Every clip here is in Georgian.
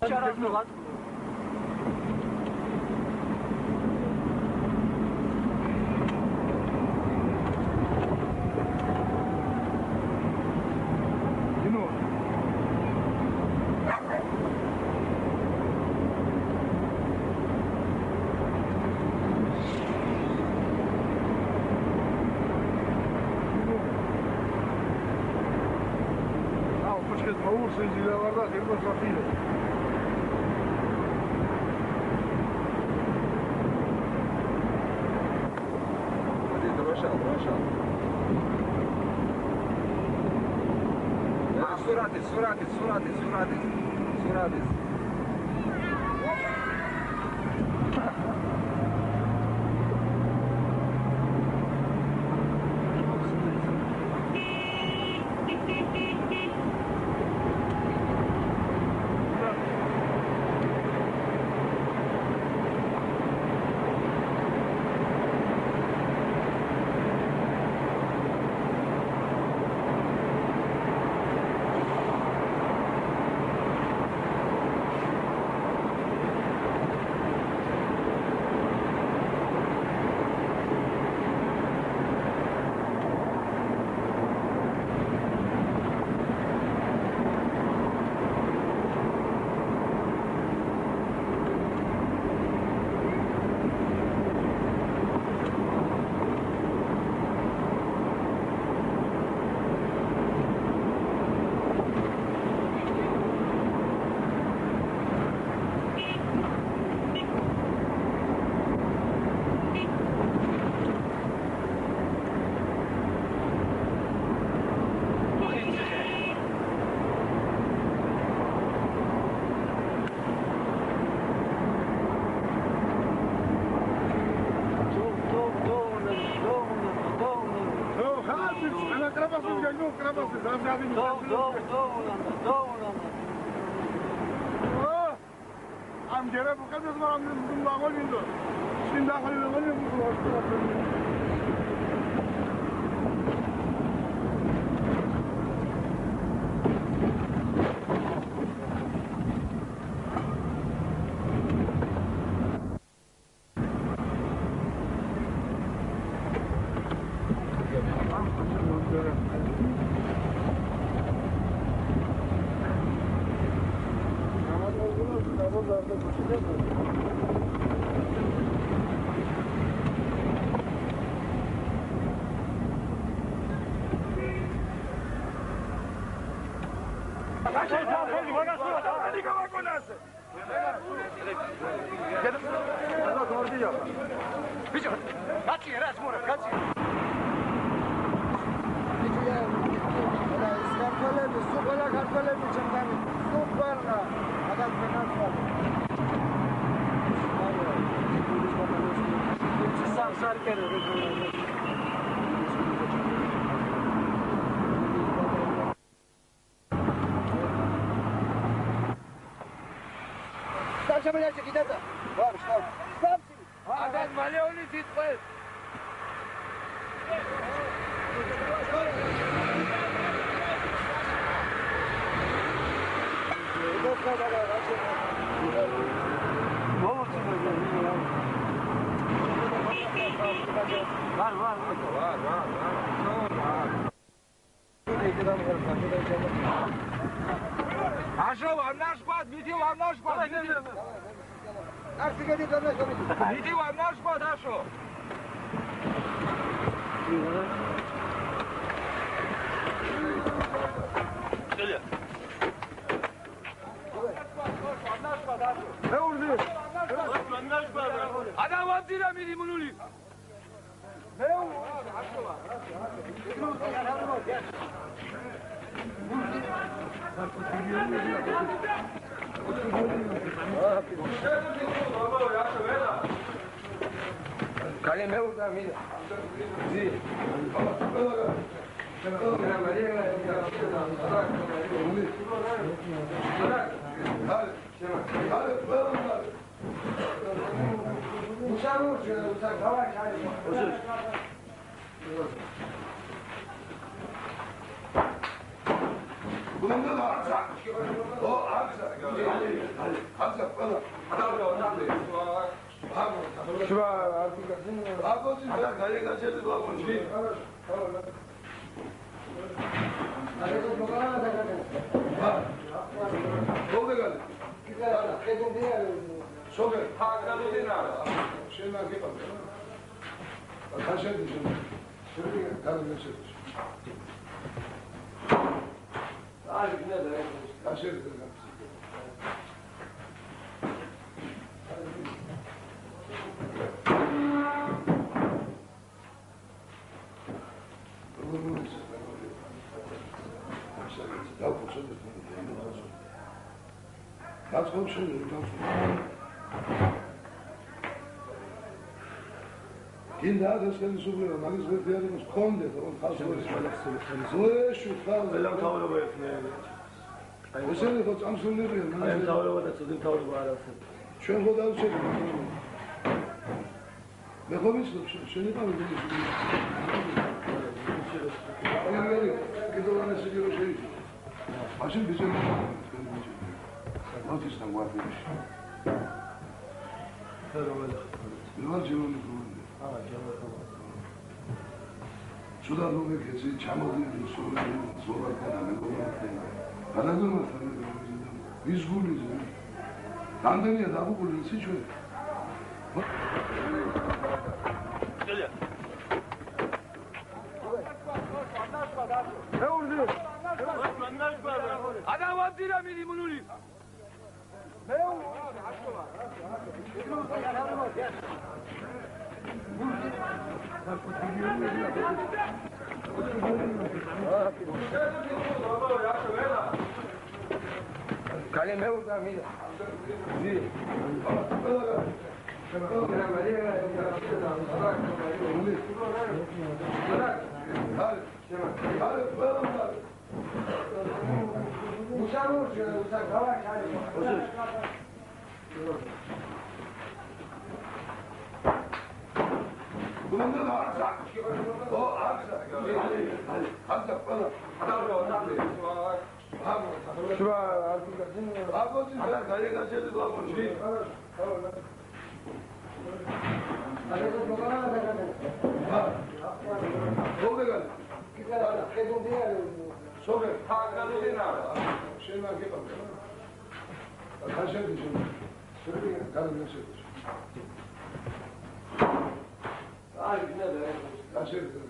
Surati. Kinda das kann so bleiben, man ist wir uns kommen, und hast du so schön, Velam tavla bayatne. wir sind doch am Sonne, Velam tavla bayatne, din tavla bayatne. schön gut aussehen. Wir kommen jetzt, schön nicht mal. Kido ana sigiro şey. Başın bizim What is the word? You are German. Sudan ülkesi çamalıdır, sonra Kanada'nın biz gülüyoruz. Tanzanya da bu gülüyoruz hiç öyle. Ne oldu? Adam abdira mı limonuli? Ne oldu? Kalem ne oldu amir? Zi. Bunda da arsa. O arsa. Arsa bana. Şu artık Abi sen kale kaçırdı bu abi. Oldu gel. Sobe. Ha kaldı Şey var ki bak. Kaçır düşün. Şöyle kalın düşün. Ay ne de. Kaçır düşün.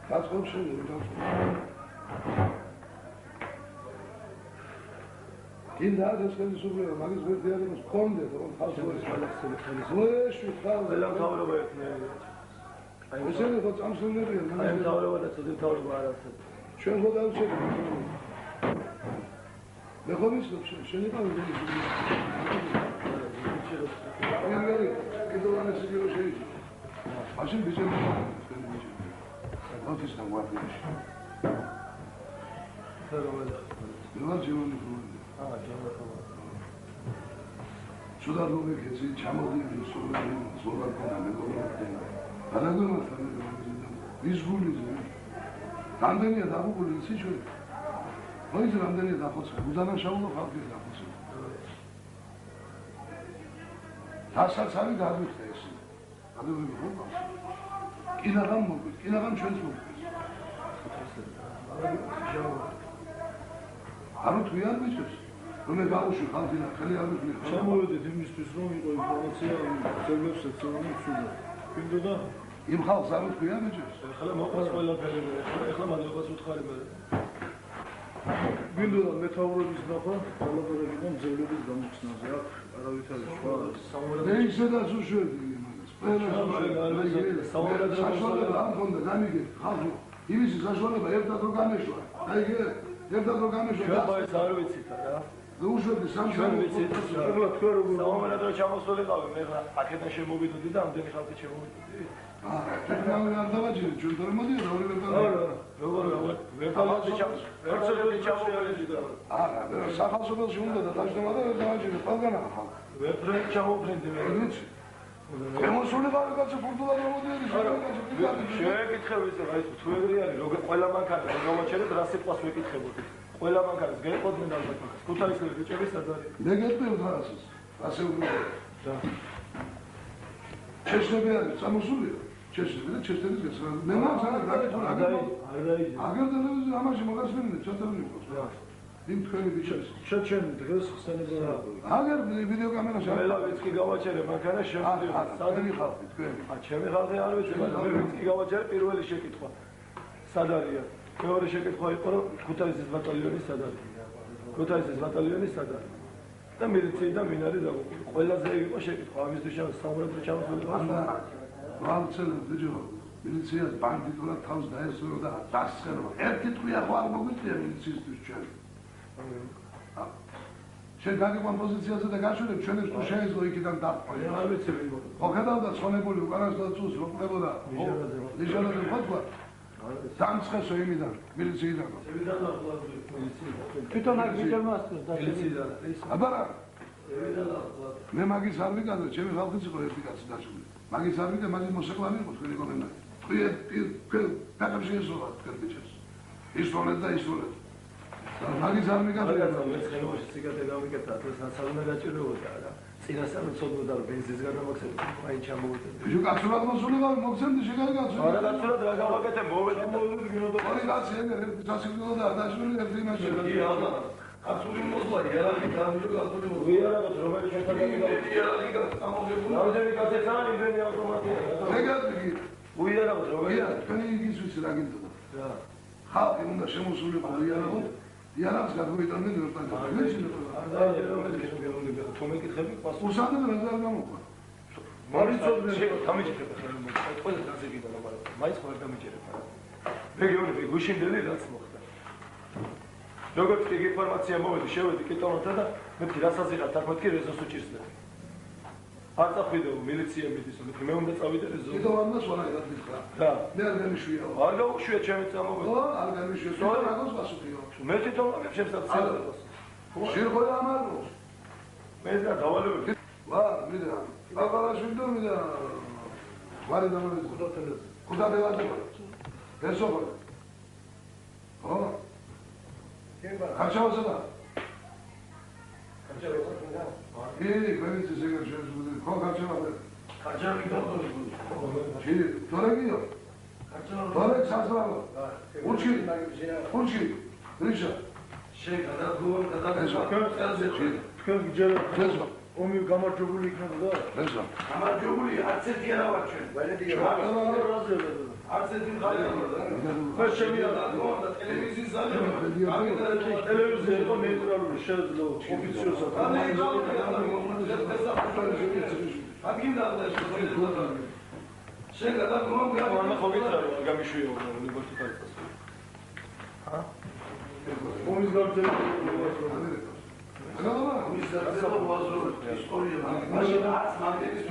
Kaç komşu Kinder, das kann ich so bleiben, man ist wir uns kommen, und hast du so schön, Velam tavla bayatne. wir sind doch am Sonne, Velam tavla bayatne, din tavla bayatne. schön gut aussehen. Wir kommen jetzt, schön nicht mal. Kido ana sigiro şey. Başın bizim What is the word? You are German. Sudan ülkesi çamalıdır, sonra Kanada'nın biz gülüyoruz. Tanzanya da bu gülüyoruz hiç öyle. O yüzden Tanzanya da koçu. Buradan şavulu kalkıyor da koçu. Taşlar sarı da bir şeysin. Adı böyle olmaz. İnadan mı? İnadan çöz mü? Arut uyarmayacağız. Öyle gavuşu kalkıyor, kaleye alıyor. Çamurda temizliyoruz, onu informasiya servis etsinler şurada. Gündüzde İm halk arut uyarmayacağız. xala moqas qo'yla beradi. Xala mana yo'qas o'tqari beradi. Gündüzde metavrobis nafa, talabalardan zevlediz damıksınız ya. Aravitali şu an. Neyse de su söyledi. Saçmalığı ankonda, dami ki, halkı. İbisi saçmalığı, evde drogameş var. Hayır, evde drogameş var. Ჩვენ ბაის არ ვიცით რა. Უშუალოდ ჩვენ სამშაბათო ვიცით, უბრალოდ საომრადრო ჩამოსულიყავი, მე აქედან შემოვიდოდი და ამდენი ხალხი შემოვიდოდი. ჩვენ არ დავაჭირე, ჩვენ თორმოდია და ორი ვერ როგორ ვერ დავაჭირე არის. არა, სახალხოებში უნდა დააჯდომა და დააჯერა ყველგან ახალ. ვერაფერი ჩამოვფრინდი მე. ვიცი. ემოციური გარკვეულწილად ფურდულად მომოდიოდი შევეკითხები ეს რა ის თუ ეგრე არის როგორ ყველა მანქანა რომაჩერეთ რა სიტყვას ვეკითხებოდი ყველა მანქანას გეყოდნენ ალბათ ქუთაისელი ბიჭები სად არის მე გეტყვი რასის ასე უბრალოდ და ჩეშნები არის წამოსულია ჩეშნები და ჩეშნების გასა მე მაგას გაკეთებული აგერ ტელევიზია ამაში მოგასმენინე ჩატარული იყოს იმ თქვენი ბიჭებს ჩვენ დღეს ხსენება აგერ ვიდეო კამერაში ყველა ვიცი გავაჩერე მანქანა შემიძლია სად მიხალხი თქვენი ჩემი ხალხი არ ვიცი მაგრამ მე ვიცი გავაჩერე პირველი შეკითხვა სად არია მეორე შეკითხვა იყო რომ ქუთაისის ბატალიონი სად არის ქუთაისის ბატალიონი სად არის და მილიციიდან ვინ არის დაგუკვირდი ყველაზე იყო შეკითხვა ამისთვის საუბრობთ ჩამოსული ვალცელი ბიჭო მილიციას ბანდიტურად თავს დაესწრო და დასხერვა ერთი თქვია ხო არ მოგვიწია მილიციისთვის ჩვენ შენ გაგიყვან პოზიციაზე და გაჩვენებ ჩვენებს თუ შეეძლო იქიდან დაფრთხვა არ ვიცი ვინ ხო ხედავდა ცხონებული უკანასკნელ წუთს რო ყლებოდა ლიჟანაზე ხოთვა დამცხესო იმიდან მილიციიდან თვითონ აქ ვიჯერმასწრებს და მილიციიდან აბარა მე მაგის არ ვიკადრე ჩემი ხალხიც იყო ერთი კაცი დაჭრილი მაგის არ ვიკადრე მაგის მოსაკლანი იყო თქვენი კომენდანტი თქვენ ფეხებში ესვლა თქვენ ბიჭებს ისვოლეთ და ისვოლეთ მაგის არ ვიკადრე მე ხელობაში სიგარეტა გავიკეთა და საცალო გაჭირებოდა რა წინასწარ ცოდნოდა რომ ბენზინს გადამაგცეთ აი ჩამოვიდე ბიჭო კაცურად მოსულიყავი მოგცემდი შეგარი კაცო არა კაცურად რა გავაკეთე მოვედი ორი კაცი ეგრე ერთი სასიკვდილო და დაჭრილი ერთი იმაში კაცური მოსვლა იარაღი გამიჯო კაცური მოსვლა ვიარაღოთ რომელი შეფარდა იარაღი გამოგებული რამდენი კაცეც არის იმდენი ავტომატია ეგეთი ვიარაღოთ რომელი თქვენი ის ვიცი რა გინდოდა რა ხალხი უნდა შემოსულიყო იარაღოთ იარაღს გადმოიტანდნენ ერთად არ დაიჯერა თუ მეკითხები პასუხი უსამდენ რა გამოყვა მარიცოდნე გამიჯერება ხელი მოიწევ ყველა გაზეთიდან მაგრამ მაინც ხარ გამიჯერება რეგიონები გუშინდელი რაც მოხდა როგორც კი ინფორმაცია მოვედი შევედი კიტონოთა და მეთქი რასაც იყავ თქო მეთქი რეზოს უჭირსდები არ წახვიდე მილიცია მიდის მე უნდა წავიდე რეზოს კიტონოს ვარაი გათხრა რა მე არ გამიშვია არ გავუშვია ჩემი წამოვედი ო არ გამიშვია თორე მაგას ვასუხიო მე თვითონ შემსაცალო შირხოლა ამარო მე და დავალებები ვა მიდა აბარაშვილი და მიდა ვარი დამოდი კუდაბელაძე ესო ო ხარჩავსა და ი ქვენიც ზეგარ შეძუდი ხო ხარჩავსა ხარჩავი დაგდოდი ჩი თორეგიო თორეგ სასრალო უჩი რიშა შენ გადაგუო თქვენ გიჯერებთ ომი გამარჯვებული იქნებოდა ესო გამარჯვებული არც ერთი არა ვარ ჩვენ არც ერთი ხალი არ მე შემია ტელევიზიის ზალი ტელევიზია იყო ნეიტრალური შეძლო ოფიციოსად შენ გადაგუო მან ხო გითხრა რომ გამიშვიო ლიბერტი კარიტას ჰა ომის გამარჯვებული ისტორია მაშინ არც მაგების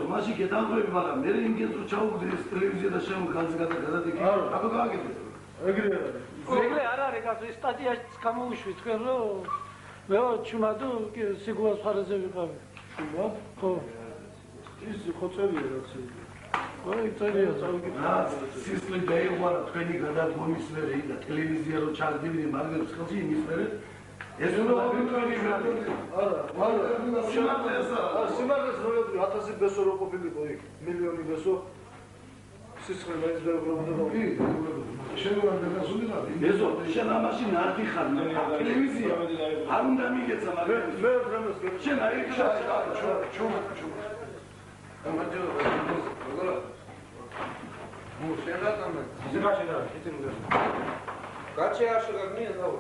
მაშინ გეტანხმები მაგრამ მე იმგენს რო ჩაუგდე ეს ტელევიზია და შემოგხალხი გადადექი აბა გააკეთე ეგრე არ არის კაცო სტატიას გამოვიშვი თქვენ რომ მე ჩუმადო სიგუას ფარაზე ვიყავი. ჩუმა? ხო. ის ხო წერია რაც. ხო, წერია წავიკითხე. რა სისხლი დაიღვარა თქვენი გადადგომის მერე და ტელევიზია რო ჩაგდივდი მაგებს ხელში იმის მერე ეს უნდა თქვენი გადადგომი. არა, სიმართლეს როლები 1000 ბესო რო ყოფილიყო იქ, მილიონი ბესო. სისხლი მაინც დაუბრუნდა და შენ რა გასულიყა? ეზო, შენ ამაში ნარდი ხარ, ტელევიზია. არ უნდა მიგეცა მაგრამ მე პრემიეს შენ აი ჩუ. გამარჯობა. როგორ? შენ რა თამე? ზემაში რა, იცი ნუ. კაცი არ შეგაგნია დაუ.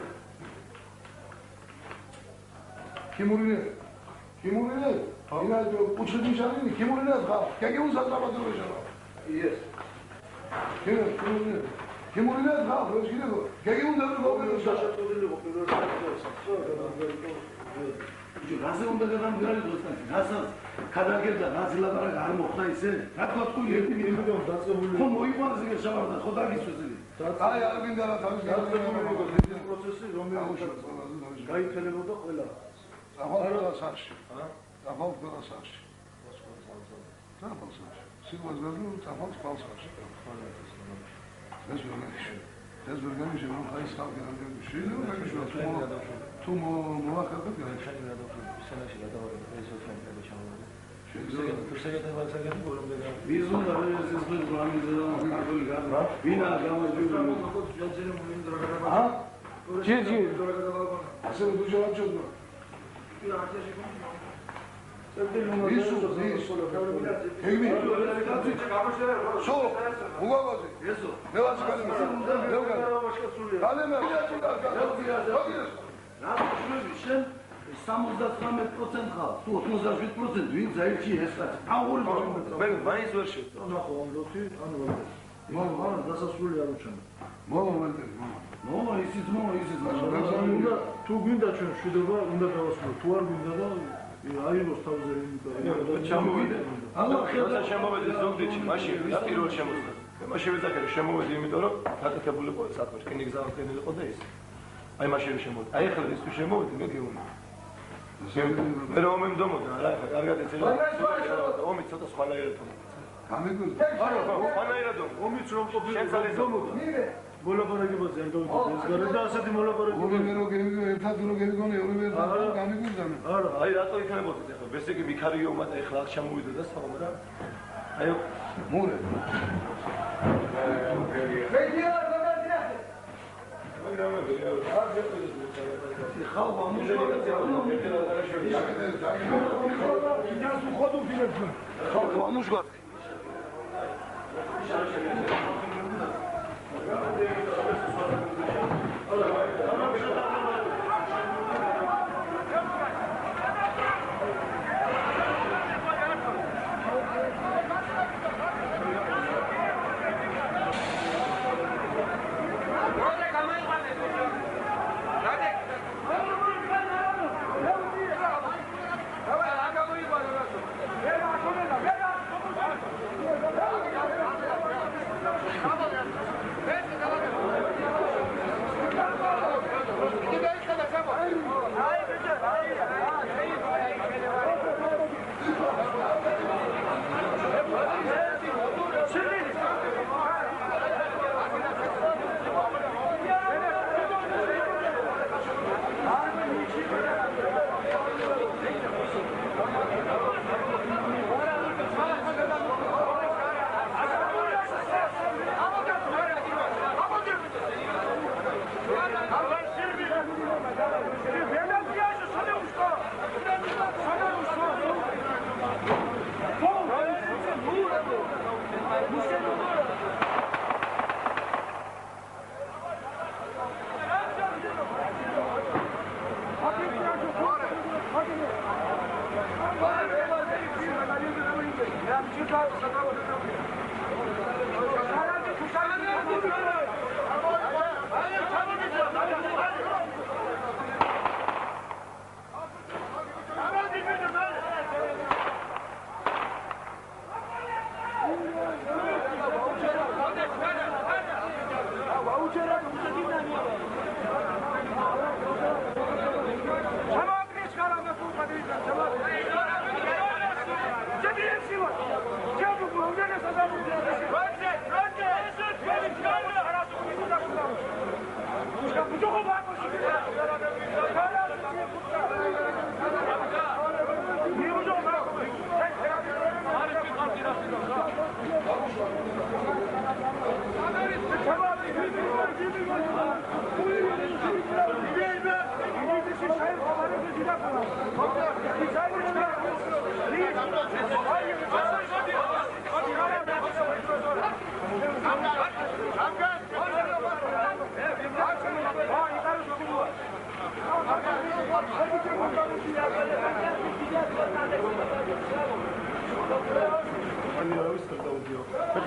Kimurine? İnan uçucu şarkı kimurine? Keki uzatma batırıyor şarkı. Yes. Kimurine? გემურინა ხალხ რო შეიძლება გეგმუნდა რომ მოვიდოს შეშატულიყო პირველ საათში. რაზე უნდა გადამდგარი დოსთან? რასაც გადაგერდა რაც ლაპარაკ არ მოხდა ისე? რა თქვა თუ ერთი მინუტი დაწყებული. ხო მოიყვანს ეგ შევარდა, ხო დაგისვეს იგი. აი არ მინდა რა თავის პროცესი რომელიც გაიფერებოდა ყველა. ახლა სახში. ახლა სახში. სიგვაზრე თავს ფალსაში. ეს ვერგანი რომ ხაის ხალხი რამდენი შეიძლება თუ მოახერხებთ შენი რა დაგხვდება სცენაში გადავარდა ეს ოთხი ჩამოვიდა თუ შეგეთა საკეთებ რომ ვიზონ და ეს პროგრამიზე კარგული გადა ვინა გამარჯვება ჭი ასე უჯერა ჩოდო თუ გვინდა ჩვენ შვიდობა უნდა დავასრულოთ თუ არ გვინდა და აიღოს თავზე ჩამოვიდე. როცა შემოვედი ზუგდიდში, მაშინ რა პირველ შემოსდა. მაშინ ვეძახე რომ შემოვედი, იმიტომ რომ გაკეთებულიყო საქმე, რკინიგზა აღდგენილიყო და ის. აი მაშინ შემოვედი. აი ახლა ის თუ შემოვედი, მე გეუბნები. მე რომ მომდომოდა რა, კარგად ეცელა. ომი ცოტა სხვანაირად თქო. გამიგვირდა. არა, სხვანაირად ომიც რომ ყოფილიყო. მოლაპარაკებაზე არ გავიდოდი ეს გარე და ასეთი მოლაპარაკება. ორივე რო გეგმი ერთად რო გეგმონე, ორივე ერთად გამიგვირდა. არა, აი რატო იქნებოდეთ ახლა? ბესიგი მიქარიო მათ ახლა აქ ჩამოვიდა და სწავლა რა. აი მურე. ხალხო ამუშგა.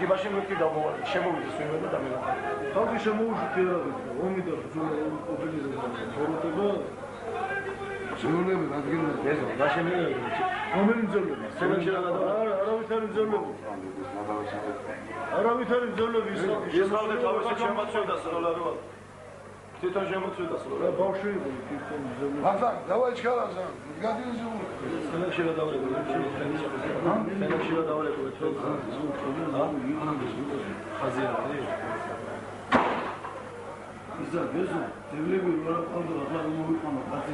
კი მაშინ მეთქი დამოვალ შემოვიდეს ვინმე და დამეყარა ხალხი შემოუშვით იარაღით ომი და ბრძოლა ყოფილიყო ხოროტება ზეულები რადგან ეზო მაშინ რომელი ბრძოლები სელექცია გადავიდა არავითარი ბრძოლები არავითარი ბრძოლები ის ხალხი თავისი შემოწევდა სოლარულად თვითონ შემოწევდა სოლარულად ბავშვი იყო თვითონ ბრძოლები მაგრამ დავაი ჩქარაზა გადიოზე სელექცია გადავიდა სელექცია გადავიდა ხაზია ისა გეზო დევლები რა ყავდა ახლა მომიყანა კაცი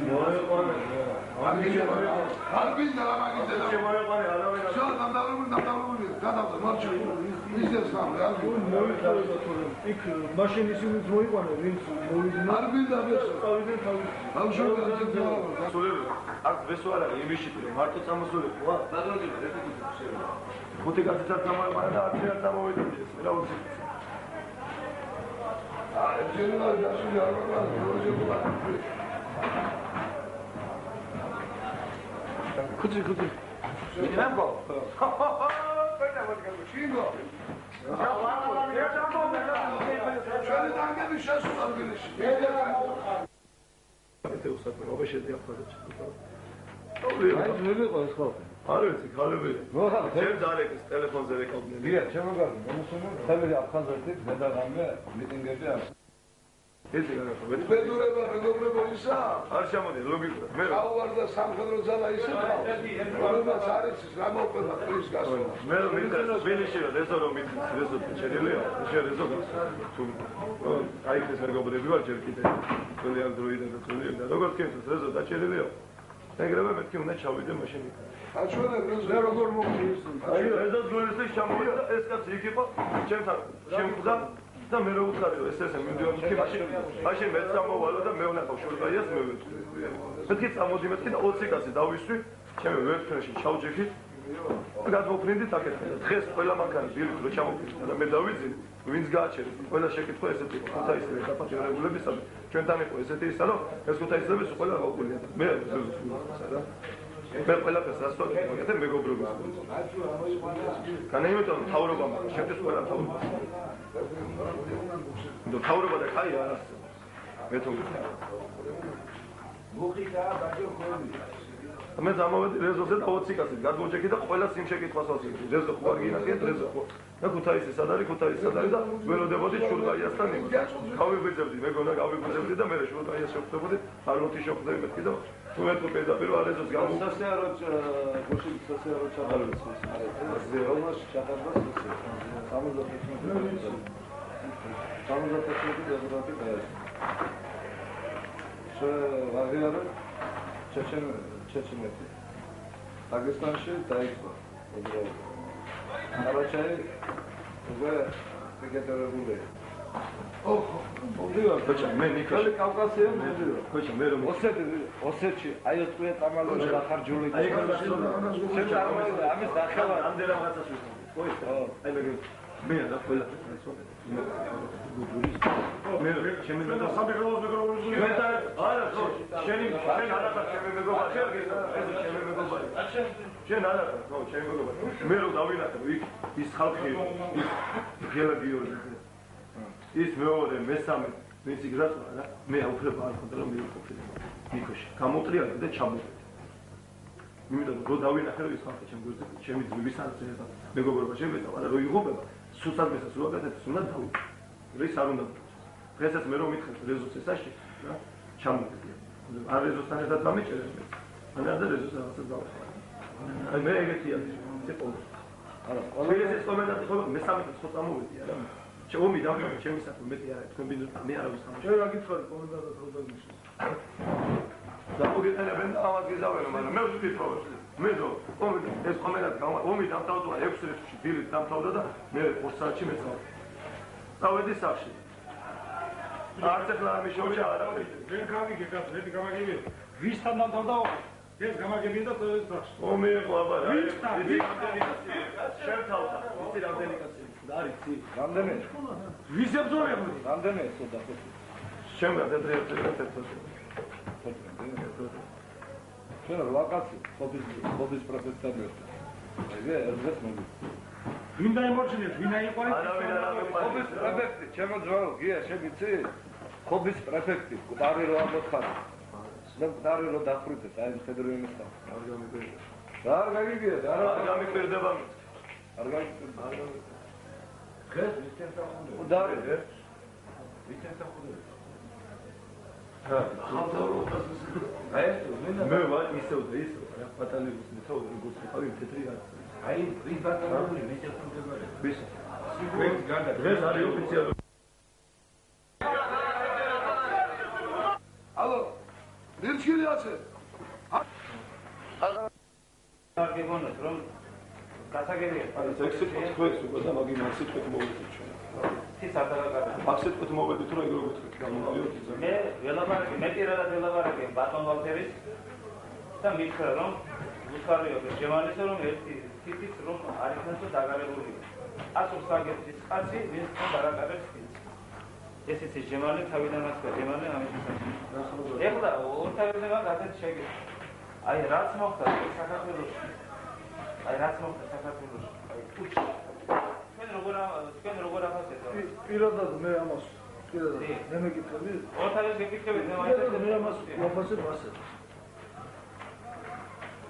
არბინდა რა მაგითა შემოიყვანე არავინ შო დამდაბლებული გადავდა მარჩი ისე სამ რა მოიწოდა თორე იქ მაშინ ისინი მოიყვანა ვინც მოვიდნენ არბინდა ბესო წავიდნენ თავი ბავშვები სულები აქ ვესო არა იმიში მარტო წამოსულები ვა ხუთი კაცი წამოიყვანა და 10 კაცი წამოვიდა რა უცი ჯენერალი დასული არ მაგარ ხუთი ნამბო შინგო შენ დაგები შესულ ადგილში ეს უსაქმე ობეშეთი ახლა აი ვერ იყო ეს ხო არ ვიცი ხალები ჩემ დარეკის ტელეფონზე რეკავდნენ დიახ შემოგარდა მომსუნა თემელი აფხაზეთი ზედაღამე მიტინგები აქვს ესე გაგახო ბედურება მეგობრებო ისა არ შემოდი ლოგიკურად მე აუვარდა სამხედრო ძალა ისე რომელმაც არის რა მოყვება ის გასვლა მე რომ მინდა ბილიშიო რეზო რომ მითხრა რეზო შეიძლება შე რეზო თუ აი ეს მეგობრები ვარ ჯერ კიდე ძალიან დროიდან და ძალიან და როგორც კეთოს რეზო დაჭერილიო ეგრევე მეთქი უნდა ჩავიდე მაშინ აჩვენებ მე როგორ მოგდის აი რეზო ძვირისთვის ჩამოვიდა ეს კაცი იქ იყო ჩემთან შემხვდა და მე რო უცხარიო ეს მიდიოდი კი მაშინ მეც წამოვალო და მე ვნახავ შურდაიას მე ვეთქვი მეთქი წამოდი მეთქი და 20 კაცი დავისვი ჩემი ვერტფრენში ჩავჯექი გადმოფრინდით აკეთე დღეს ყველა მანქანა ბილით რო ჩამოფრინდა და მე დავიძინე ვინც გააჩერე ყველა შეკითხვა ესეთი იყო ქუთაისის დაპატიმრებულებისამე ჩვენთან იყო ესეთი ისა რომ ეს ქუთაისელები ყველა გაუყოლია მე რა მე ყველაფერს რასვათ მოგეთე მეგობრობას განაიმეთონ თავრობამ შეფეს ყველა თავრობა და თავრობა და კაი არა მე თვითონ მოხიტა ბაჯო ხოები მე დამოვედი რეზოზე და 20 კაცი გადმოჭექი და ყველა სიმ შეკითხვას ვასწრებდი რეზო ხო არ გინახეთ რეზო ხო და ქუთაისის სად არის ქუთაისის სად არის და ველოდებოდი შურდაიასთან იმას გავიგვიძებდი მეგონა გავიგვიძებდი და მე შურდაიას შევხვდებოდი არლოთი შევხვდები მეთქი და თუ მე თუ პირდაპირ არეზოს გამო სასეარო გუშინ სასეარო ჩატარდეს ეს რომაში ჩატარდეს ეს 75 დეპუტატი შე ვაგიარა ჩეჩენეთი დაგესტანში დაიწყო უბრალოდ არაჩაი უკვე ეგეთერებული ოხ მოდივარ ხოჭა მე ნიკაში კავკასია მოდივარ ხოჭა მე რომ ოსეთში აი ეს ტყუა წამალო დახარჯული აი ეს შენ წარმოიდგინე ამის დახევა ამდენ რაღაცას ვიყო ოი აი მე რა ყველა მე ჩემი მე და სამეგრელოს მეგროვული მე და არა ხო შენ არა და ჩემი მეგობარი ეს ჩემი მეგობარი შენ არა ხო ჩემი მეგობარი მე რომ დავინახე იქ ის ხალხი ის გელაგიორი ის მეორე მესამე ვინც იგრატა რა მე აუფლება არ ხონდა რომ მივიყოფილე ნიკოში გამოტრიალე და ჩამოვედი იმიტომ რომ დავინახე რომ ის ხალხი ჩემ გვერდზე ჩემი ძმების არცერება მეგობრობა შემეწა არა რომ იღუპება სულსაც მესას რო აკეთებს უნდა დავიდე რის არ უნდა დღესაც მე რომ მითხარ რეზოს ესაში რა ჩამოვედი არ რეზოსთან ერთად დამეჭერე მე არა და რეზოს რაღაცა დავხარ აი მე ეგეთია ცეპოლო არა ყველა ეს კომენტარი ხო მესამე ხო წამოვედი არა ჩემი დავხარ ჩემი საქმე მეტი არა თქვენ ბიზნესს მე არა ვისხამო შენ რა გითხარი კომენტარად რო დაგიშო და მოგეყენებენ და ამას გიზავენ მაგრამ მე ვთქვი პრობლემა მე დო ეს კომენტარი ომი დამთავრდა 6 წუთში დილით დამთავრდა და მე 2 საათში მეწავე წავედი სახში არც ახლა არ მიშოვია არაფერი ვერ გავიგე კაცო მეტი გამაგებია ვისთან დამთავრდა ეს გამაგებია და წავედი სახში ომი იყო აბა რა შენ თავდა ისი რამდენი კაცი არის ცი რამდენი ვის ებრძოლია რამდენი ესოდა ხო შენ გადადრიალ შენ რა კაცი ხობის პროფესორი ეგ ეს მოდი ვინ დაიმორჩილეთ, ვინ აიყვანეთ? ხობის პრეფექტი, ჩემო ძმაო, გია, შეგიცი? ხობის პრეფექტი, მკვდარი რო ამოთხარა. და მკვდარი რო დახვრიტეს, აი მხედრო იმისთან. არ გამიგვერდა. არ გაგიგიათ, არ გამიგვერდება. არ გამიგვერდა. ხეს ვისთან სამხუნდე. მკვდარი, ვისთან სამხუნდე. მე ვარ ისევ და ისევ, რა პატალების მეთაური როგორც ხავი თეთრი არის. აი, ის ბატონი მე შეხვდებოდი. ბის. დღეს არის ოფიციალური. ალო, ნერჩილი ასე. არ გეგონოთ რომ გასაგებია. აი, ექსპერტი თქვენს უკვე და მაგ იმას სიტყვით მოვიდეთ ჩვენ. ის არ დაგაკარგა. მაგ სიტყვით მოვიდეთ რა იგრო გითხრით გამომავიოთ ისა. მე ველაბარაკი, მე პირადად ველაბარაკი ბატონ ვალტერის და მითხრა რომ უცხარიო გემანისო რომ ერთი თითის რომ არ იქნასო დაგარებული. ასოს აგებს ის კაცი, ვინც დაგაკარგებს თითს. ეს ის გემანი თავიდან მასკა გემანი ამის შესაძლებელი. ეხლა ორთავზე მაგ ასეთ შეგე. აი რაც მოხდა საქართველოში. აი რაც მოხდა საქართველოში. აი კუჩი. თქვენ როგორ ახასიათებთ? პირადად მე ამას პირადად მე მეკითხები. ორთავზე გეკითხებით მე მე ამას ვაფასებ ასე.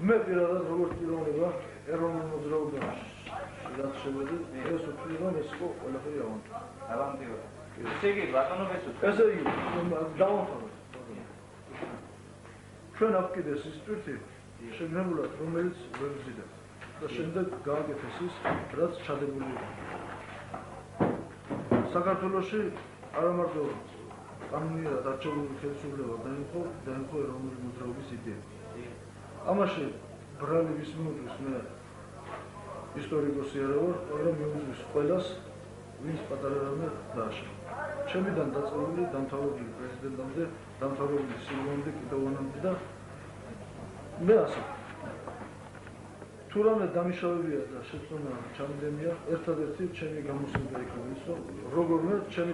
მე პირადად როგორც პიროვნება ეროვნულ მოძრაობაში რაც შევედი, ეს ვთვლი რომ ეს იყო ყველაფერი ავანტი. ავანტიო. ესე იგი ბატონობას უთქვი. ესე იგი დავამთავრეთ. ჩვენ აფკიდეს ის ტვირთი შეგნებულად რომელიც ვერ ვზიდა და შემდეგ გააკეთეს ის რაც ჩადებული იყო. საქართველოში არა მარტო კანონიერად არჩეული ხელისუფლება დაემხო ეროვნული მოძრაობის იდეა. ამაში ბრალი ვის მიუძღვის მე ისტორიკოსი არა ვარ, მაგრამ მიუძღვის ყველას ვინც პატარა რამე დააშალა. ჩემიდან დაწყებული დამთავრებული პრეზიდენტამდე, დამთავრებული სილვანამდე, კიდევანამდე და მე ასე. თუ რამე დამიშავებია და შეცდომა ჩამდენია, ერთადერთი ჩემი გამოსვლება იქნება ის, რომ როგორმე ჩემი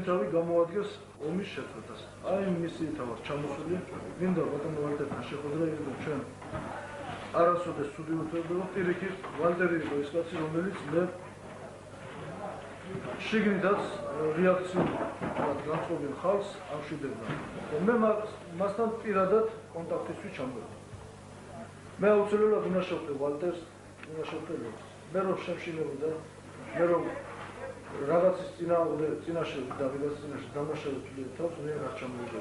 თავი გამოადგეს ომის შეწყვეტას. აი მისიით ვარ ჩამოსული, მინდა ბატონ ვალტერთან შეხვედრა იყო ჩვენ. არასოდეს ცუდი ურთიერთობა პირიქით ვალტერი იყო ის კაცი, რომელიც მე შიგნითაც რეაქციულ განწყობილ ხალხს ამშვიდებდა. მე მასთან პირადად კონტაქტისთვის ჩამოვედი. მე აუცილებლად უნდა შევხვდე ვალტერს, უნდა შევხვდე ლევს. მე რომ შემშინებოდა, მე რომ რაღაცის წინაშე და ვიღაც წინაშე დამაშავებული თავს მე არ ჩამოვედი.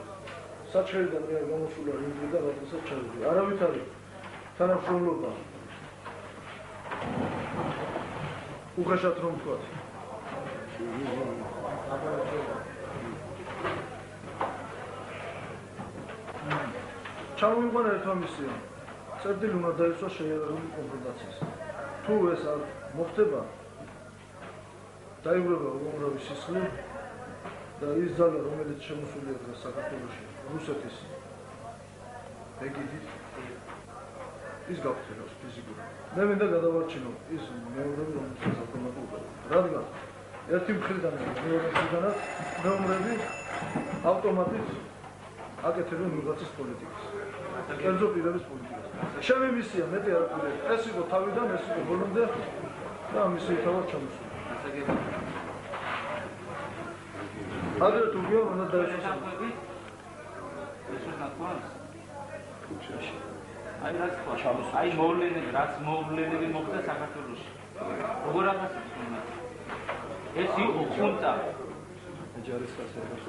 საჩხერიდან მე გამოსულა რინგი და რაღაცას ჩავედი. არავითარი თანამშრომლობა. უხეშად რომ ვთქვა. ჩამოვიყვანა ერთმანეთსია. წერტილი უნდა დაისვა შეიარაღებული კონფრონტაციის. თუ ეს არ მოხდება, დაიბრება უამრავი სისხლი და ის ძალა, რომელიც შემოსულია დღეს საქართველოში, რუსეთის ეგიდით, ის გავხსენავს ფიზიკურად. მე მინდა გადავარჩინო ის მეომრები, რომელსაც ავტომატურად. რადგან ერთი მხრიდან მეორე მხრიდანაც მეომრები ავტომატით აკეთებენ ვიღაცის პოლიტიკას. კერძო პირების პოლიტიკას. ჩემი მისია მეტი არ ვქნები. ეს იყო თავიდან, ეს იყო ბოლომდე და მისი თავად ჩამოსული. აგრეთვე თუ გიო უნდა დაეშვა. აი რაც ხო ჩამოსული. აი რაც მოვლენები მოხდა საქართველოში. როგორ ახასიათებთ თქვენ? ეს იყო ხუნტა. ჯარისკაცებს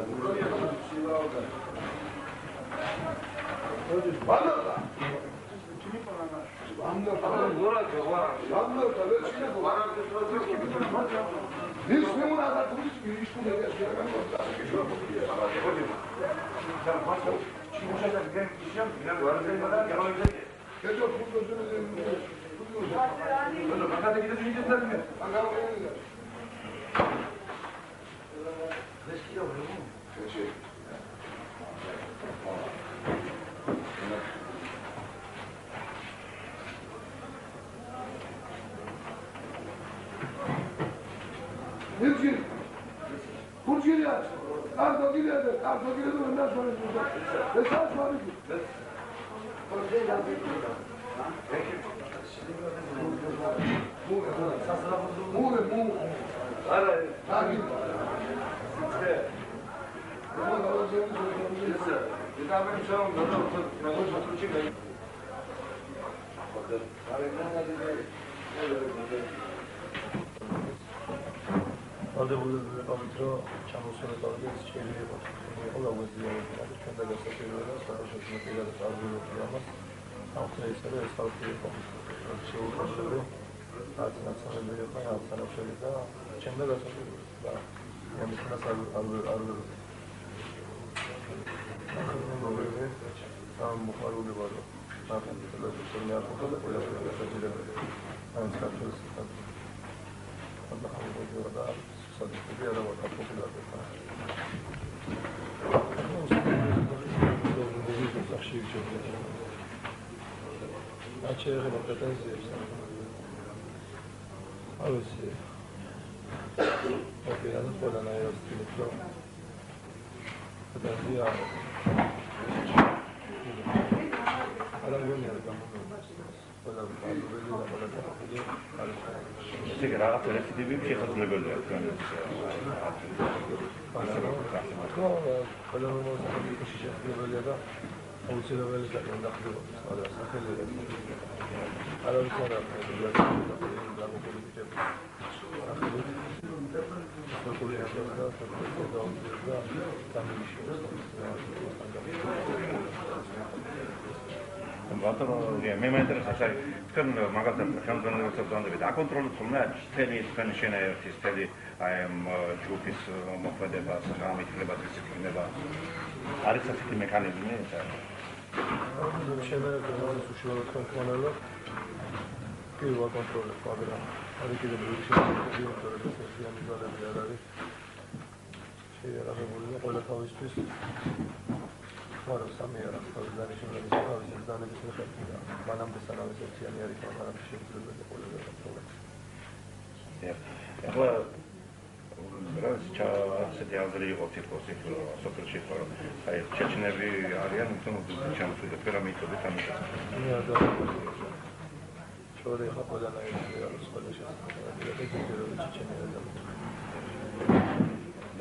მე მაინტერესებს არის თქვენ მაგალითად ხელმძღვანელობასთან დამდებით აკონტროლოთ ხოლმე მთელი თქვენი შენაერთის მთელი აი ამ ჯგუფის მოქმედება, სამართლება, დისციპლინება არის ასეთი მექანიზმი ეს არის შენაერთის უშუალოდ ხელმძღვანელობა კი ვაკონტროლებ, მაგრამ არის კიდევ ბევრი შენაერთი სოციალიზაცია არ არის შეიარაღებული ყველა თავისთვის მაგრამ სამი არა თავისდანიშნულების თავისის დანების მიხედვით მანამდე სანამ ეს ერთიანი არის მაგრამ შეიძლება ყველა პრობლემა. ეხლა რაც ასეთი აზრი იყო თითქოს სოფელში რომ აი ჩეჩნები არიან თუმცა ჩამწვიდე ფერა მიწოდით ამით. შორე ხა ყველანაირი არის ყველა შესაძლებელი ჩეჩნები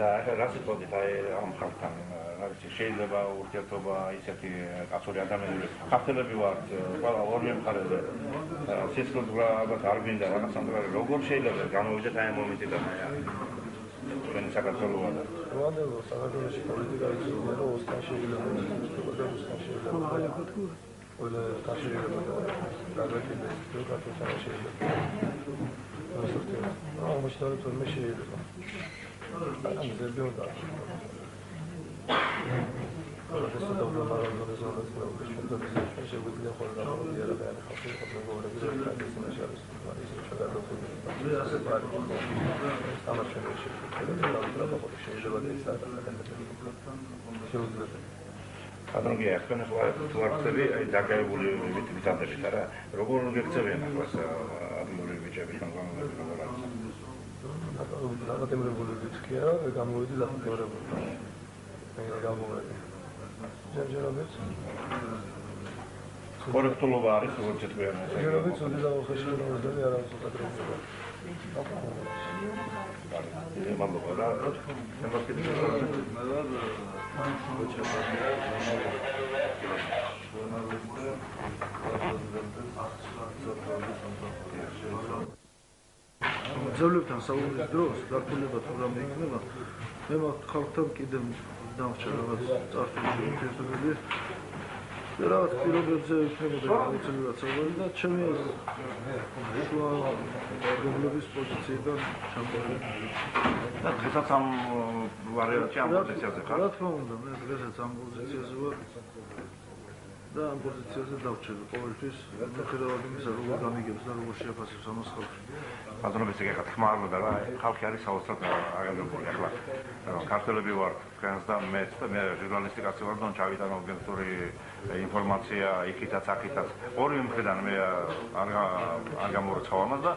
და რაც იტყოდით აი ამ ხალხთან შეიძლება ურთიერთობა ისეთი კაცური ადამიანები ხალხები ვართ ყველა ორივე მხარეზე სიცოცხლე ალბათ არ გვინდა რაღაცა როგორ შეიძლება გამოვიდეთ აი ამ მომენტიდან თქვენი საქართველოა და რვანდელო საქართველოში პოლიტიკა ისაა რომ ოსთან შეიძლება ყველა თან შეიძლება გადაგიდეს საქართველოს შეიძლება აღმოჩნდა რომ მე შეიძლება ამ ზებიოდა ეს დავდო მარადონეს ზონას პრობლემა შეგვიძლია შეგვიძლია ხოლმე გამოდიარა და ხალხი პრობლემები როდესაც არის ის შეგადებული ეს არის სამართლიანი შეიძლება შეგვიძლია თქვენ ვარცხები აი დაგაებული ვიტვიტადებით არა როგორ გექცევიან ახლა ადმური ბიჭები ხელმძღვანელები როგორ არის დაბატებებული ვიწყია გამოვიდი დაბატებებული მე გამოვიდი ჯერჯერობით კორექტულობა არის როგორც თქვენ ჯერჯერობით სულ დავხეშინებული არ არის პატრონობა მადლობა რა ძებლებთან საუბრის დროს დაკუნება თუ რამე იქნება მე მაგ ხალხთან კიდევ დავჭერ რაღაც წარსულში ურთიერთობები და რაღაც პირობებზე იქნებოდა აუცილებლად საუბარი და ჩემი შუა გეგმების პოზიციიდან ჩამოვედი და დღესაც ამ ვარიანტში ამ პოზიციაზე ხარ? რა თქმა უნდა მე დღესაც ამ პოზიციაზე ვარ და ამ პოზიციაზე დავჭერდი ყოველთვის მიუხედავად იმისა როგორ გამიგებს და როგორ შეაფასებს ამას ხალხი ბატონობის ეგ თქმა არ უნდა რა ხალხი არის საოცრად აღებული ახლა ქართველები ვართ თქვენს და მეც და მე ჟურნალისტიკაში ვარ და ჩავიტანო ობიექტური ინფორმაცია იქითაც აქითაც ორივე მხრიდან მე არ გამორჩევ ამას და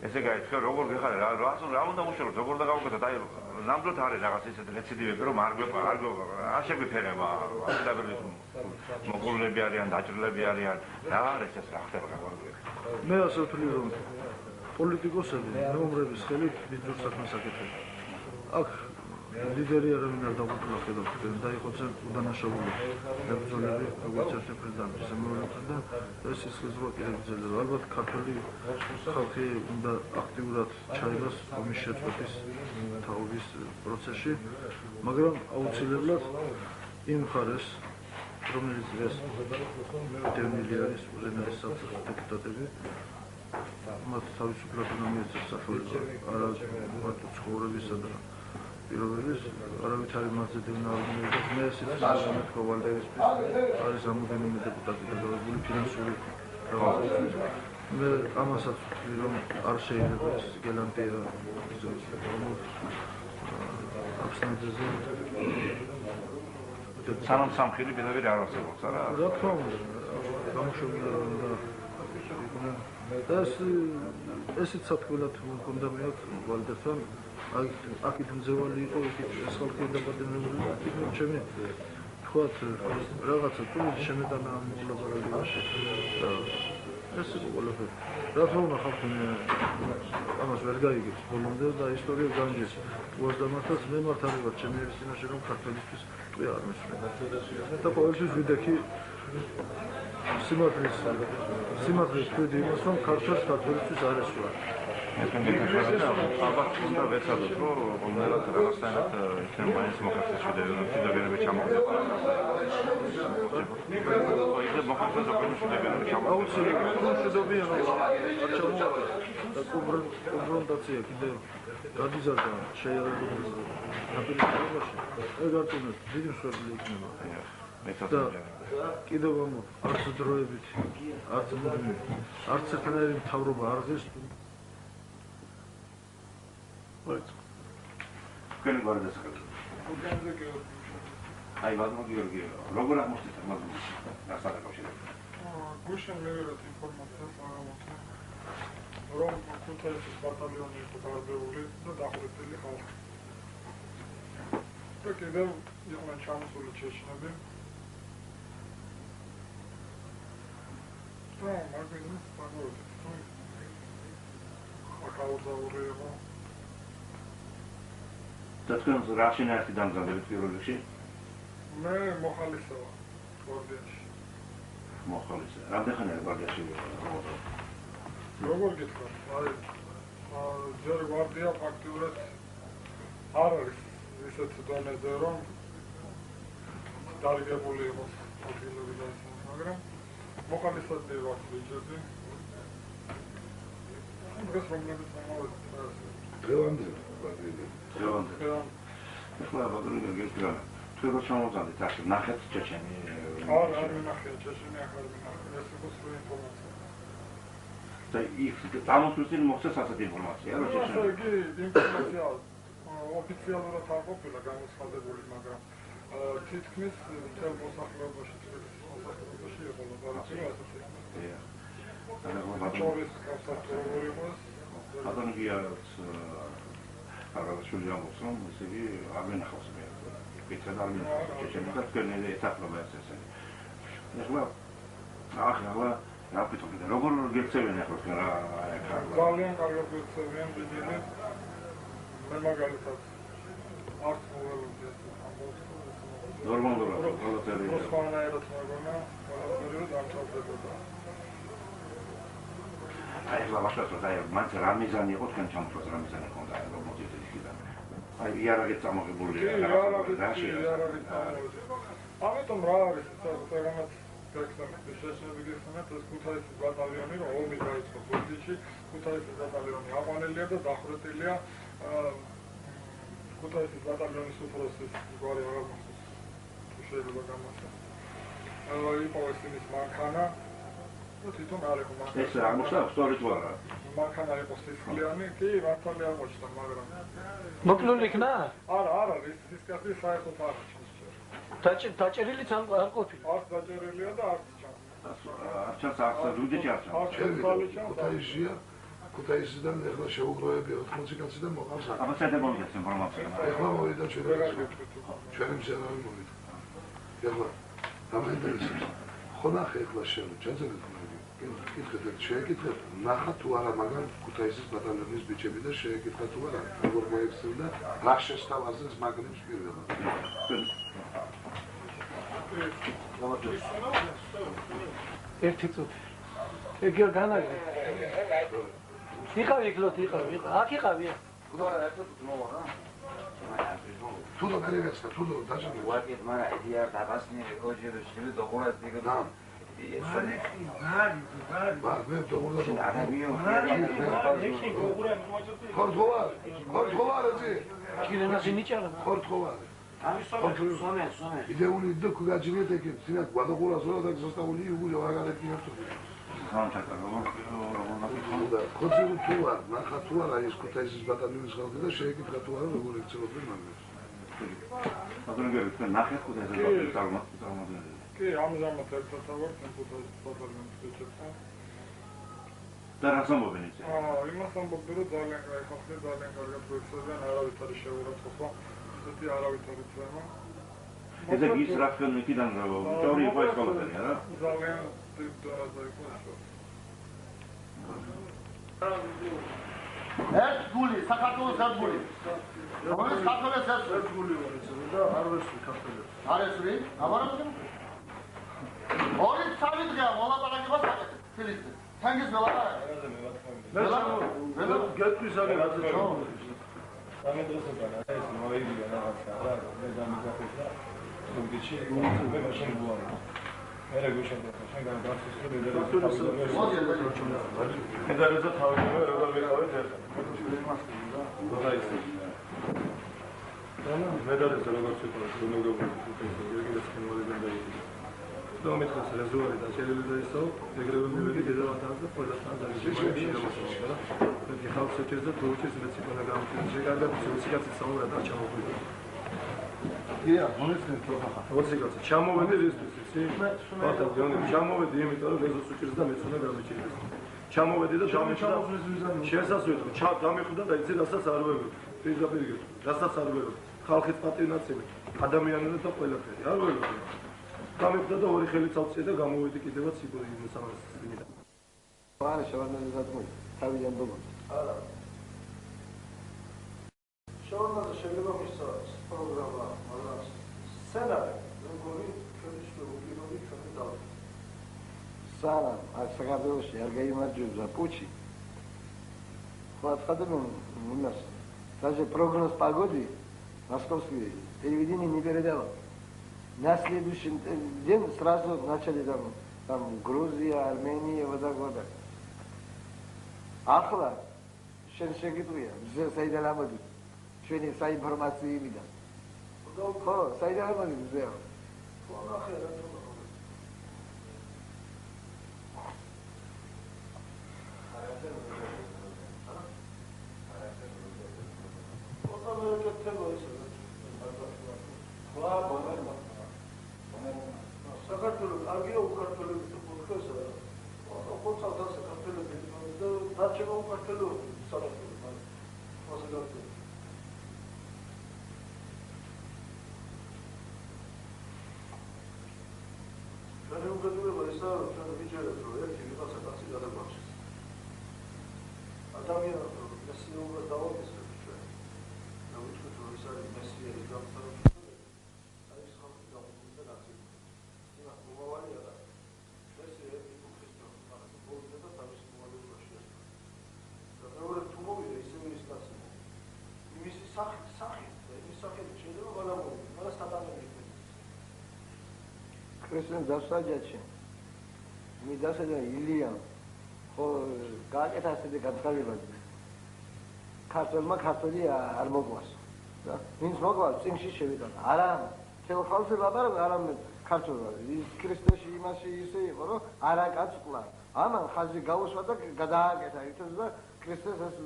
ესე გაიქცა როგორ გეხარ რა უნდა უშუალოდ როგორ და გავუკეთოთ აი ნამდვილად არის რაღაც ისეთი რეციდივები, რომ არ შეგვიფერება, აბსოლუტურად მოყოლები არიან, დაჭრილები არიან. რა არის ეს რა ხდება გაგვარკვევი? მე ასე ვთვლი, რომ პოლიტიკოსები მეომრების ხელით დიდ საქმეს აკეთებენ. აქ ლიდერი არავინ არ დაგვიწყოს და დაიხოცენ უდანაშაულო მებრძოლები, როგორც ერთი პრეზიდენტი, ისე მეორე პრეზიდენტი, ეს სიზღვა კიდევ გრძელდება. ალბათ ქართული ხალხი უნდა აქტიურად ჩაიგოს ომის შეწყვეტის თაობის პროცესში, მაგრამ აუცილებლად იმ მხარეს, რომელიც ეს დევნილი არის, უზენაეს საბჭოს დეპუტატები, მათ თავისუფლად უნდა მიეცეს სახელება, არა მარტო ცხოვრებისა და პირობების, არავითარი მათზე დევნილობები. მე ესეც მეთქვა ვალდერისთვის არის რამოდენიმე დეპუტატი დაგავებული ფინანსური რაღაცებით. მე ამასაც ვთვლი, რომ არ შეიძლება ეს გელანტია აბსტანძეზე სანამ სამხილი პირდაპირ არ არსებობს, არა? რა თქმა უნდა, გამოშვებული უნდა იყვნენ. ესეც სათქმელად უნდა მეაქვს ვალდერთან. აქეთ მძევალი იყო, იქით ეს ხალხი დაბადებული, იქით ჩემი თქვათ რაღაცა თუნდაც შემეტანა ამ ლაბორატორიაში. ეს იყო ყველაფერი. რა თქმა უნდა ხალხი ამას ვერ გაიგებს ბოლომდე და ისტორია განჯეს. უაზდამართაც მე მართ არ ვარ ჩემი ერის წინაშე რომ ქართველისთვის ტყვე არ მისვენ. და ყოველთვის ვიდექი სიმართლის ხვიდი იმას, რომ ქართველისთვის არ ესვა. ალბათ უნდა ვეცადოთ, რომ რომელად რაღაცნაირად იქნებ მაინც მოხდეს შედევერები ჩამოვიდეს. ისე მოხდეს შედევერები ჩამოვიდეს. აუცილებლად არ ჩამოვიდეს და კონფრონტაცია კიდევ გადიზარდა შეიარაღებული ნაპირებაში. ეგ არ თუნდაც დიდი მსხვერპლი იქნება. და კიდევ ამბობ, არც დროებით, არც მუდმივ, არც ერთნაირი მთავრობა არ ღირს. Când vor descărca? Ai văzut Gheorghe, rogul a muștit, mă duc. Asta de coșire. Gușen leverat informația să am rom cu toate batalionii cu care de ule, da daxuletli xalq. Peki de yana çamsulu çeşnebe. Tamam, magazin pagode. Akauza ureva. Თქვენ რაშინ ერთი დამზადებით პირველ რიგში? მე მოხალისე ვარ გვარდიაში. მოხალისე. რამდენი ხანია გვარდიაში ვარ? როგორ გითხრათ? აი ჯერ გვარდია ფაქტიურად არ არის ისეთ დონეზე რომ დარიგებული იყოს ადგილები და ისე, მაგრამ მოხალისეები ვარ ჯერჯერობით. დღეს რომლებიც მომავალი დღევანდელი გვარდიელი. ახლა ბაგრინი გეკრა. თქვენ რო ჩამოვზადეთ აქ ნახეთ ჩეჩენი. არ მინახია ჩეჩენი ახალ მინახია ეს იყო სრული ინფორმაცია. და იქ დამოსვლის მოხდეს ასეთი ინფორმაცია რა ჩეჩენი. ასე იგი ინფორმაცია ოფიციალურად არ ყოფილა გამოცხადებული, მაგრამ თითქმის მთელ მოსახლეობაში იყო ლაბორატორია ასეთი. ჩორის გასართობი იყოს. ადამიანს არასოდეს ამბობს რომ ესე იგი არ მენახავს მე პეტრე არ მენახავს ჩეჩენი და თქვენი ეთაპლობა ესე ახლა რა პიტომი და როგორ გექცევენ ახლა თქვენ რა ძალიან კარგად გექცევენ ბიძინე მე მაგალითად არც მოველოდი ამბობს ნორმალურად ყველაფერი რუსხანაერად მოგონა ყველაფერი დამთავრდებოდა აი ახლა ვაშოთ და მანც რა მიზანი იყო თქვენ ჩამოთვლას რა მიზანი ჰქონდა რომ მოდიოდეთ იქიდან აი იარაღით წამოღებული ამიტომ რა არის ყველანაც გექცევთ შეშები გექცევთ ეს ქუთაისის ბატალიონი რომ ომი დაიწყო ბოდიში ქუთაისის ბატალიონი აყვანილია და დახვრეტილია ქუთაისის ბატალიონის უფროსის გვარი აღარ მახსოვს თუ შეიძლება გამოსა იყო ესენის მანქანა თვითონ არ იყო მანქანა ეს აღმოჩნდა სწორედ თუ არა მანქანა იყო სისხლიანი კი მართალი აღმოჩნდა მაგრამ მოკლული იქნა? არა ის კაცი საერთოდ არ არის დაჭერილიც არ ყოფილა. არც დაჭერილია და არც ჩანს არჩას არც რუდეჭი არჩას ქუთაისია ქუთაისიდან ეხლა შეუგროვებია 80 კაცი და მოყავს აქ. აბა შედებოდა ინფორმაცია. ეხლა მოვიდა ჩვენი მზერავი მოვიდა. ეხლა დამაინტერესებს. ხო ნახე ეხლა შენ ჩაწერეთ კითხეთ შეეკითხეთ ნახა თუ არა მაგალ ქუთაისის ბატალიონის ბიჭები და შეეკითხა თუ არა როგორ მოექცევდა რა შესთავაზეს მაგნებს პირველად. ერთი წუთი. ეგ განაგე. იყავი იქ აქ იყავი. თუდო მერევეცდა თუდო დაჟინე. ვაკეთ მარა იდეა დაბასნი ეკოჯერო შევი დოღურას დგა. და Ideuni dă cu gaginete că ținea cu adăgura sola dacă s-a stau liu uite la care tine tu. Da, conținut tuar, na hatuar ai escutat esses batalhões que da cheia que hatuar eu vou leccionar bem mais. Atunci că nahe cu de batalhões კი, ამჟამად ერთად ვარ ქუთაისის ბატალიონის ბიჭებთან. და რას ამბობენ ისე? იმას ამბობენ, რომ ძალიან გაიხსნა, ძალიან კარგად პროექტებიან, არავით არის შეურაცხყოფა, ესეთი არავით არის თემა. ესე ის რა ხელმიქიდან ჯორი იყო ეს ყველაფერი, არა? ძალიან დიდ დონეზე იყო ეს. ერთ გული, საქართველოს ერთ გული. რომელიც საქართველოს ერთ გული ვარ ეს და არ ვესვი საქართველოს. არ ესვი? აბარაბი? ორი სამი დღეა მოლაპარაკება საკეთე. ფილიპზე. თანგის მოლაპარაკება. მე გეტყვის აგერ ასე ჩავ. სამი დღეს უკან ეს მოიგია რაღაცა რა მე დამიგახեցა. თუმცა მე მაშინ გვარი. მე გუშინდა შენ განაგაცის რომ მედალზე თავი როგორ ვიყავით ეს. რა ის მედალზე როგორ ვიყავით რომ გეგმის კინოებიდან დაიწყო. და მეტყვის რეზოლვი და შეიძლება ისო ეგრევე მივედი დედავათანზე ყველასთან დაიწყო. და ხალხს ეჭერდა თურქეთის მეციკონა გამწვით შეგარდათ მუსიკაცის საუბარ და ჩამოვიდა. Ia, მონეცნე თოხა. მუსიკაცი ჩამოვედი რისთვის იცი? ბატალიონი ჩამოვედი იმიტომ რომ ეზოს უჭირს და მეც უნდა გამეჭირდეს. ჩამოვედი და დამეჭდა. შესასვლელი დამეხვდა და იცი რასაც არ ვეღებ. პირდაპირ გეტყვი. რასაც არ ვეღებ. ხალხის პატრიოტიზმი, ადამიანები და ყველაფერი არ ვეღებ. დამეხვდა და ორი ხელით ავწია და გამოვედი კიდევაც მოსამართლეიდან. არა შევარდნაძე დადგმული. თავიდან დობა. არა. შევარდნაძე შეიძლება მისცეს პროგრამა, მაგრამ სცენარი როგორი ჩვენი შეგუგებოდი ჩვენი დავა. სანამ აქ საქართველოში არ გაიმარჯვებდა პუჩი. Подходим у нас. Даже прогноз погоды московский телевидение не передало. На следующий день сразу начали там Грузия, Армения, вот так вот. Ахла, шеншегитуя, сайдаламаду. Ჩვენი საინფორმაციო იმიდან. ხო, საიდანაა მზეა. საქართველოს კარგია უკართველობის პუნქტებსა და ოქროცა საქართველოს და დარჩება უკართველობის საქართველოს. მოსაგებია. Dar eu gândurile ăsta, când vine de proiecte, vine să faci de la bașă. Adam e Messi-ul vă dau o despre ce. Dar uite că tu să Messi e de să nu știu. Aici s-a făcut la un de la zi. Din acum o vali era. Messi e cu Cristian, dar cu bol de tot am să mă duc la și asta. Dar eu le tu mă vede, să mi sta să. Mi se sahe de ce de la la mă. Nu ăsta da mă. Cristian დასაჯაჩი მე დასაჯა ილია ხო გააკეთა ასეთი გადაყალიბა ქართულმა ქართული არ მოგვას და ვინც მოგვას წინში შევიდა არა თელ ხალხი ლაპარაკობს არამედ ქართულად ის ქრისტეში იმაში ისე იყო რომ არა კაცკლა ამან ხაზი გაუსვა და გადააკეთა ითოს და ქრისტეს ეს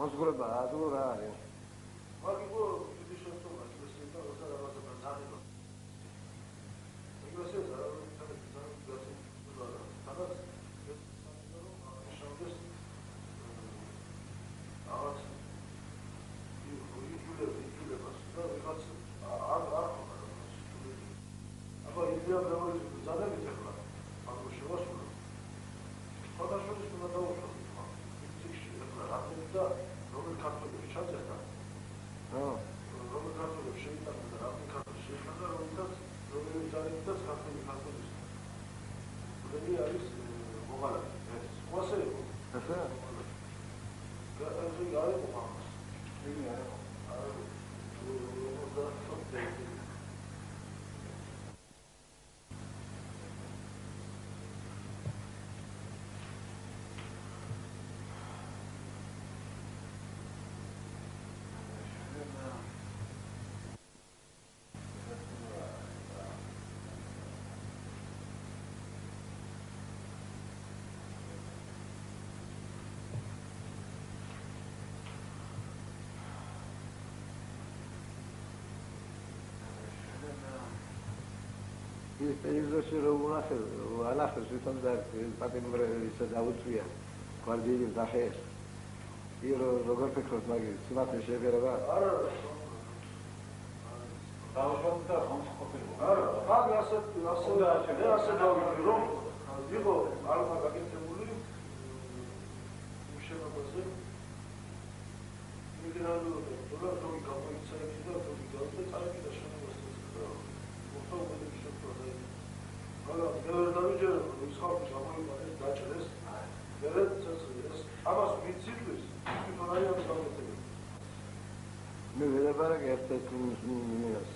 მოსგრება აზრო რა არის მაგიო ის შეცდომა ეს და რაღაცა დაძაბა აბა იდეა დავაიწყო ზადებით ახლა აგრო შევასრულო ფოტოშოპის უნდა დავუშვათ ხა ციხში ახლა რამე და რომელ ქართულებში ჩაწერდა რომელ ქართულებში შეიტანა და რამე ქართულში შეიტანა რომელი ძალებითაც ქართულის უდები არის მოღალატე ეს ყواسე იყო ასე გასული არის მოღალატე იგი არის ტელევიზორში რომ ანახეს თვითონ და პატიმრებისა დაუწვია გვარდიელი დახეს ირო როგორ ფიქრობთ მაგის სიმართლე შეერება არა დაუშვათ და ხომ ყოფილა არა მაგ ასე დავიწყე რომ იყო ალბათ გაკეთებული მშენებლობაზე მიგრანტული და თორე გამოიწერეთ და თორე წარეკიდა შენობასთან არა, ვერ დავიჯერე, ის ხალხი გამოიყენეს, დაჭრეს, ვერ წეწეს. ამას ვიცილვის, თვითონ არის ამ საკითხი. მე ვეღარ ერთ-ერთი მინას,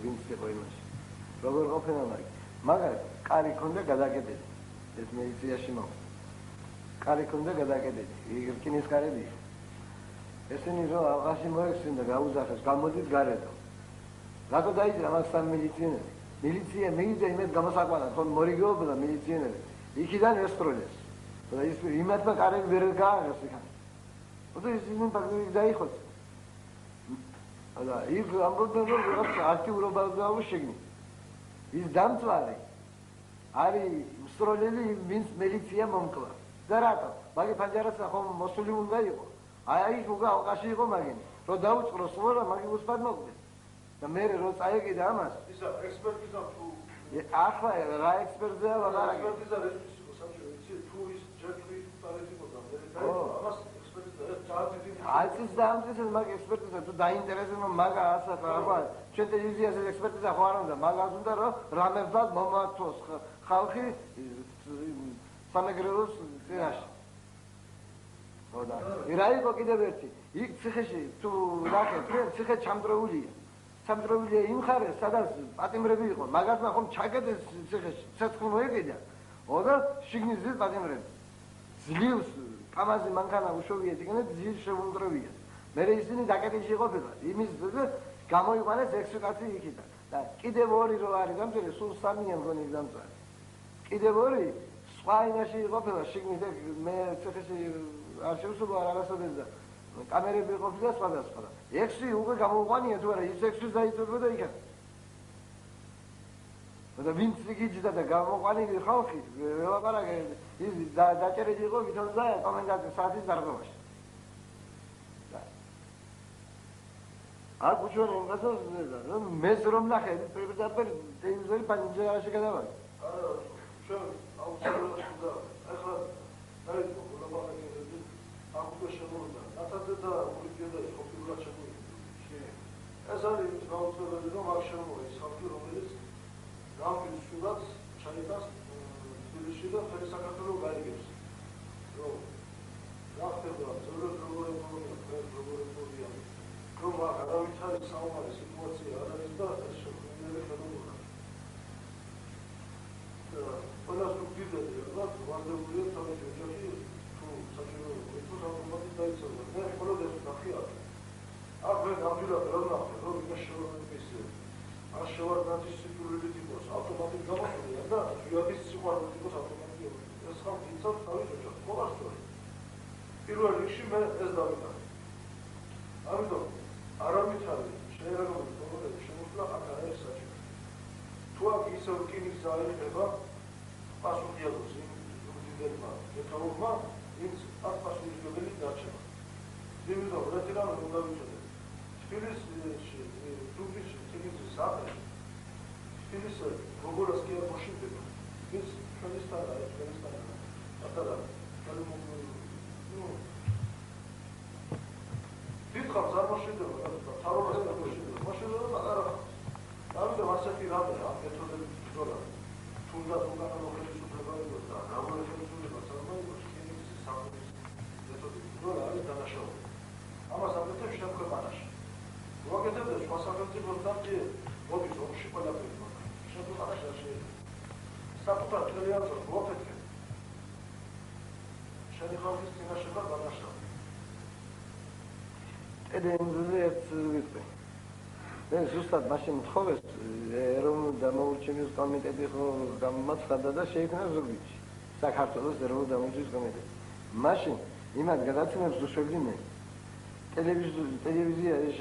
ვინც იყო იმაში. როგორ ყოფილა მაგარი, კარი ქონდა გადაკეტილი. ეს მილიციაში მოხდა. კარი ქონდა გადაკეტილი, რკინის კარები. ესენი რომ აღაში მოექცნენ და გაუძახეს, გამოდით გარეთო. რატო დაიჭრა მას სამ მილიციონერი? მილიცია მიიდა იმედ გამოსაყვანად, ხომ მორიგეობდა მილიციონერი. იქიდან ესტროლეს. და ის იმათმა კარები ვერ გააღეს იქან. ოდე ისინი პაგები დაიხოც. და იქ ამბობდა რომ რაღაც აქტიურობა დაუშეგნი. ის დამწვარი არის მსროლელი ვინც მილიცია მომკლა. და რატო? მაგი ფანჯარასა ხომ მოსული უნდა იყო. აი ის უგა ალყაში იყო მაგინი. რომ დაუწყრო სვორა მაგი უსპად მოკვდეს. და მე რო წაეკიდა ამას ისა ექსპერტიზა თუ ახლა რა ექსპერტიზა ვაღარ ექსპერტიზა რესურსი იყო სამშობლო იცი თუ ის ჯერტვი წარეთიკოდა ამას ექსპერტიზა წარეთიკი აიცის დაამტკიცეს მაგ ექსპერტიზა თუ დაინტერესება მაგ ასა ახლა ჩვენ ტელევიზიაზე ექსპერტიზა ხო არ უნდა მაგას უნდა რომ რამებსაც მომართოს ხალხი სამეგრელოს წინაშე ხო და რა იყო კიდევ ერთი იქ ციხეში თუ ნახეთ ციხე ჩამდროულია სამტროვილია იმ ხარეს, სადაც პატიმრები იყო, მაგათმა ხომ ჩაკეტეს ციხეში, ცეცხლი მოეკიდა. ოდა შიგნით ზის პატიმრები. ძლივს კამაზი მანქანა უშოვიეთ იქნებ, ძლივს შეუნდროვია. მე ისინი დაკეტილში ყოფილა. იმის გამოიყვანეს ექსპერტი იქიდან. და კიდევ ორი რო არის დამწერე, სულ სამია მგონი დამწერე. კიდევ ორი სხვა იმაში ყოფილა შიგნით მე ციხეში არ შევსულო არასოდეს და კამერები ყოფილა სხვადასხვა. ექსი უკვე გამოუყვანია თუ არა, ის ექსი დაიწებოდა იქან. და ვინც იგიჯდა და გამოყვანილი ხალხი, ველაპარაკე, ის დაჭერილი იყო ვითომ და კომენდანტის საათის დარღვევაში. აქ უჩვენე იმასაც, რომ მეც რომ ნახე, პირდაპირ ტელევიზორი პანჯერაში გადავალი. არა, ჩვენ აუცილებლად უნდა ახლა დაიწყო ლაპარაკი აუგო შემოვიდა. ათაზე და ურიგედა ყოფილა შემოვიდა. ეს არის გაუცელებელი რომ არ შემოვიდა ის ხალხი რომელიც გამის სულაც ჩაიტას თბილისში და მთელი საქართველოს გაიგებს. რომ რა ხდება როგორი პრობლემაა რომ არავითარი საომარი სიტუაცია არ არის და ეს შეგვიძლია გადავიდეთ. ყველას ვგიდები რა ვარდებულია თავის ოჯახი თუ საჭირო იყო საომარი დაიცალა. მე მხოლოდ ეს ნახია. აქ მე ნამდვილად რა ნახე რომ ის შეურაცხმის არ შევარდნათის სიტუაციით იყოს ავტომატით გამოხდია და იადის სიყვარულით იყოს ავტომატურად. ეს ხალხი იცავს თავის ოჯახს. ყოველასწორი. პირველ რიგში მე ეს დავიტანე. ამიტომ არავითარი შეერაგებული პრობლემები შემოსვლა აქ არ არის საჭირო. თუ აქ ისე რკინის ძალება პასუხი აქვს იმ ძირითადმა მეთაურმა, ვინც აქ პასუხისმგებელი დარჩება. იმიტომ რომ რატომ უნდა ვიცოდეთ. თბილისში, თბილისში საყე ის როგორ ასკია მოშინდება ის ჩვენისთანა პატარა დიდხანს არ მოშინდება თავრობას არ მოშინდება მოშინდება პატარა ამიტომ ასეთი რამე ამ მეთოდებით ბრძოლა თუნდაც უკანა ხელისუფლებაა და გამორე ხელისუფლება წარმოიდგინოს კინების სამების მეთოდებით ბრძოლა არის დანაშაული ამას ამბობთ შენ ქვეყანაში ვაკეთებთ სხვა სახელმწიფოსთან კი მოდის ომში ყველაფერი შენ ქვეყანაში არ შეიძლება საკუთარ ტერიტორიაზე მოაფეთქე შენი ხალხის წინაშე და დანაშაული ერთ ვიტყვი ეს ზუსტად მაშინ მთხოვეს ეროვნულ დამოუკიდებლობის კომიტეტი ხო გამოცხადდა და შეიქმნა ზუგდიდში საქართველოს ეროვნულ დამოუკიდებლობის კომიტეტი მაშინ იმად გადაცემებს უშვებდნენ ტელევიზია ეს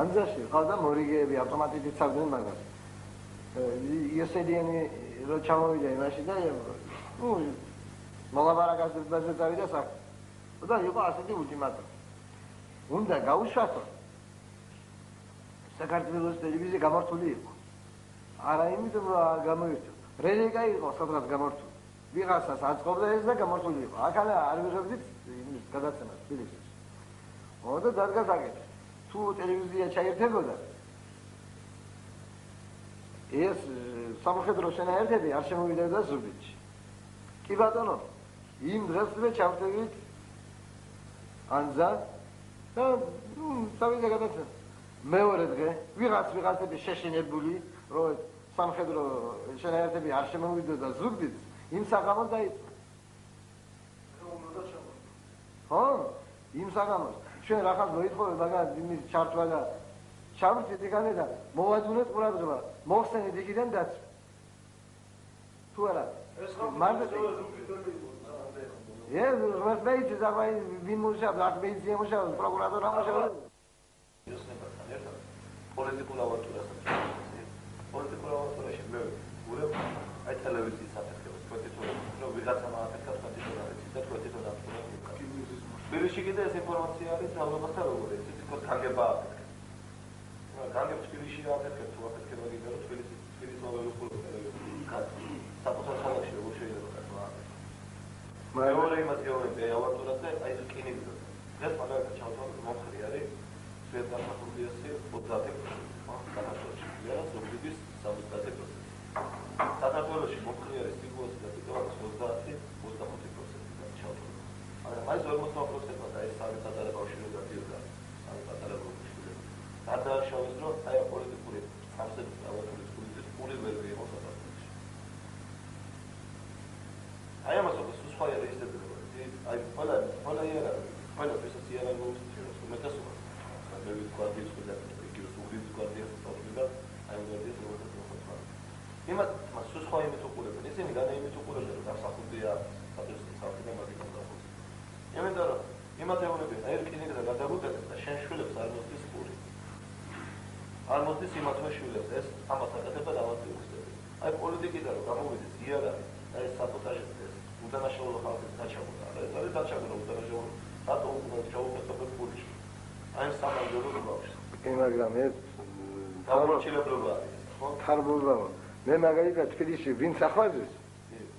ანზაში ყავდა მორიგეები ავტომატით იცავდნენ მაგას იოსედიანი რო ჩამოვიდა იმაში და მოლაპარაკებაზე წავიდა საქმე და იყო ასეთი ულტიმატუმი უნდა გაუშვათ საქართველოს ტელევიზია გამართული იყო არა იმიტომ რომ არ გამოირჩა რელიგა იყო სადღაც გამართული ვიღაცას აწყობდა ეს და გამართული იყო აქ არ ვიღებდით იმის გადაცემას თბილისში და დადგა საკითხი თუ ტელევიზია ჩაერთებოდა ეს სამხედრო შენაერთები არ შემოვიდებდა ზუგდიდში კი ბატონო იმ დღესვე ჩავწევით ანზა და წავიდა გადაცემა მეორე დღე ვიღაცები შეშინებული რომ სამხედრო შენაერთები არ შემოვიდოდა ზუგდიდს იმ საღამოს დაიწყო ხო იმ საღამოს ჩვენ რახან მოითხოვე მაგას იმის ჩართვა და ჩავწით იქანე და მოვაძუნეთ ყურადღება მოხსენეთ იქიდან დაცვა თუ არა ეს ეს მეიცი ზაღვაი ვინ მუშაობს აქ მეიცი მუშაობს პროკურატორი მუშაობს პოლიტიკურ ავანტურას პოლიტიკურ ავანტურაში მე ვურებ აი ტელევიზიის საფეხბურთოს პროტესტებს რომ ვიღაცამ აფეთქა თქვენთვის და თქვენთვის და თბილისში კიდე ეს ინფორმაცია არის ძალობასთან როგორ ეს თვითონ განგება აფეთქა განგებს თბილისში აფეთქა თუ აფეთქება კიდე რომ თბილისის მოველუხულობ საკუთარ ქალაქში როგორ შეიძლება თქვა მეორე იმას გეუბნები ავანტურაზე აი ეს კინიბი დღეს მაგალითად ჩავთვალე მომხრე არის სვეტდასახურდიასი 30% საქართველოში და ზუგდიდის 70%. საქართველოში მომხრე არის სიგუასი და პიტოვას 30-25% ჩავთვალე. მაგრამ აი 40%-მა და ეს სამი პატარა ბავშვი რომ დადიოდა, სამი პატარა ბავშვი. არ დააშავეს რომ აი პოლიტიკური სამსების ავადობის პოლიტიკის პური ვერ მიიღო საქართველოში. აი ამას სხვა ისეთი აი ყველა იარა ყველა ფესაც იარა მოუსწრებს უმეტესობა მე ვიკვირდი სხვა იგი ზუგდიდის გვარდიას თავიდა აი გვარდიას როგორც მოხდა იმათ მას სხვა იმით უყურებენ ისინი განაიმით უყურებენ რომ დასახურდია საფრთხის საფრთხე მაგით დასახურდა იმიტომ რომ იმათ ეუბნებიან აი რკინიგ და გადაგუდეთ და შენ შვილებს არ მოსდის პური არ მოსდის იმათვე შვილებს ეს ამას აკეთება დავატვირთები აი პოლიტიკიდან რომ გამოვიდეს იარაღი აი საპოტაჟი ეს უდანაშაულო ხალხის დაჩაგუდა ეს არის დაჩაგუდა უდანაშაულო რატო უნდა ჩაუკეთებდეს პურიში აი სამაგდრო ბავშვი. კი, მაგრამ ეს თავრობაჩილებრობა არის, ხო? თავრობა. მე მაგალითად თბილისში ვინც ახვალეს?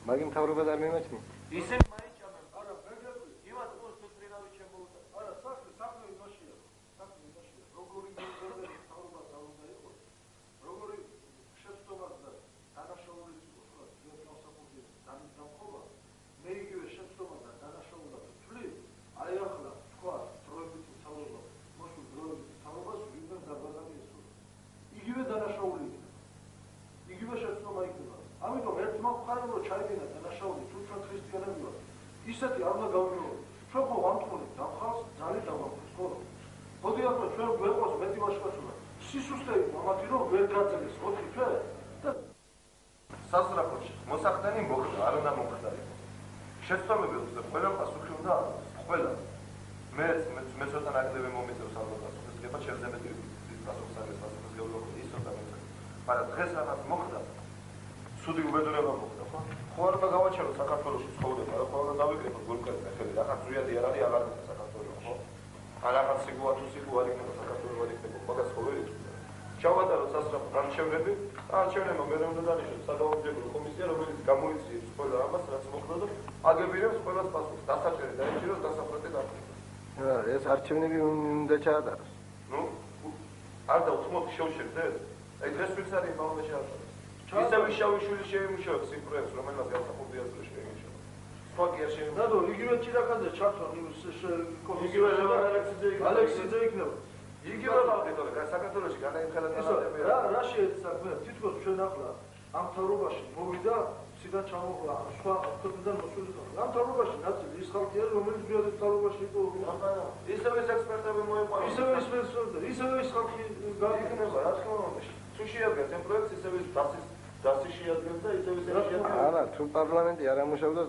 მაგ მთავრობა არ მიმაჩნი. ისინი მაიჭამენ. არა, ბეგები, იმათ ყურს თვითრინავი შემოუდა. არა, საქმე იმაშია. საქმე იმაშია. როგორი თავრობა დაუნდა იყოს? როგორი შეცდომას და დანაშაულის იყო, ხო? ძველ სამსახურში დამხობა. მე იგივე შეცდომა და დანაშაულად ვთვლი. აი ახლა თქვა იგივე დანაშაული იგივე შეცდომა იქნება ამიტომ ერთმა მხარემ რომ ჩაიგენა დანაშაული თუ ჩვენ ქრისტიანები ვართ ისეთი არ უნდა გავიმეოროთ ჩვენ ხო ვამტყუნებთ ამ ხალხს ძალით დავამტყუნებთ ხო მოდი ახლა ჩვენ გვეყოს მეტი ვაშკაცობა სისუსტე ამათი რომ ვერ გაძლეს 4 თვე და სასწრაფოში მოსახდენი მოხდა არ უნდა მოხდარი შეცდომები უწევ ყველა პასუხი უნდა ყველა მე ცოტა ნაკლები მომიწევს ალბათ პასუხისგება ჩემზე მეტი პასუხს არის პასუხისგებლობა ის უნდა მე მაგრამ დღეს რაღაც მოხდა სუდი უბედურება მოხდა ხო არ უნდა გავაჩერო საქართველოში ცხოვრება ხო არ უნდა დავიკრიბო გულკაცი ხელი რაღაც ზუიადი არ არის აღარ საქართველოს ხო ან რაღაც სიგუა თუ სიგუა არ იქნება საქართველოს არ იქნება მაგას ხო ვერ იცოდა ჩავატაროთ სასწრაფო არჩევნები, არჩევნებმა მე უნდა დანიშნოს საგამოძიებო კომისია, რომელიც გამოიწვიებს ყველა ამას, რაც მოხდა და აგებინებს ყველას პასუხს, დასაჭერი დაიჭიროს, დასაფრატე დაფრინოს. ეს არჩევნები უნდა ჩაატაროს. ნუ არ დაუთმოთ შევშერდეთ? აი დღეს ვინც არის მამა შეატაროს. ისე ვიშავიშვილი შეიმუშავებს იმ პროექტს, რომელსაც გასახურდია წრე შეიმუშავა. სხვა კი არ შეიმუშავა. დადო, იგივე ჭირაკაძე ჩართვა იგივე ალექსიძე იქნება. იგივე ხალხი თორე საქართველოში განაიხადა თანამდებია. რა შეიძლება საქმე? თითქოს ჩვენ ახლა ამ თავრობაში მოვიდა სიდან ჩამოყვა სხვა ქვეყნიდან მოსული ხალხი. ამ თავრობაში ნაწილი ის ხალხი არის, რომელიც ზოგადად თავრობაში იყო. ისევ ეს ექსპერტები მოიყვანა. ისევ ის ხალხი გაიგნება, რა თქმა უნდა. თუ შეადგენს ამ პროექტს, ისევ ის დასი შეადგენს და ისევ ის შეადგენს. არა, თუ პარლამენტი არ ამუშავდა,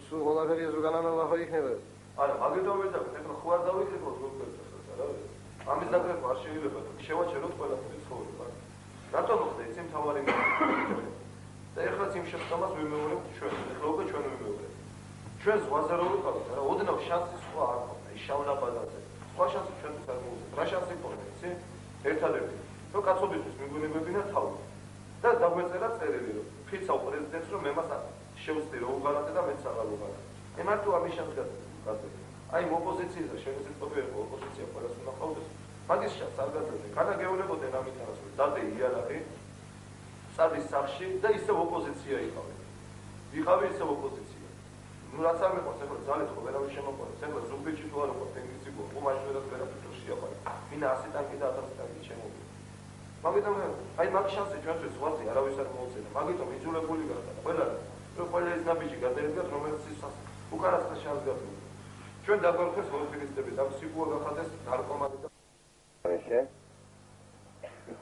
სულ ყველაფერი ეს განანალა ხო იქნება. არა, მაგითო ვეძახით, ეხლა ხო არ დავიქებოთ გოგოებს რა ვიცი. ამის დაკრება არ შეიძლება და შევაჩეროთ ყველაფერი ცხოვრება. რატომ მოხდა ეს მთავარი პრობლემა? და ეხლა იმ შეცდომას ვიმეორებ ჩვენ, ეხლა უკვე ჩვენ ვიმეორებ. ჩვენ ზღვაზე რო ვიყავით, რა, ოდნავ შანსი სხვა არ ქონდა, ის შავლაბადაზე. სხვა შანსი ჩვენთვის არ მოუწევს. რა შანსი ქონდა, იცი? ერთადერთი, რომ კაცობისთვის მიგვინებებინა თავი. და დაგვეწერა წერილი, რომ ფიცავ პრეზიდენტს, რომ მე მას შევსწირო რომ უღალატე და მეც აღარ უღალატე. მარტო ამის შანსი გაძლევ. აი ოპოზიციის და შეიძლება იყო ოპოზიცია ყველას უნდა ყავდეს. მაგის შანსს არ გაძლევდნენ. განაგეუნებოდნენ ამიტანაც, რომ დადე იარაღი წადის სახში და ისევ ოპოზიცია იყავენ. იყავი ისევ ოპოზიცია. ნუ რაც არ მეყვარს, ეხლა ძალით ხო ვერავინ შემოყვარეს. ეხლა ზუგდიდში თუ არ ვიყავ თენგიზი გო, უმაშველად ვერაფერ შეაყვარა. მინა 100 ტანკი და 1000 ტანკი შემოვიდა. მაგიტომ აი მაგ შანსი ჩვენთვის ზღვაზე არავის არ მოუწევს. მაგიტომ იძულებული გახდა ყველა რომ ყველა ეს ნაბიჯი გადაერგათ, რომელიც ის უკანასკნელ შანსს გაძლევს. ჩვენ დაგვარქვეს ვოლფინისტები და სიკუა გახადეს ნარკომანი და ესე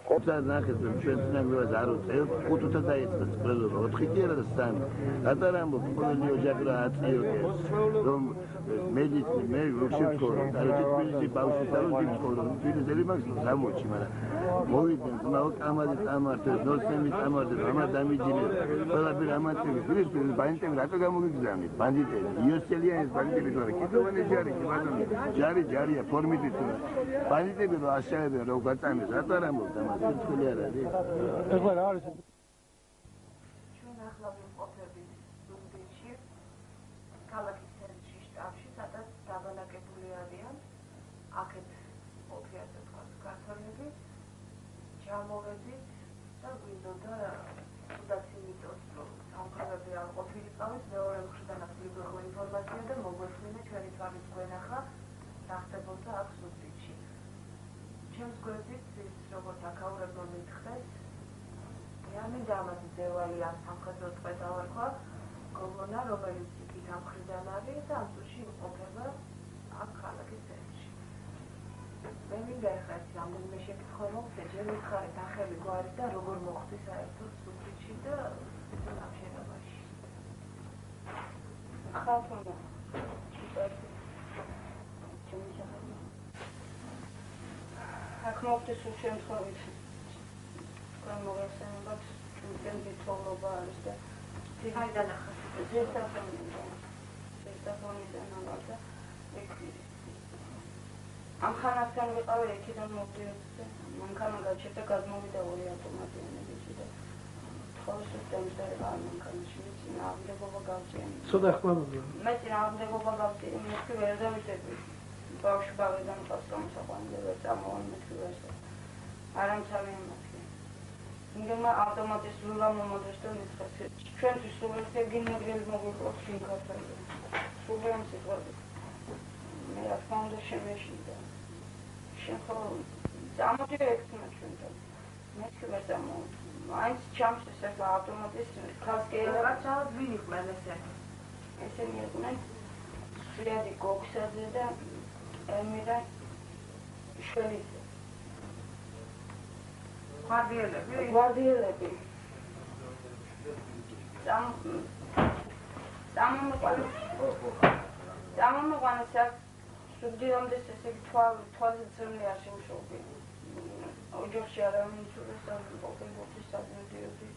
ხოცა ნახეთ რომ ჩვენ წინაგრებას არ უწევთ 5-თა დაიწყეს პრეზიდენტ 4 კი არა და 3 რატარ ამბობ ყოველი ოჯახი რა აწიოდეს რომ მედიცინი მე ვშევქორო და თითქმის ბავშვი თავი ვიქორო თვითონ მაგის გამოჩი მაგრამ მოვიდნენ ძმაო კამადი წამართეს ნოსემი წამართეს ამა დამიჯინეს ყველაფერი ამათები ის ბანდიტები რატო გამოგიგზავნით ბანდიტები იოსელიანის ბანდიტები თუ არა კიდევანი ჯარი კი ბატონო ჯარია ფორმიტით ბანდიტები რო აშენებენ რო გაწამეს რატო არ ამბობთ ამას თითქოს არ არის ეხლა რა არის ჩვენ ახლა ვიმყოფებით ზუგდიდში ქალაქის ცენტრში შტაბში სადაც დაბანაკებული არიან აქეთ ოფიაზე თქვა ქართველები ჩამოვედით და გვინდოდა თუნდაც იმიტომ რომ სამხედროები არ ყოფილიყავით მეორე მხრიდან აქტიურობა ინფორმაცია და მოგვეცლინა ჩვენი თვალის გვენახა რა ხდებოდა აქ ზუგდიდში ჩემს გვერდით ის როგორც აქაურებმა მითხრეს მინდა ამათი ძევალი ან სამხედრო წყვეტა ვარქვა გოგონა რომელიც იქით ამ მხრიდან არის და ამ წუთში იმყოფება აქ ქალაქის ცენტრში მე მინდა ეხლა ეს რამდენიმე შეკითხვა მოგცე ჯერ მითხარით ახალი გვარი და როგორ მოხდი საერთოდ ზუგდიდში და ამ შენობაში ხალხმა აქ მოხდეს სულ შემთხვევით გამოგეხსენებათ ჩვენ თვითმფრინობა არის და აიდან ახლა ზესტაფონიდან ამბობდა ამ ხანასთან ვიყავი იქიდან მოვდიოდი და მანქანა გაჩერდა გადმოვიდა ორი ავტომატიანები და თხოვს სისტემზე არ მანქანაში წინააღმდეგობა გავწიენი ცოტა ხმამობია მე წინააღმდეგობა გავწიენი მეთქი ვერ დავიწყები ბავშვი ბავშვიდან პასტომსაყვანზე ვერ წამოვან მეთქი ვერ არამცავი მეთქი ინგემა ავტომატის ლულა მომოდეს და მითხრეს ჩვენთვის სულელს გინმოგრელი მოგვიყვარს შინკარფაზე სულელს სიტყვები მე რა თქმა უნდა შემეშინდა შენ ხო წამოდიო ექცნა ჩვენთან მეთქი ვერ წამოვან მაინც ჩამს ეს ახლა ავტომატის ქასკელა რაცა ვინ იყვნენ ესენი იყვნენ სვიადი გოქსაძე და ემირა შველიძე გვარდიელები წამომოყვანეს აქ ზუგდიდამდეს ესე თვალზე ძრნი არ შემშობი ოჯახში არავინ იცურეს და ყოფილობდის სადმედიოდი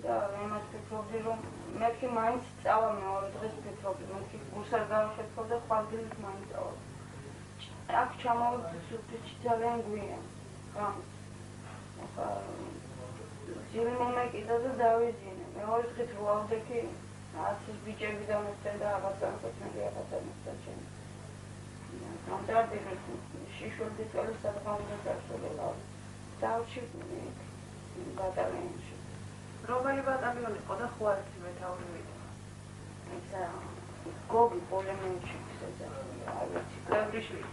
და იმას ფიქრობდი რომ მეთქი მაინც წავა მეორე დღეს ფიქრობდი მეთქი გულს არ გავახერხო და ხვალდილით მაინც წავა აქ ჩამოვედი ზუგდიდში ძალიან გვიან ძილი მომეკიდა და დავიზინე. მეორე დღით ვავდექი ასის ბიჭები დამოსწენ და აღაწანხოთმელი აღაწანხდა ჩემი. გამწარდი შიშველი წელი სადღამდა დასრულდა. დავში ბატალიონში. რომელი ბატალიონი ყო და ხوارეთი მეთაური ვიდა? ისა გოგი პოლემენში ესეა. გევრიშვილი.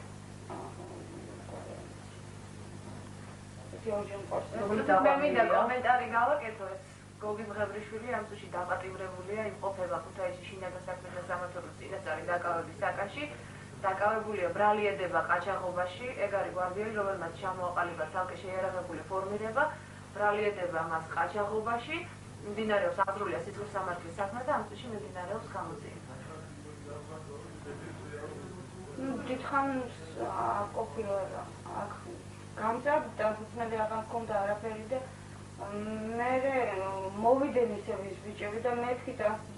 მე მინდა კომენტარი გავაკეთო ეს გოგი მღევრიშვილი ამ წუთში დაპატიმრებულია იმყოფება ქუთაისში შინაგან საქმეთა სამმართველოს წინასწარი დაკავების საკაში დაკავებულია ბრალიედება ყაჩაღობაში ეგ არის გვარდიელი რომელმაც ჩამოაყალიბა ცალკე შეიარაღებული ფორმირება ბრალიედება მას ყაჩაღობაში მიმდინარეობს აღძრულია სიცხლის სამართლის საქმე და ამ წუთში მიმდინარეობს გამოძიება დიდხანს ყოფილა აქ გამწარდა დაფუძნელი აღარ მქონდა არაფერი და მე მოვიდნენ ისევ ის ბიჭები და მეთქი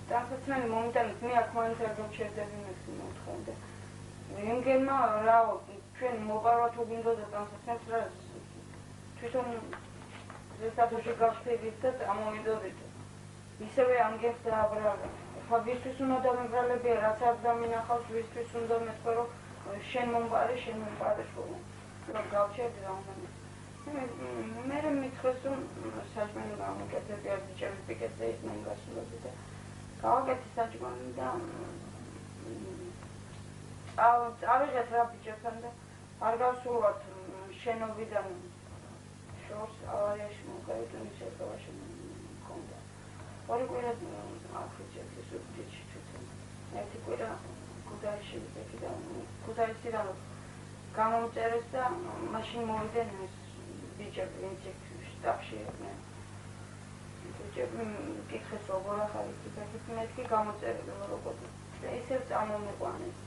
დაფუძნელი მომიტანეთ მე აქ მაინც არ გამჩერდები მეთქი და რენგენმა რა ჩვენ მოპარვათ უგინდოდა დაფუძნელს რა თვითონ ზესადოში გავხდებით და ამოვიდოდით ისევე ამგებს დააბრალე ხა ვისთვის უნდა დამებრალებია რაც არ დამინახავს ვისთვის უნდა მეთქო რომ შენ მომპარე შულა გავჩერდი რაუნდები. მე მითხრეს რომ საჭმელი გამოკეთებია ბიჭები პიკეტზე ისმენ გასულები და გავაკეთე საჭმელი და წავიღეთ რა ბიჭებთან და არ გავსურვათ შენობიდან შორს ავარიაში მოგავიდნენ შეფოვაში მქონდა. ორი კვირა აფრიჩებში სუბტიჩი თვითონ. ერთი კვირა ქუთაისში ვიყიდა ქუთაისიდან გამომწერეს და მაშინ მოვიდნენ ეს ბიჭები ვინც შტაბში იყვნენ. ბიჭები მკითხეს როგორ ახალი ტიპებით მეთქი გამოწერები როგორ და ისევ წამომიყვანეს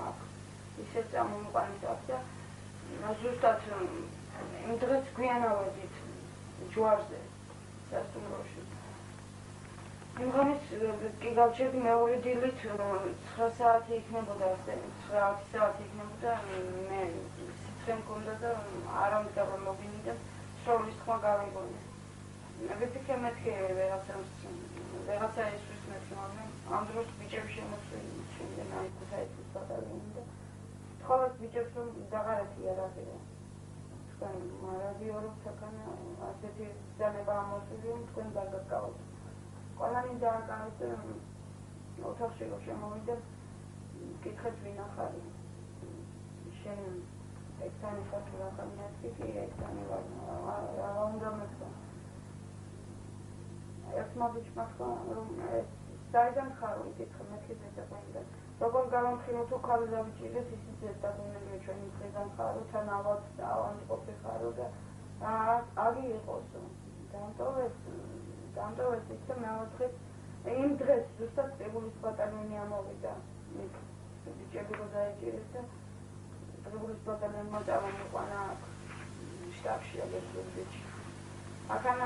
აქ ისევ წამომიყვანეს აქ და ზუსტად იმ დღეს გვიანავედით ჯვარზე სასტუმროში. იმ ღამეს კი გავჩერდი მეორე დილით 9 საათი იქნებოდა ასე 9 საათი იქნებოდა მე სიცხე მქონდა და არ ამდა რომ მოვინიდე სროლის თქმა გავიგონე. მე ვიფიქრე მეთქე ვერაცა ისვის მეთქე მაგრამ ამ დროს ბიჭები შემოსვლდნენ აი ქუთაისის ბატალიონი და თხოვეთ ბიჭებს რომ დაღარეთ იარაღია. თქვენ მარადიორო თქანა ასეთი ძალება ამოსული თქვენ დაგაკავოთ. ყველანი დააკავეთ ოთახში რომ შემოვიდა კითხეთ ვინ ახალი შენ ექთანი ხარ თუ რა ხარ მეთქი კი ექთანი ვარ რა უნდა მეთქვა ერთმა ბიჭმა თქვა რომ საიდან ხარ იკითხე მეთქი ზედაპირიდან როგორ გამომხილო თუ ხარ დავიჭირეთ ისიც ზედაპირიდან ჩვენი მხრიდან ხარო თან ავანდი ყოფი ხარო და აგი იყოს დამტოვეთ ისე მეოთხე იმ დღეს ზუსტად ტებულის ბატალიონი ამოვიდა ბიჭები რო დაეჭირეს და ტებულის ბატალიონმა წამოიყვანა შტაბში აგებული ბიჭი აქან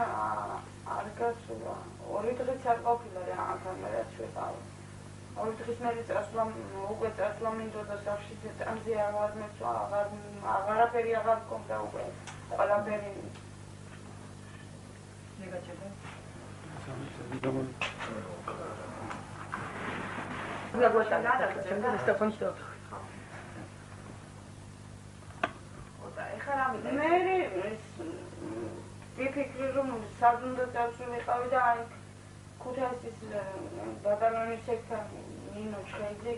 არ გასულა ორი დღეც არ ყოფილა რა აქან რაც შეყავა ორი დღის მერე წასვლა უკვე წასვლა მინდოდა სახში ტანზე აღარ მეცვა აღარაფერი აღარ მქონდა უკვე ყველაფერი ნეგატივი ვიფიქრე რომ საძუნდა წავსულიყავი და აი ქუთაისის ბატალიონის ექთანი ნინო ჩხეიძე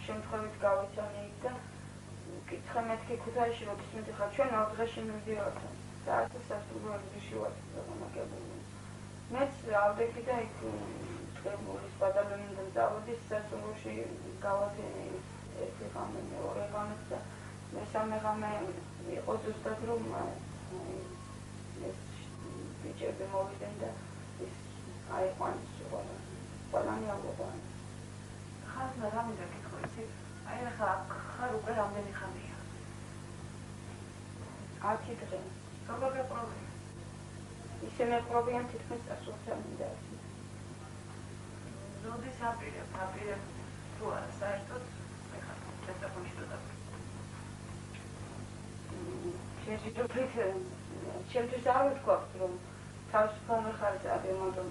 შემთხვევით გავიცანი იქ და კითხე მეთქი ქუთაისში რომ ისმეთი ხარ ჩვენ ორ დღეში მივდივართ და ასე სასტუმროში ვარ გამაგებული მეც ავდექი და იქ ტებულის ბატალიონიდან წავედი სასტუმროში გავაფენე ერთი ღამე მეორე ღამე და მესამე ღამე იყო ზუსტად რომ ეს ბიჭები მოვიდნენ და ის აიყვანეს ყველანი ამბობა ხაზნა რა მინდა გითხრა იცი აი ახლა ხარ უკვე რამდენი ხანია 10 დღე როგორ გაპრობი ისე მეპრობიან თითქმის წასულთან მინდა როდის აპირებ თუ არა საერთოდ ეხლა ტელეფონში დადაბ შეჯიბრით ჩემთვის არ ვთქვათ რომ თავისუფალი ხარ წავი მაგრამ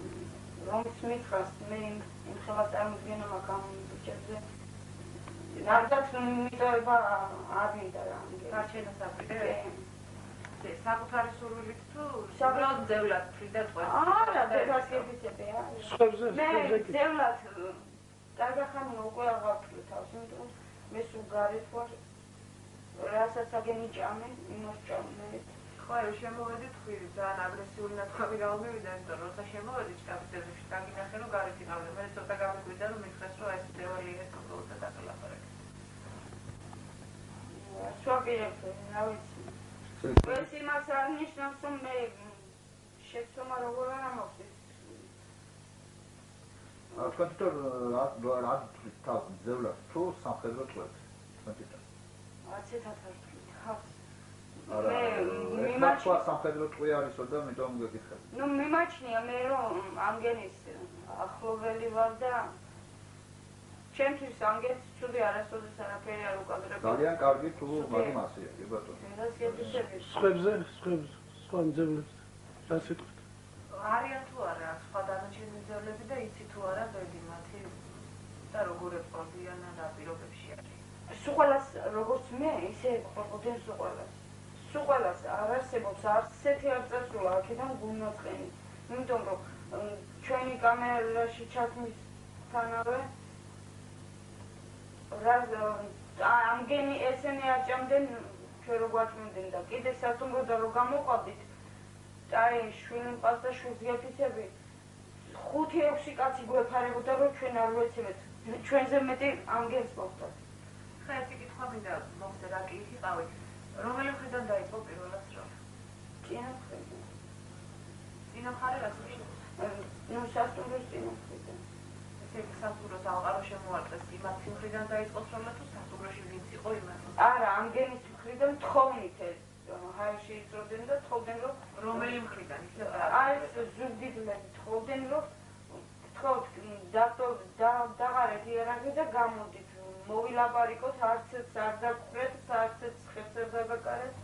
რომც მითხრას მე იმ ხელას წარმოდგენა მაქვს ამ ბიჭებზე ნარდაც მიტოვება არ მინდა რა გარჩენას აპირე საკუთარი სურვილით თუ უბრალოდ ძევლად ფრიდად ყველა არა დაგასკებიცებია მე ძევლად დაგახანი უკვე აღავთვლი თავს იმიტომ მე სულ გარეთ ვარ რასაც აგენიჭამე იმას ჭამე ხო შემოვედით ხვირი ძალიან აგრესიული ნათქვამი გამომივიდა იმიტომ რომ როცა შემოვედით კაპიტალში დაგინახე რომ გარეთ იყავდა მე ცოტა გამიგვიდა რომ მითხრეს რომ ეს თეორია ეს უბრალოდ დაგელაპარაკე სვაგირებ რა ვიცი ეს იმას არ ნიშნავს რომ მე შეცდომა როგორ არ ამოხდეს თქვენ რა თავს ძევლად თუ სამხედრო წვეთ თქვენ არცეთად არ თქვით ხავს მე სამხედრო წვე არისო და მეტომ გეკითხები. ნუ მიმაჩნია მე რომ ამგენის ახლოველი ვარ და ჩემთვის ამგენს ცუდი არასოდეს არაფერი არ უკადრება. ძალიან კარგი თუ მაგ მასია, კი ბატონო. სხვა მძევლებს რა სიტყვით? არიან თუ არა სხვა დანარჩენი მძევლები და იცი თუ არა ბედი მათი და როგორ ეყრდიან რა პირობებში არის. სუყალას როგორც მე ისე ყოფილ სუყალას არ არსებობს არც ერთი არ წასულა აქედან გულნაწყენი. იმიტომ რომ ჩვენი კამერაში ჩათმისთანავე ამგენი ესენი არ ჭამდნენ ჩვენ რო გვაჭმდნენ და კიდე სასტუმროდა რო გამოყვავდით აი შვილი მყავს და შვილს გეფიცები 5-6 კაცი გვეფარებოდა რომ ჩვენ არ ვეცემეთ ჩვენზე მეტი ამგენს მოხდათ. ხა ერთი კითხვა მინდა მოხდა რა კი იყავით რომელი მხრიდან დაიწყო პირველად რომ წინა მხრიდან წინა მხარე რაც ნუ სასტუმროს წინა მხრიდან ეს სასტუმროს აღარო შემოარტყეს იმათი მხრიდან დაიწყო სროლა თუ სასტუმროში ვინც იყო იმათი არა ამგენის მხრიდან თხოვნით ჰაერში იწროდნენ და თხოვდნენ რომ რომელი მხრიდან აი ეს ზუგდიდლები თხოვდნენ რომ თხოვთ დაღარეთ იერარქია და გამოდით მოვილაპარიკოთ არცაც არ დაგვრეთ, არცაც ხერხს არ დაგაკარეთ.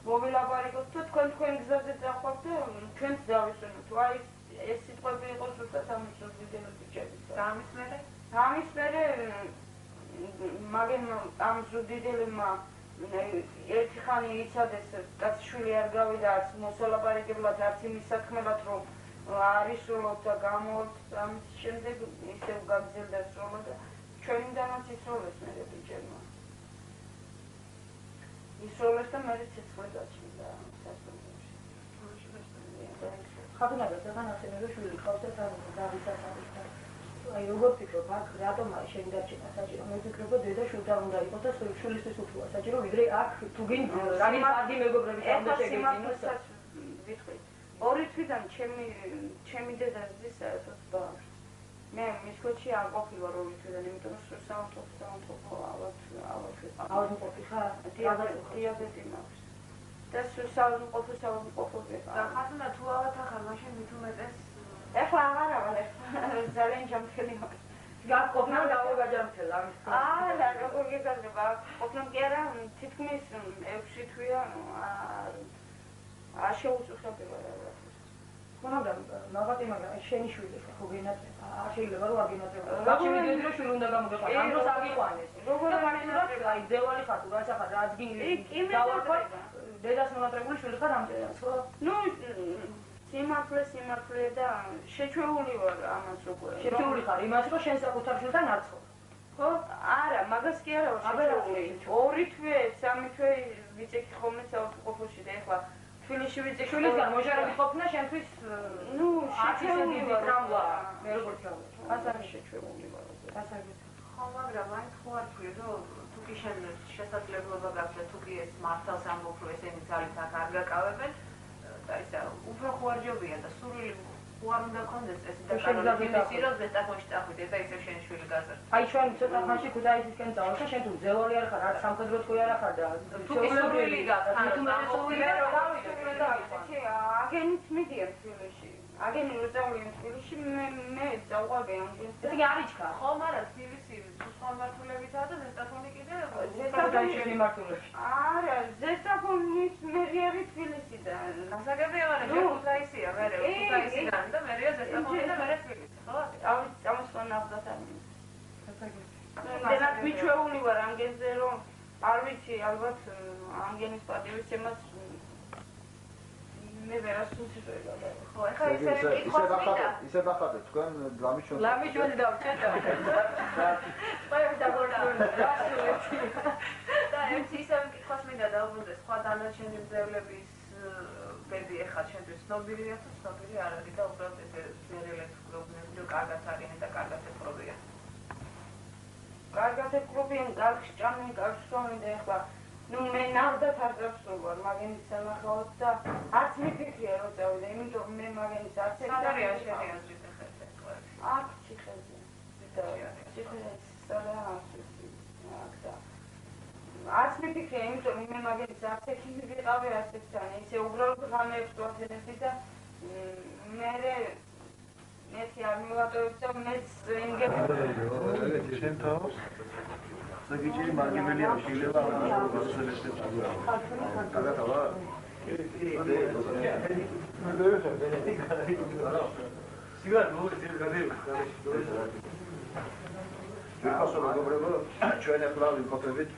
მოვილაპარიკოთ თუ თქვენ გზაზე წახვართ და ჩვენც დავისვენოთ. თუ აი ეს სიტყვები იყოს უბრალოდ ამის ზუგდიდელი ბიჭების. ამის მერე? ამის მერე მაგენ ამ ზუგდიდებმა ერთი ხანი იცადეს კაცშვილი არ გავიდა არც მოსალაპარაკებლად, არც იმის საქმელად რომ არისულოთ და გამოვთ ამის შემდეგ ისევ გაგზელდა სროლა და ჩვენიდანაც ისროლეს მერე ბიჭებმა. ისროლეს და მერე ცეცხლი გაჩნდა სასტუმროში. ხაბუნაგა ძალიან ახსენე რომ შვილი ყავს და დავიცას არის და აი როგორ ფიქრობ აქ რატომ შენ დარჩენა საჭირო მე ვფიქრობ რომ დედა შვილთან უნდა იყოს და შვილისთვის უფრო საჭირო ვიდრე აქ თუ გინ რამე კარგი მეგობრები უნდა შეგეძინოს ვიტყვი ორი თვიდან ჩემი დედა ზის საერთოდ ბავშვი მე მის კოჩი არ ყოფილა ორი თვიდან იმიტომ რომ საუნთოფო ალბათ ყოფი ხარ დიაბეტი მაქვს და საუნთოფო და ხათუნა თუ ავათახარ მაშინ მით უმეტეს ეხლა აღარა ვარ ძალიან ჯამთელი ვარ გაკოფნა დავაგაჯამთელა არა როგორ გეგაზრება ყოფნა კი არა თითქმის 6 თვეა არ შეუწუხებია რა მაგრამ ნაბატი მაგრამ შენი შვილი ხო გენატრება არ შეიძლება რომ არ გენატრება გაჩვენებდი რომ შვილი უნდა გამოგეყვა ამ დროს აგიყვანეს როგორ აი ძევალი ხარ თუ რაცა ხარ რაც გინი დავარქვა დედას მონატრებული შვილი ხარ ამდენად ხო ნუ სიმართლე და შეჩვეული ვარ ამას უკვე შეჩვეული ხარ იმას რომ შენ საკუთარ შვილთან არ ცხობ ხო არა მაგას კი არა ვარ ორი თვე სამი თვე ვიცექი ხოლმე საავადმყოფოში და ეხლა თბილისში ვიცექი შვილისგან მოჟარებით ყოფნა შენთვის ნუ შეჩვეული ვარ მე როგორ ჩავდა ასარი შეჩვეული ვარ ასარი ხო მაგრამ აი ხო არ თქვი რომ თუ კი შენ შესაძლებლობა გაქვს თუ კი ეს მართალს ამბობ რომ ესენი ძალით აქ არ გაკავებენ და უფრო ხوارჯობია და სურვილი უარ უნდა კონდეს წესი და კანონები რომ ზესტაფონში წახვიდე და ისევ შენ შვილი გაზარდ. აი ჩვენ ცოტა ხანში ქუთაისისკენ წავართ და შენ თუ ძევალი არ ხარ, არც სამხედრო თქვი არ ხარ და სურვილი გაქვს, თუ მე სურვილი არ გავიდე. აგენით მიდიან თბილისში. აგენი რო წავლიენ თბილისში, მე წავყავდი ამგენს. ესე იგი არიჩქა. ხო, მაგრამ თბილისი სხვა მართულებითაა და ზესტაფონი კიდე ზესტაფონი მართულებში. არა, ზესტაფონის მერი არის თბილისიდან. გასაგებია, მაგრამ ქუთაისია, მერე ქუთაისიდან და მერეა ზესტაფონი და მერე თბილისი, ხო? წამოსვლა ნახდათ ამის. გასაგებია. მიჩვეული ვარ ამგენზე, რომ არ ვიცი, ალბათ ამგენის პატივისცემას მე ვერასწრებია. ხო, ეხლა ისე კითხავს მინდა. ისე დახატეთ თქვენ ლამიჩვენი. ლამიჩვენი დავჭერდა. ყველა დაგორდონე. და ერთ ისევ კითხავს მინდა დაუბრუნდე სხვა დანარჩენი მძევლების ბედი ეხლა ჩვენთვის ცნობილია თუ ცნობილი არ არის და უბრალოდ ესე ზერელეთ ვფიქრობდნენ რომ კარგად არიან და კარგად ეპყრობიან. კარგად ეპყრობიან, კარგს ჭამენ, კარგს ხომენ და ეხლა ნუ მე ნამდვილად არ წავსწრობ მაგენის სამახაოდ და არც მიფიქრია რომ წავიდე, იმიტომ მე მაგენის არც სანდარია შეღიაზრით ეხლა აქ ციხეზე. ციხეზე სადა აქ და არც მიფიქრია, იმიტომ მე მაგენის არც ერთი ვიყავი არც ერთთან, ისე უბრალოდ ღამეებს ვათენებდი და მერე მეთი არ მივატოვებ და მეც იმგები შენ თავს საგიჭირი მარგებელია შეიძლება ამ გასულეთებს გადათავა სიგარ მოიწერ გადაიღო ვიფასო მეგობრებო ჩვენ ახლა ვიმყოფებით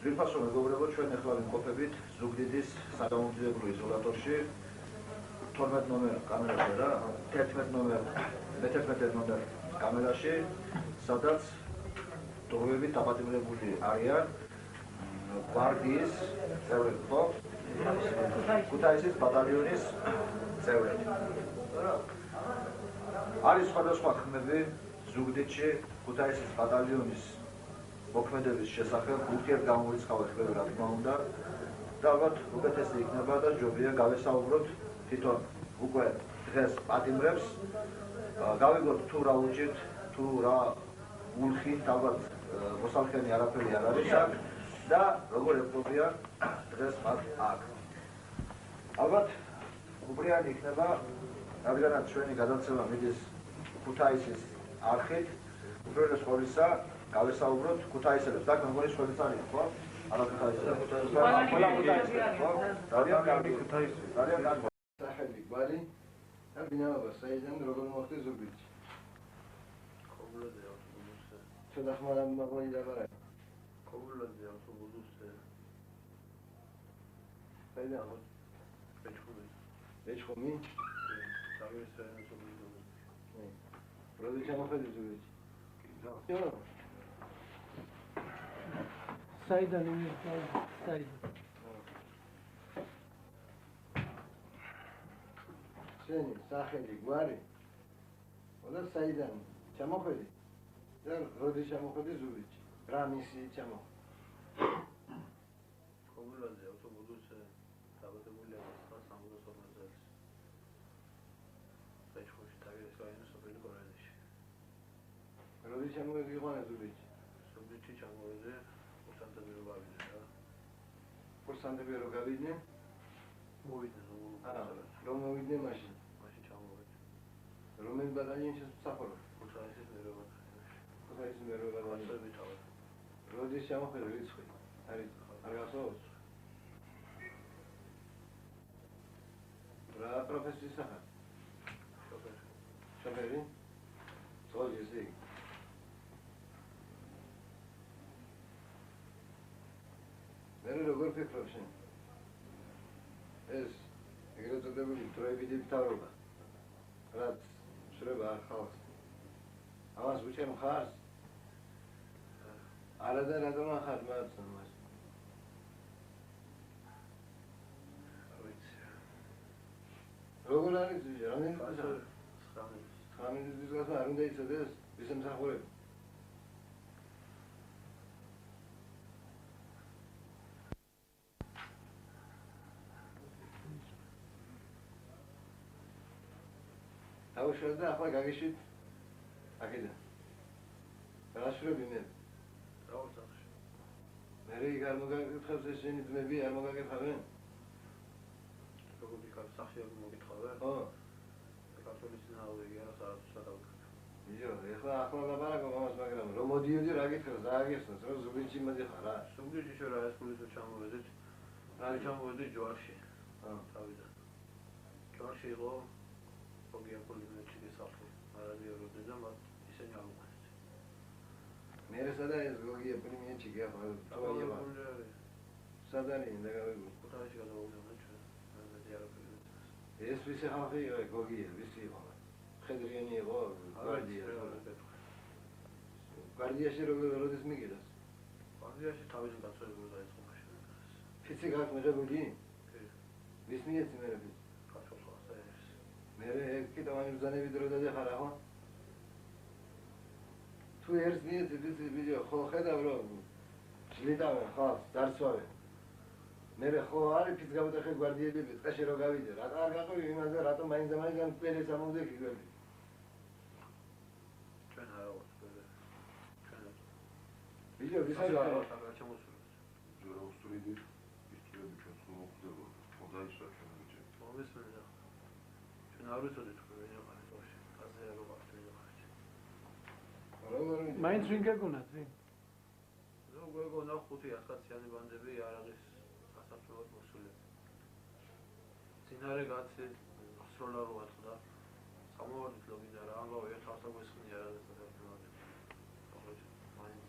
ვიფასო მეგობრებო ჩვენ ახლა ვიმყოფებით ზუგდიდის საგამომძიებელ იზოლატორში 12 ნომერ კამერაში რა 11 ნომერ მე-11 ნომერ კამერაში სადაც დროებით დაპატიმრებული არიან გვარდიის წევრები ხო? ქუთაისის ბატალიონის წევრები. არის სხვადასხვა ხმები ზუგდიდში ქუთაისის ბატალიონის მოქმედების შესახებ ურთიერთგამორიცხავი ხმები რა თქმა უნდა და ალბათ უკეთესი იქნება და ჯობია გავესაუბროთ თვითონ უკვე დღეს პატიმრებს გავიგოთ თუ რა უჭირთ თუ რა ულხით ალბათ მოსალხენი არაფერი არ არის აქ და როგორ ეპყრობიან დღეს მათ აქ. ალბათ უბრიანი იქნება, რადგანაც ჩვენი გადაცემა მიდის ქუთაისის არხით, უპირველეს ყოვლისა გავესაუბროთ ქუთაისელებს. და მეგონი სხვებიც არიან, ხო? არა ქუთაისელები. ყველა ქუთაისელები, ხო? ძალიან კარგი ქუთაისელი. ძალიან კარგი. სახელი გვარი და ბინაობა საიდან როგორ მოხდა ზუგდიდში? ქობულაძე ავტობუსზე. ცოტა ხმარ მაგონი დაბარა. ქობულაძე ავტობუსზე. საიდან ხო? ბეჭხუმი. ბეჭხუმი? დავისვენ ავტობუსზე. როდი ჩამოხედი ზუგდიდში? კი. საიდან საიდან? შენი სახელი გვარი? და საიდან ჩამოხედი? და როდი ჩამოხედი ზუგდიდში? რა მისი ჩამოხედი? ქობულაძე ავტობუსზე დაბადებულია 1952 წელს. ბეჭხუმში თავის რაიონის სოფელი კორელიში. როდი ჩამოხედი იყვანა ზუგდიდში? ზუგდიდში ჩამოვედი კურსანტები რო გავიდნენ რა. კურსანტები რო გავიდნენ? მოვიდნენ რომ მოვიდნენ მაშინ? მაშინ ჩამოვედი. რომელი ბატალიონში მსახურობ? ქუთაისის მერვე ბატალიონში. ქუთაისის მერვე ბატალიონში. მასები თავად. როდის ჩამოხედი რიცხვი? არის არ გასაუბროთ? რა პროფესიის სახარ? შოფერი. შოფერი? სწორი ესე იგი. მე როგორ ფიქრობ შენ? ეს ეგრეთ წოდებული დროებითი მთავრობა რაც შრება ხალხს ამას უჩემ ხარს არა და რატომ ახარ მას როგორ არის ძიჭი? რამდენი წელია? 9 წელს არ უნდა იცოდეს ის მსახურები. დავუშვათ და ახლა გაგიშვით აქედან. რაშრები მე? რაღაც სახში. მე რიგ არ მოგაკითხავს ესენი ძმები არ მოგაკითხავენ? როგორ იქ სახში არ მოგიკითხავენ? ხო. კათოლიკის ნაუდი არა სადავიქ. იო, ეხლა ლაპარაკო მამას, მაგრამ რომ მოდიოდი რა გითხრას, ააგესნას, რომ ზუგდიდში მოდიხარ რა? ზუგდიდში შორა ეს პულისო ჩამოვედით. რა ჩამოვედით ჯვარში. თავიდან. ჯვარში იყო გოგია პოლიმეთში გასახლი. არადიოროდი და მათ ისინი არ უყენეს. მე სადა ეს გოგია პოლიმეთში გაფრთხილება. სადანი დაგავიგო. ქუთაისში გადავიდოდი ჩვენ. მე დიალოგები. ეს ვისი ხალხი იყო გოგია, ვისი იყო? ხედრიანი იყო, გვარდია. გვარდიაში როდის მიგიდას? გვარდიაში თავის გაწევებული დაიწყო მაშინ. ფიცი გაქვს მიღებული? კი. ვის მიეცი მე ფიცი? კაცოხას ეს. მე კიდევ ამ ბრძანები დრო დადეხარ ახლა? თუ ერთს მიეცი ფიცი ვიდეო ხო ხედავ რომ ძლიდავენ ხალხს, დარცვავენ. მე ხო არის ფიცი გავუტეხე გვარდიელები, წეში რო გავიდე, რა არ გაყვი იმაზე რატომ მაინც ამ პლერის ამოვდე გიგები. ჩვენ არ ვარ პლე. ჩვენ ვიდეო ვისაა აღარ ჩამოსული. ჯერა უსტრიდი ისტრები ჩვენ სულ მოხდება. ხოდაისა ჩვენ ვიჭე. მომის მე და ჩვენ არ ვიცოდით რომ ვინ ვარ თოში. ასე რო ვარ ჩვენ ვარ. მაინც ვინ გეგონათ ვინ? როგორ გონა 500-იანი ბანდები არ არის გასართობად მოსული. წინარე კაცი სროლა რო ატყდა. სამოვარდით ლოგინდა რა ამბავი თავს აგვესხნია რა დასაერთოდ. მაინც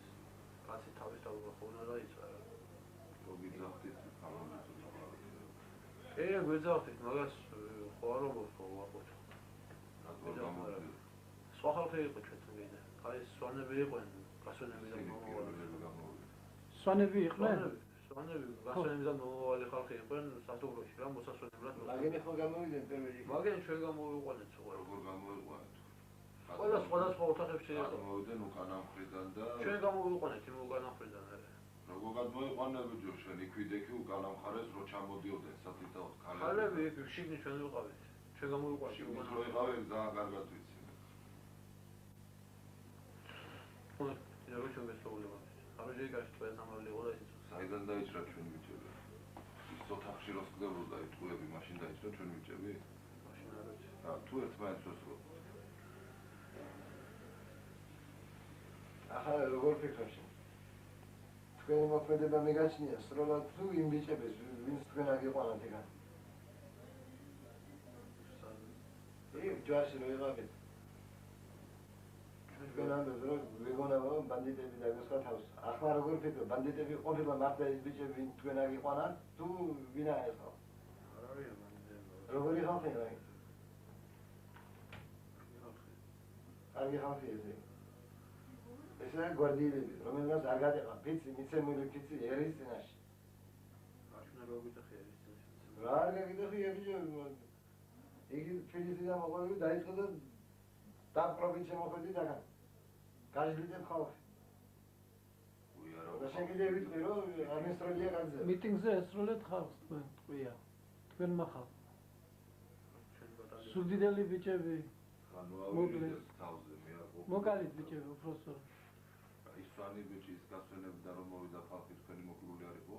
კაცი თავის თავი ხონა დაიწყა რა. ლოგინზახტით ამბავი. გვეძახდით მაგას ხო არ მომხო ვაყოთ. სხვა ხალხი იყო ჩვენთან. აი სვანები იყვნენ, გასვენები და მომავალი. სვანები იყვნენ? სვანები, გასვენები და მომავალი ხალხი იყვნენ სასტუმროში რა მოსასვენებლად. მაგენი ხო გამოვიდნენ პერმეჯი. მაგენი ჩვენ გამოვიყვანეთ სხვა. როგორ გამოვიყვანეთ? სხვადასხვა ოთახებში იყო. გამოვიდნენ უკანა მხრიდან და ჩვენ გამოვიყვანეთ იმ უკანა მხრიდან არა. როგორ გადმოიყვანები ჯო შენ იქვიდექი უკანა მხარეს რო ჩამოდიოდნენ სათითაოდ ქალები. ქალები იქ შიგნით ჩვენ ვიყავით. ჩვენ გამოვიყვანეთ შიგნით რო იყავენ ძალიან კარგად ვიცი. როგორ ჩვენ გესწავლება. ამჟამად გაშ თქვენ ამალი იყო და ისიც საიდან დაიჭრა ჩვენ ვიჭები? ის ოთახში რო სკდებოდა იტყუები, მაშინ დაიჭრა ჩვენ ვიჭები? მაშინ არ ვიცი. თუ ერთმანეთს ვესწრო. ახლა როგორ ფიქრობ შენ? თქვენი მოქმედება მიგაჩნია სრულად თუ იმ ბიჭებს ვინც თქვენ აგიყვანათ ეგან? იქ ჯვარში რო იყავით. თქვენ ამბობთ რომ ვიგონავ ბანდიტები დაგესხა თავს. ახლა როგორ ფიქრობ ბანდიტები ყოფილა მართლა ის ბიჭები ვინ თქვენ აგიყვანათ თუ ვინა ეს ხალხი? არ არის ბანდიტები. როგორი ხალხია რა? კარგი ხალხი ესე. ესაა გვარდიელები, რომელსაც არ გადაყვა ფიცი, მიცემული ფიცი ერის წინაშე. აშუნა გაგიტახე ერის წინაშე. რა არ გაგიტახე ბიჭო? იგი ფილიზიდან მოყოლები დაიწყო და პროვინცია მოხვედი დაგან. გაჟლიდებ ხალხი. და შენ კიდე ვიტყვი რომ ადმინისტრაცია განძე. მიტინგზე ესროლეთ ხალხს თქვენ ტყვია. თქვენ მახალ. სუგდიდელი ბიჭები. განვავიდეს თავზე მე არ ყოფილი. მოკალით ბიჭები უბრალოდ. ის სვანი ბიჭის გასვენებდა რომ მოვიდა ხალხი თქვენი მოკლული არ იყო?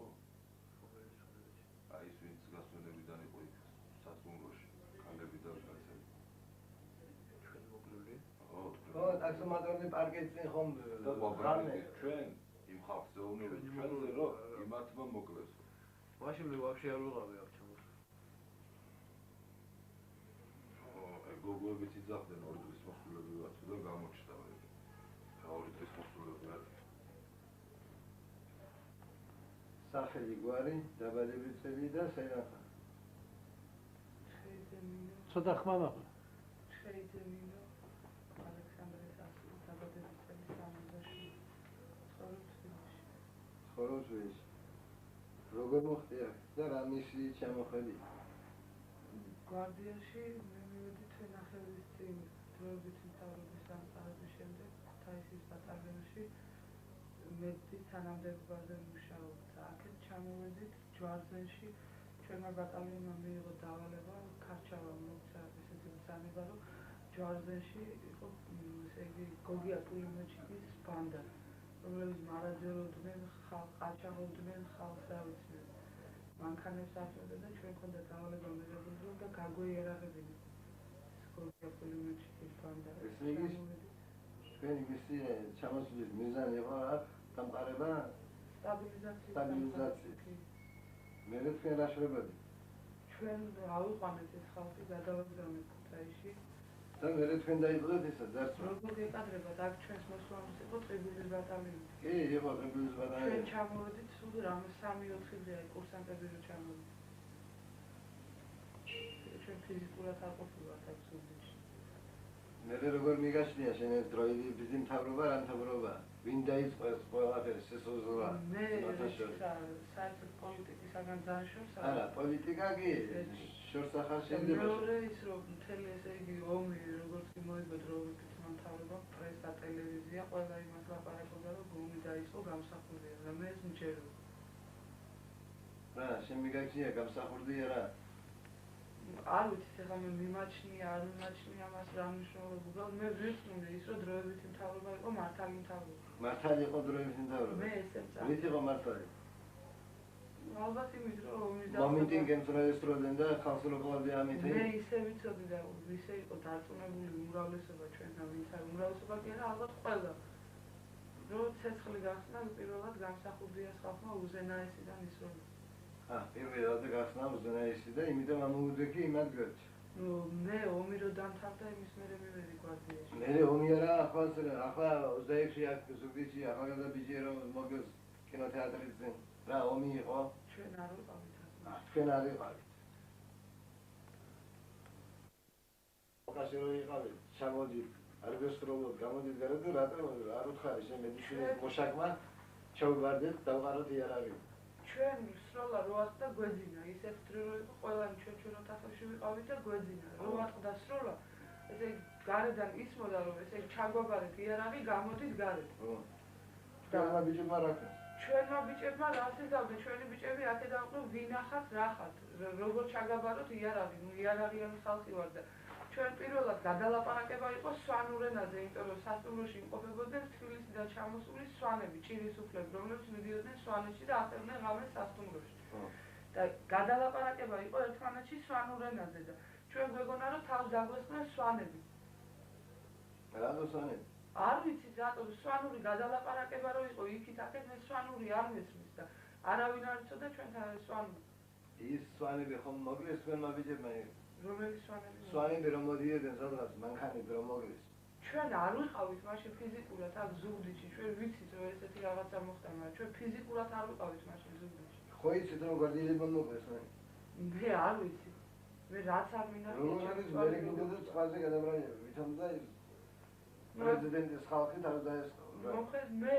აი ის ვინც გასვენებიდან იყო იქ სასტუმროში, ქალები და კაცები. ჩვენი მოკლული? ხო, ტაქსომატორი პარკის წინ ხომ და ჩვენ იმ ხალხს ზეუნები ჩვენზე რომ იმათმა მოკლეს. მაშინ მე ვაფშე არ ვიყავი აქ ჩამოს. გოგოებიც იძახდნენ ორი დღის მოსულები ვართ და გამოჩნდა მე. ორი დღის მოსულები ვართ. სახელი გვარი, დაბადების წელი და სენახა. ცოტა ხმა მაყლა. შეიძემინო ალექსანდრეს ასული დაბადების წელი 70-ში. ხოროძვეში. როგორ მოხდა და რა მისი ჩამოხელი? გვარდიაში მე მივედი თვენახევრის წინ დროებით მთავრობის დამყარების შემდეგ ქუთაისის ბატალიონში მედის თანამდებობაზე მუშაობდა. აქეთ ჩამოვედით ჯვარზენში ჩვენმა ბატალიონმა მიიღო დავალება ქარჩავა მოეცა ესეთი ბრძანება რომ ჯვარზენში იყო ესე იგი გოგია პულიმოჩიკის ბანდა, რომლებიც მარაძეობდნენ ხალხს, ყაჩაღობდნენ ხალხს და ვიცი. მანქანებს აწვდიდა და ჩვენ ქონდა დავალება მიღებული რომ და გაგვეიარაღებინა. გოგია პულიმოჩიკის ბანდა. ესე იგი თქვენი მისი ჩამოსვლის მიზანი იყო დამყარება სტაბილიზაცია. მე თქვენ რა შრებოდი? ჩვენ ავიყვანეთ ეს ხალხი გადავაგზავნეთ ქუთაისში. და მე თქვენ დაიწყოთ ისა დარწმუნება. როგორ ეკადრებათ აქ ჩვენს მოსვლის იყო ტრიბულის ბატალიონი. კი, იყო ტრიბულის ბატალიონი. ჩვენ ჩამოვედით სულ რამე 3-4 დღეა კურსანტები რო ჩამოვედით. ჩვენ ფიზიკურად არ ყოფილვართ აქ სულში. მე როგორ მიგაშლია შენ ეს დროიდი ბიზნეს მთავრობა რა მთავრობა? ვინ დაიწყო ეს ყველაფერი სესოზღვრა? მე საერთოდ პოლიტიკისაგან დააშორს. არა, პოლიტიკა კი შორს ახალ შეიძლება. მეორე ის რომ მთელი ესე იგი ომი როგორც კი მოიგო დროებით მთავრობა, პრესა, ტელევიზია, ყველა იმას ლაპარაკობდა რომ ომი დაიწყო გამსახურდია და მე ეს მჯერო. რა, შენ მიგაშლია გამსახურდია რა? არ ვიცი ეხლა მე მიმაჩნია, არ მიმაჩნია ამას რა მნიშვნელობა უბრალოდ მე ვირწმუნე ის რომ დროებითი მთავრობა იყო მართალი მთავრობა. მართალი იყო დროებითი მთავრობა. მე ესე ვწამი. ვით იყო მართალი? ალბათ იმით რომ ომის მომენტი გემწროესტროდნენ და ხალხს რო ყავდა ამითი. მე ისე ვიცოდი და ისე იყო დარწმუნებული უმრავლესობა ჩვენთან ვინც არ უმრავლესობა კი არა ალბათ ყველა. რომ ცეცხლი გახსნა პირველად გამსახურდიას ხალხმა უზენაესიდან ის რომ პირველად გახსნა უზენაესი და იმიტომ ამოუძვიქი იმად გვერდში. მე ომი რო დამთავრდა იმის მერე მივედი გვარდიაში. მე ომი არა ახლა 26-ში აქ ზუგდიდში ახალგაზრდა ბიჭი რომ მოგეს კინოთეატრზე. რა ომი იყო? ჩვენ არ ვიყავით. თქვენ არ იყავით. კაშერო იყავით, ჩამოდით, არ გესწრობოთ, გამოდით გარეთ და რატომ არ უთხარი შენ მედიცინის მოშაკმა ჩავგვარდეთ, დავყაროთ იარაღი. ჩვენ სროლა რო ატყდა გვეძინა, ისეთ დრო იყო ყველანი ჩვენ ოთახებში ვიყავით და გვეძინა. რო ატყდა სროლა, ესე გარედან ისმოდა რომ ესე ჩაგვაბარეთ იარაღი, გამოდით გარეთ. და ბიჭებმა რა ქნა? ჩვენმა ბიჭებმა რას ეზავდნენ, ჩვენი ბიჭები აქე დავყო ვინახათ რა ხართ, როგორ ჩაგაბაროთ იარაღი, იარაღიანი ხალხი ვარ და ჩვენ პირველად გადალაპარაკება იყო სვანურ ენაზე, იმიტომ რომ სასტუმროში იმყოფებოდნენ თბილისიდან ჩამოსული სვანები, ჭირისუფლები, რომლებიც მიდიოდნენ სვანეთში და ახლდნენ ღამეს სასტუმროში. და გადალაპარაკება იყო ერთმანეთში სვანურ ენაზე და ჩვენ გვეგონა რომ თავს დაგვესწრეს სვანები. რატო სვანები? არ ვიცი რატომ სვანური გადალაპარაკება რო იყო იქით აქეთ მე სვანური არ მესმის და არავინ არ იცოდა ჩვენთან სვანური. ის სვანები ხომ მოგლეს თქვენმა ბიჭებმა? რომელი სვანები? სვანები რომ მოდიოდნენ სადღაც მანქანით რომ მოგლეს. ჩვენ არ ვიყავით მაშინ ფიზიკურად აქ ზუგდიდში, ჩვენ ვიცით რომ ესეთი რაღაცა მოხდა, მაგრამ ჩვენ ფიზიკურად არ ვიყავით მაშინ ზუგდიდში. ხო იცით რომ გვარდიელებმა მოგლეს მე? მე არ ვიცი. მე რაც არ მინახე. როგორ არის მე გინდოდა წყალზე გადაბრალება, ვითომ და პრეზიდენტის ხალხი თავი დაესწრო. მოხედ მე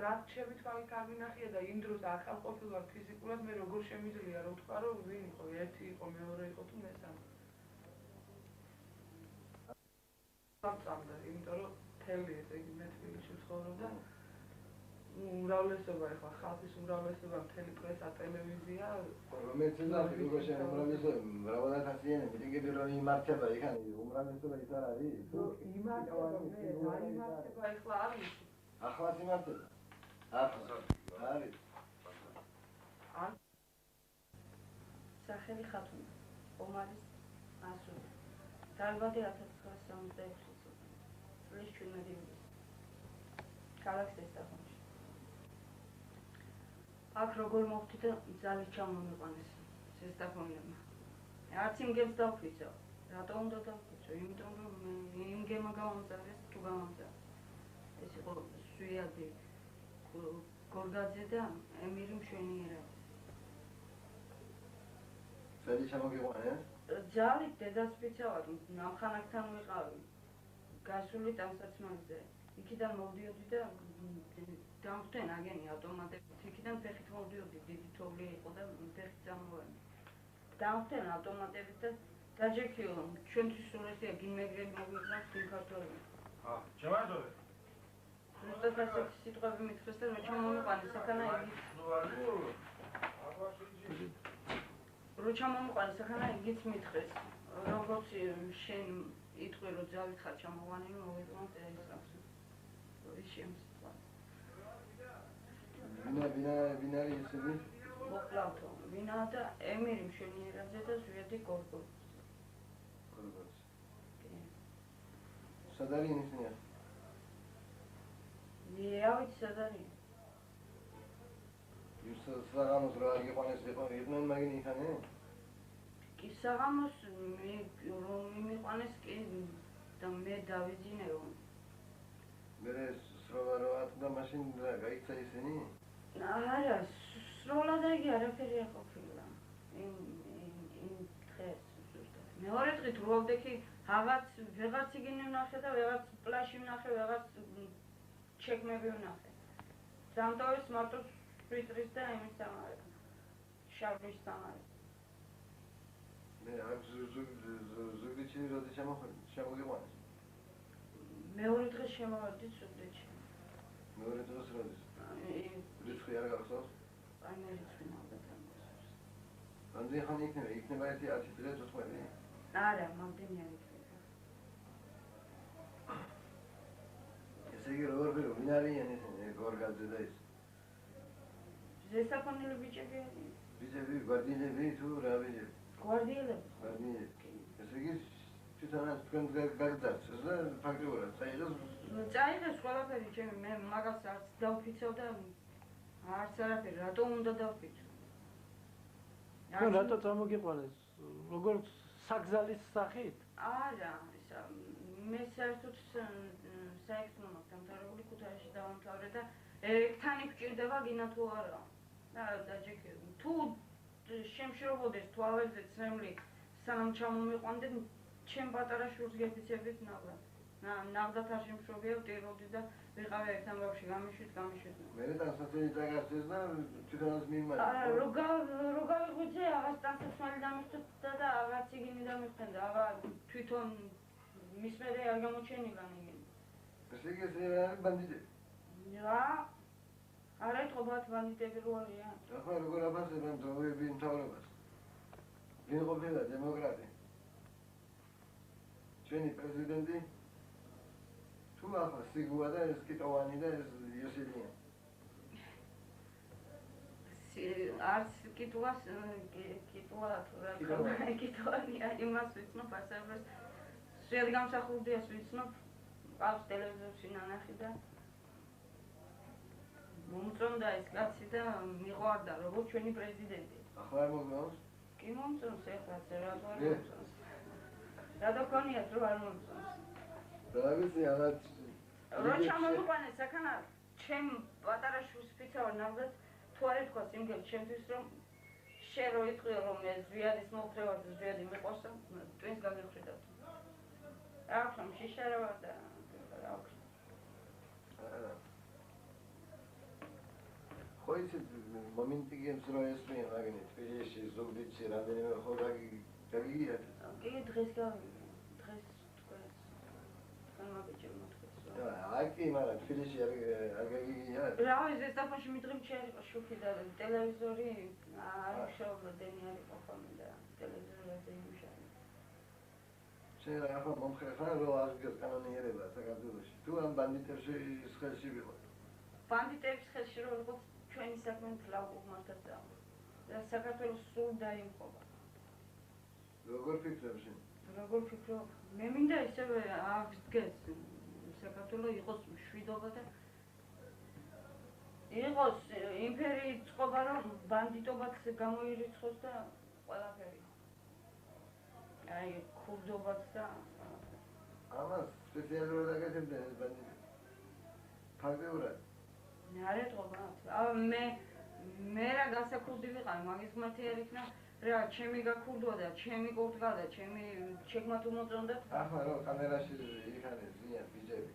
რაც ჩემი თვალით არ მინახია და იმ დროს ახალ ყოფილვარ ფიზიკურად მე როგორ შემიძლია რომ ვთქვა რომ ვინ იყო, ერთი იყო, მეორე იყო თუ მესამე. სამწამდა, იმიტომ რომ თელი ესე იგი მე თბილისში ვცხოვრობდა. უმრავლესობა ეხლა ხალხის უმრავლესობა მთელი პრესა, ტელევიზია. რომელიც ეძახი როგორ შენ უმრავლესობა მრავალად ასიანი მიტინგები რომ იმართება იქან უმრავლესობა ის არ არის? იმართება ეხლა არ ვიცი. ახლაც იმართება? ახლა არის. სახელი ხათუნა, ომარის ასული. დარბადი 1976 წლის 17 ივლისს. ქალაქ ზესტაფონში. აქ როგორ მოხდი და ძალით ჩამომიყვანეს ზესტაფონიებმა. არც იმგემს დავფიცო. რატომ უნდა დავფიცო? იმიტომ რომ იმგემა გამომწარეს თუ გამომწარეს. ეს იყო სვიადი გორგაძე და ემირი მშვენიერაძე. ძალიან ჩამოგიყვანეს? ძალით დედას ფიცავად, ამხანაგთან ვიყავი. გასული ტანსაცმელზე. იქიდან მოვდიოდი და დამხვდნენ აგენი ავტომატებით. იქიდან ფეხით მოვდიოდი, დიდი თოვლი იყო და ფეხით წამოვედი. დამხვდნენ ავტომატებით და დაჯექიო, ჩვენთვის სულესია გიმეგრელი მოგვიყავს გიმქართოები. ჩემაძოვე. ზუსტად ასეთი სიტყვები მითხრეს და როჩა მომიყვანეს საქანა იგიც. როჩა მომიყვანეს საქანა იგიც მითხრეს. როგორც შენ იტყვი რომ ძალით ხარ ჩამოყვანილი მოვიყვანოთ ეს აქვს ის შემსწვა ვინ არის ისინი? მოკლავთო ვინა და ემირი მშვენიერაძე და ზვიადი გორგოლიძე. სად არის ისინი? ავით სად არის? ის საღამოს რა იყვანეს იყვნენ მაგინ იქანე? კი საღამოს რომ იმიყვანეს კი და მე დავიძინეო. მე სროლა რა და მაშინ რა გაიქცა ისინი? არა, სროლა და იგი არაფერი არ ყოფილა. იმ დღეს ზუსტად. მეორე დღით რუავდექი რაღაც ვეღარც იგინი ვნახე და ვეღარც პლაში ვნახე, ვეღარც ჩეკმები ვნახე. დამტოვეს მარტო სპრიტრის და იმის დამარება. შავრის დამარება. მე აქ ზუგდიდში როდი შემოგიყვანეს? მეორე დღეს შემოვედი ზუგდიდში. მეორე დღეს როდის? რიცხვი არ გახსოვს? აი მე რიცხვი მაგათთან. ამდენი ხანი იქნება ერთი 10 დღე 14? არა, მამდენი არ იქნება. ესე იგი როგორ ვინ არიან ესენი გორგაძე და ის? ზესაფონელი ბიჭები არიან. ბიჭები, გვარდიელები თუ რა ბიჭები? გვარდიელები. გვარდიელები. ესე იგი თვითონაც თქვენ გაგძარცეს და ფაქტიურად წაიღეს? წაიღეს ყველაფერი ჩემი, მე მაგას არც დავფიცევ და არც არაფერი, რატომ უნდა დავფიცო? რატო წამოგიყვანეს? როგორც საგზალის სახით? არა, ისა მე საერთოდ საექსპო მაქვს დამთავრებული ქუთაისში დავამთავრე და ერთანი გვჭირდება გინა თუ არა. და დაჯექე თუ შემშრობოდეს თვალებზე ცრემლი სანამ ჩამომიყვანდეთ ჩემ პატარა შურს გეფიცებით ნაღდად. ნაღდად არ შემშრობია ვტიროდი და ვიყავი ერთთან ბავშვი გამიშვით. მე დასასვენი დაგარჩეს და თვითონაც მიმართა. არა, რო გავიღვიძე, აღარ დასასვენი დამიხტა და აღარც იგინი დამიხტა, აღარ თვითონ მის მერე არ გამოჩენილა იგინი. ესე იგი ეს არის ბანდიტები? რა? არა ეთყობათ ბანდიტები რო არიან? ახლა როგორ აფასებენ დროები მთავრობას? ვინ ყოფილა დემოკრატი? ჩვენი პრეზიდენტი? თუ ახლა სიგუა და ეს კიტოვანი და ეს იოსელიანი? არც კიტოვას კიტოვანი იმას ვიცნობ ასებას სულ გამსახურდიას ვიცნობ ყავს ტელევიზორში ნანახი და მომწონდა ეს კაცი და მიყვარდა როგორც ჩვენი პრეზიდენტი. ახლა არ მომწონს? კი მომწონს ეხლა რატო არ მომწონს? რატო ქონიათ რომ არ მომწონს? რა ვიცი ალბათ რო ჩამოვიყვანე საქანა ჩემ პატარა შვილს ფიცავ ნახდათ თუ არ ეთქვას იმგელ ჩემთვის რომ შენ რო იტყვი რომ ეს ზვიადის მომხრევარ და ზვიადი მიყვარს twins გაგიხვიდათ. რა ვქნა შიშა რა ვარ და რა ვქნა. ხო ისე მომენტი გემს რო ესმიან მაგინე თბილისში ზუგდიდში რამდენიმე ხო გაგიგიათ? კი დღეს გავიგე. დღეს თქვენ გამაბიჭებმა თქვენ. აი მაგრამ თბილისში არ გაგიგიათ? რა ვიცი ზესტაფონში მიდღიმჩი არ იყო შუქი და ტელევიზორი არ შეუძლო დენი არ იყო ხოლმე და ტელევიზორზე იმუშავე. შენ ახლა მომხრე ხარ რომ აღგეს კანონიერება საქართველოში. თუ ამ ბანდიტებში ხელში ვიყოთ. ბანდიტების ხელში რო ვიყოთ ჩვენი საქმე ფლავგუმართად და საქართველოს სულ დაიმყოფა. როგორ ფიქრობ შენ? როგორ ფიქრობ? მე მინდა ისევე აღდგეს საქართველო იყოს მშვიდობა და იყოს იმპერიის წყობა რომ ბანდიტობაც გამოირიცხოს და ყველაფერი. აი ქურდობაც და ამას სპეციალურად აკეთებდნენ ეს ბანდიტები. ფაქტიურად. არ ეთყობა. მე რა გასაქურდი ვიყავი, მაგის მათი არ იქნა რა ჩემი გაქურდვა და ჩემი კურტკა და ჩემი ჩეკმა თუ მოწონდათ. ახლა რო კამერაში იქნება ზიან ბიჭები.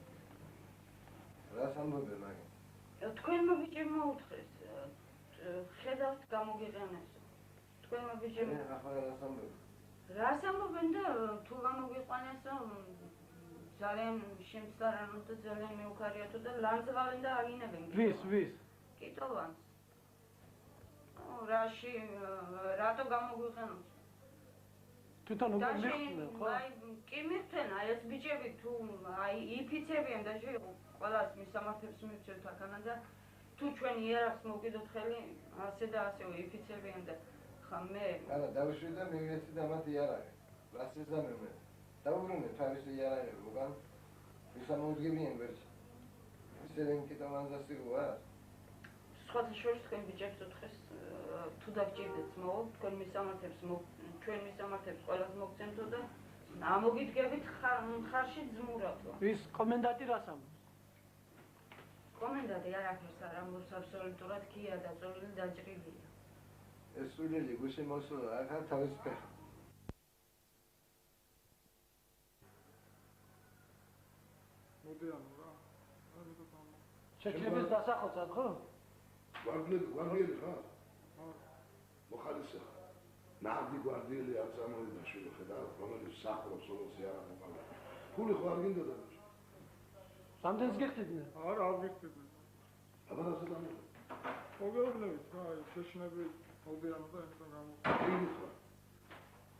რას ამბობენ მაგენ? თქვენმა ბიჭებმა უთხრეს. ხედავთ გამოგიყენეს. თქვენმა ბიჭებმა. ახლა რას ამბობენ? რას ამბობენ და თუ გამოგიყვანესო ძალიან შემსარანო და ძალიან მეუქარიათო და ლანძღავენ და აგინებენ. ვის? კიტოვანს. რაში რატო გამოგვიყენოს? თვითონ უკვე მიხდნენ, ხო? აი, კი მიხდნენ, აი ეს ბიჭები თუ აი იფიცებიან და ყველას მისამართებს მივცევთ აქანა და თუ ჩვენ იარაღს მოვკიდოთ ხელი, ასე და ასევე იფიცებიან და ხა მე არა, დავიშვი და მივეცი და მათ იარაღი. რას ეძამე მე? დავუბრუნე თავისი იარაღები, უკან მისამოუდგებიან ვერც. ისინი კიტავანზასი გვარ. სხვათა შორის თქვენ ბიჭებს უთხეს თუ დაგჭირდეთ მოვა, თქვენ მისამართებს ჩვენ მისამართებს ყველას მოგცემთო და ამოგიდგებით ხარში ძმურათო. ის კომენდანტი რას ამბობს? კომენდანტი არაფერს არ ამბობს აბსოლუტურად ქია დაწოლილი დაჭრილია. ეს სულელი გუშინ მოსულა, აქ თავის ფეხი. მოდიან რა. შეჩნების დასახოცად, ხო? გვარდიელი ხარ? მოხალისე ხარ. ნადი გვარდიელი არ წამოვიდა შვილი ხედავ, რომელიც სახლობს როგორც იარაღი ყავა. ფული ხო არ გინდოდა? რამდენს გიხდიდნენ? არა, არ გიხდიდნენ. აბა რა ზამო? მოგეუბნებით რა, შეშნები მოდიან და ეს გამო.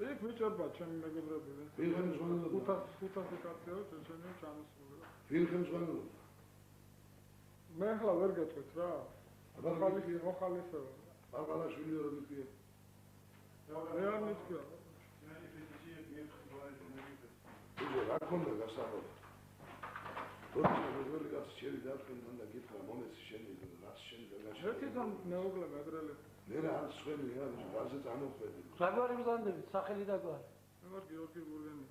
იქ ვიჭერბა ჩემი მეგობრები. ვიღენ ზვანობდა? ხუთასი კაცია, შეშენია ჩამოსული. ვიღენ ზვანობდა? მე ახლა ვერ გეტყვით რა. აბა მოხალისეო. ბარბალაშვილი რო მიწია. მე არ მიწია. რა ქონდა გასაღები? როცა კაცი შევი დაფრენთან და გითხრა მომეცი შენი რაც შენი დაგაშა. ერთიდან მეუღლე მაგრელი. მე რა არ სხვენი რა გაზე წამოხვედი. რა გვარი ბრძანდებით, სახელი და გვარი. მე ვარ გიორგი გურგენი.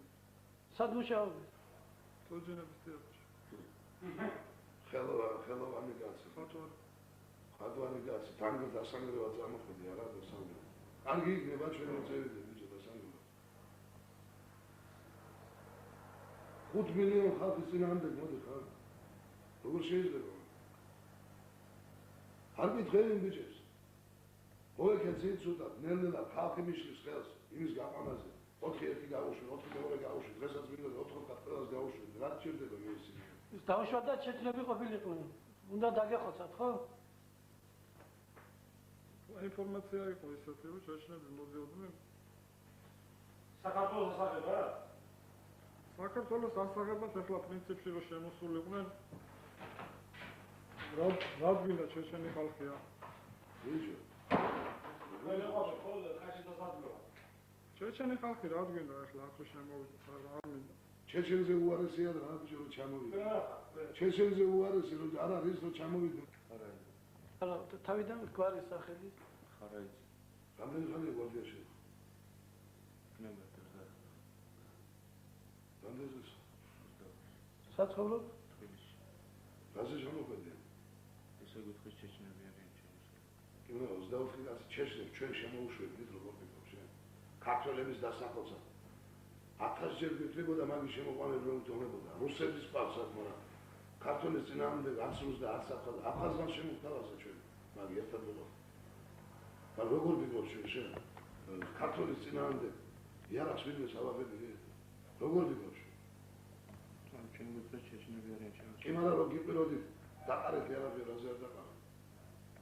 სად მუშაობთ? თოჯინების თეატრში. ხელოვანი კაცი. ხატვარი. ხატვარი კაცი, თანგო დასანგრევა წამოხვედი არა დასანგრევა. არ გიგნება ჩვენ მოწევიდე ბიჭო დასანგრევა. 5 მილიონი ხალხი წინააღმდეგ მოდი ხარ. როგორ შეიძლება? არ მითხები ბიჭებს. მოეკეცი ცუდად, ნელ-ნელა ხალხი მიშლის ხელს იმის გაყვანაზე. 4-1 გაუშვი, 4-2 გაუშვი, დღესაც მინდა 4-4 ყველას გაუშვი. რა ჭირდება მე ისინი? ის დაუშვა და შეჩნები ყოფილიყვნენ. უნდა დაგეხოცათ, ხო? ინფორმაცია იყო ისეთი, რომ შეშნები მოდიოდნენ. საქართველოს ასაღება რა? საქართველოს ასაღებად ახლა პრინციპში რომ შემოსულიყვნენ რა გვინდა ჩეჩენი ხალხია? ბიჭო. ვერ ეყობა ხოლმე ხაში დასაძლოა. ჩეჩენი ხალხი რა გვინდა ახლა აქ შემოვიდეს არ მინდა. ჩეჩენზე უარესია და რა ბიჭო რომ ჩამოვიდა. ჩეჩენზე უარესი რომ არ არის რომ ჩამოვიდა. არა, თავიდან გვარი სახელი. ხარაიძე. რამდენი ხანია გვარდიაში? მე მეთქე. რამდენი? საცხოვრობ? თბილისში. რაზე შემოხვედია? ესე გითხრის ჩეჩნები არიან ჩემს. კი მე 24 კაცი ჩეჩნებს ჩვენ შემოუშვებდით როგორ გიქნებ შენ? ქართველების დასახოცად. 1000 ჯერ გითხრებოდა მაგის შემოყვანები რომ თონებოდა. რუსების პასად მორა. ქართველის წინააღმდეგ არც რუს და არც აფხაზგან შემოთავაზა ჩვენ. მაგი ერთად ვიყო. და როგორ გიქნებ შენ? ქართველის წინააღმდეგ იარაღს ვინმე სავაბები. როგორ გიქნებ? ჩვენ გითხრის ჩეჩნები არიან ჩემს. კი მაგრამ რო გიპიროდით დაყარეთ იარაღი რაზე არ დაყარა.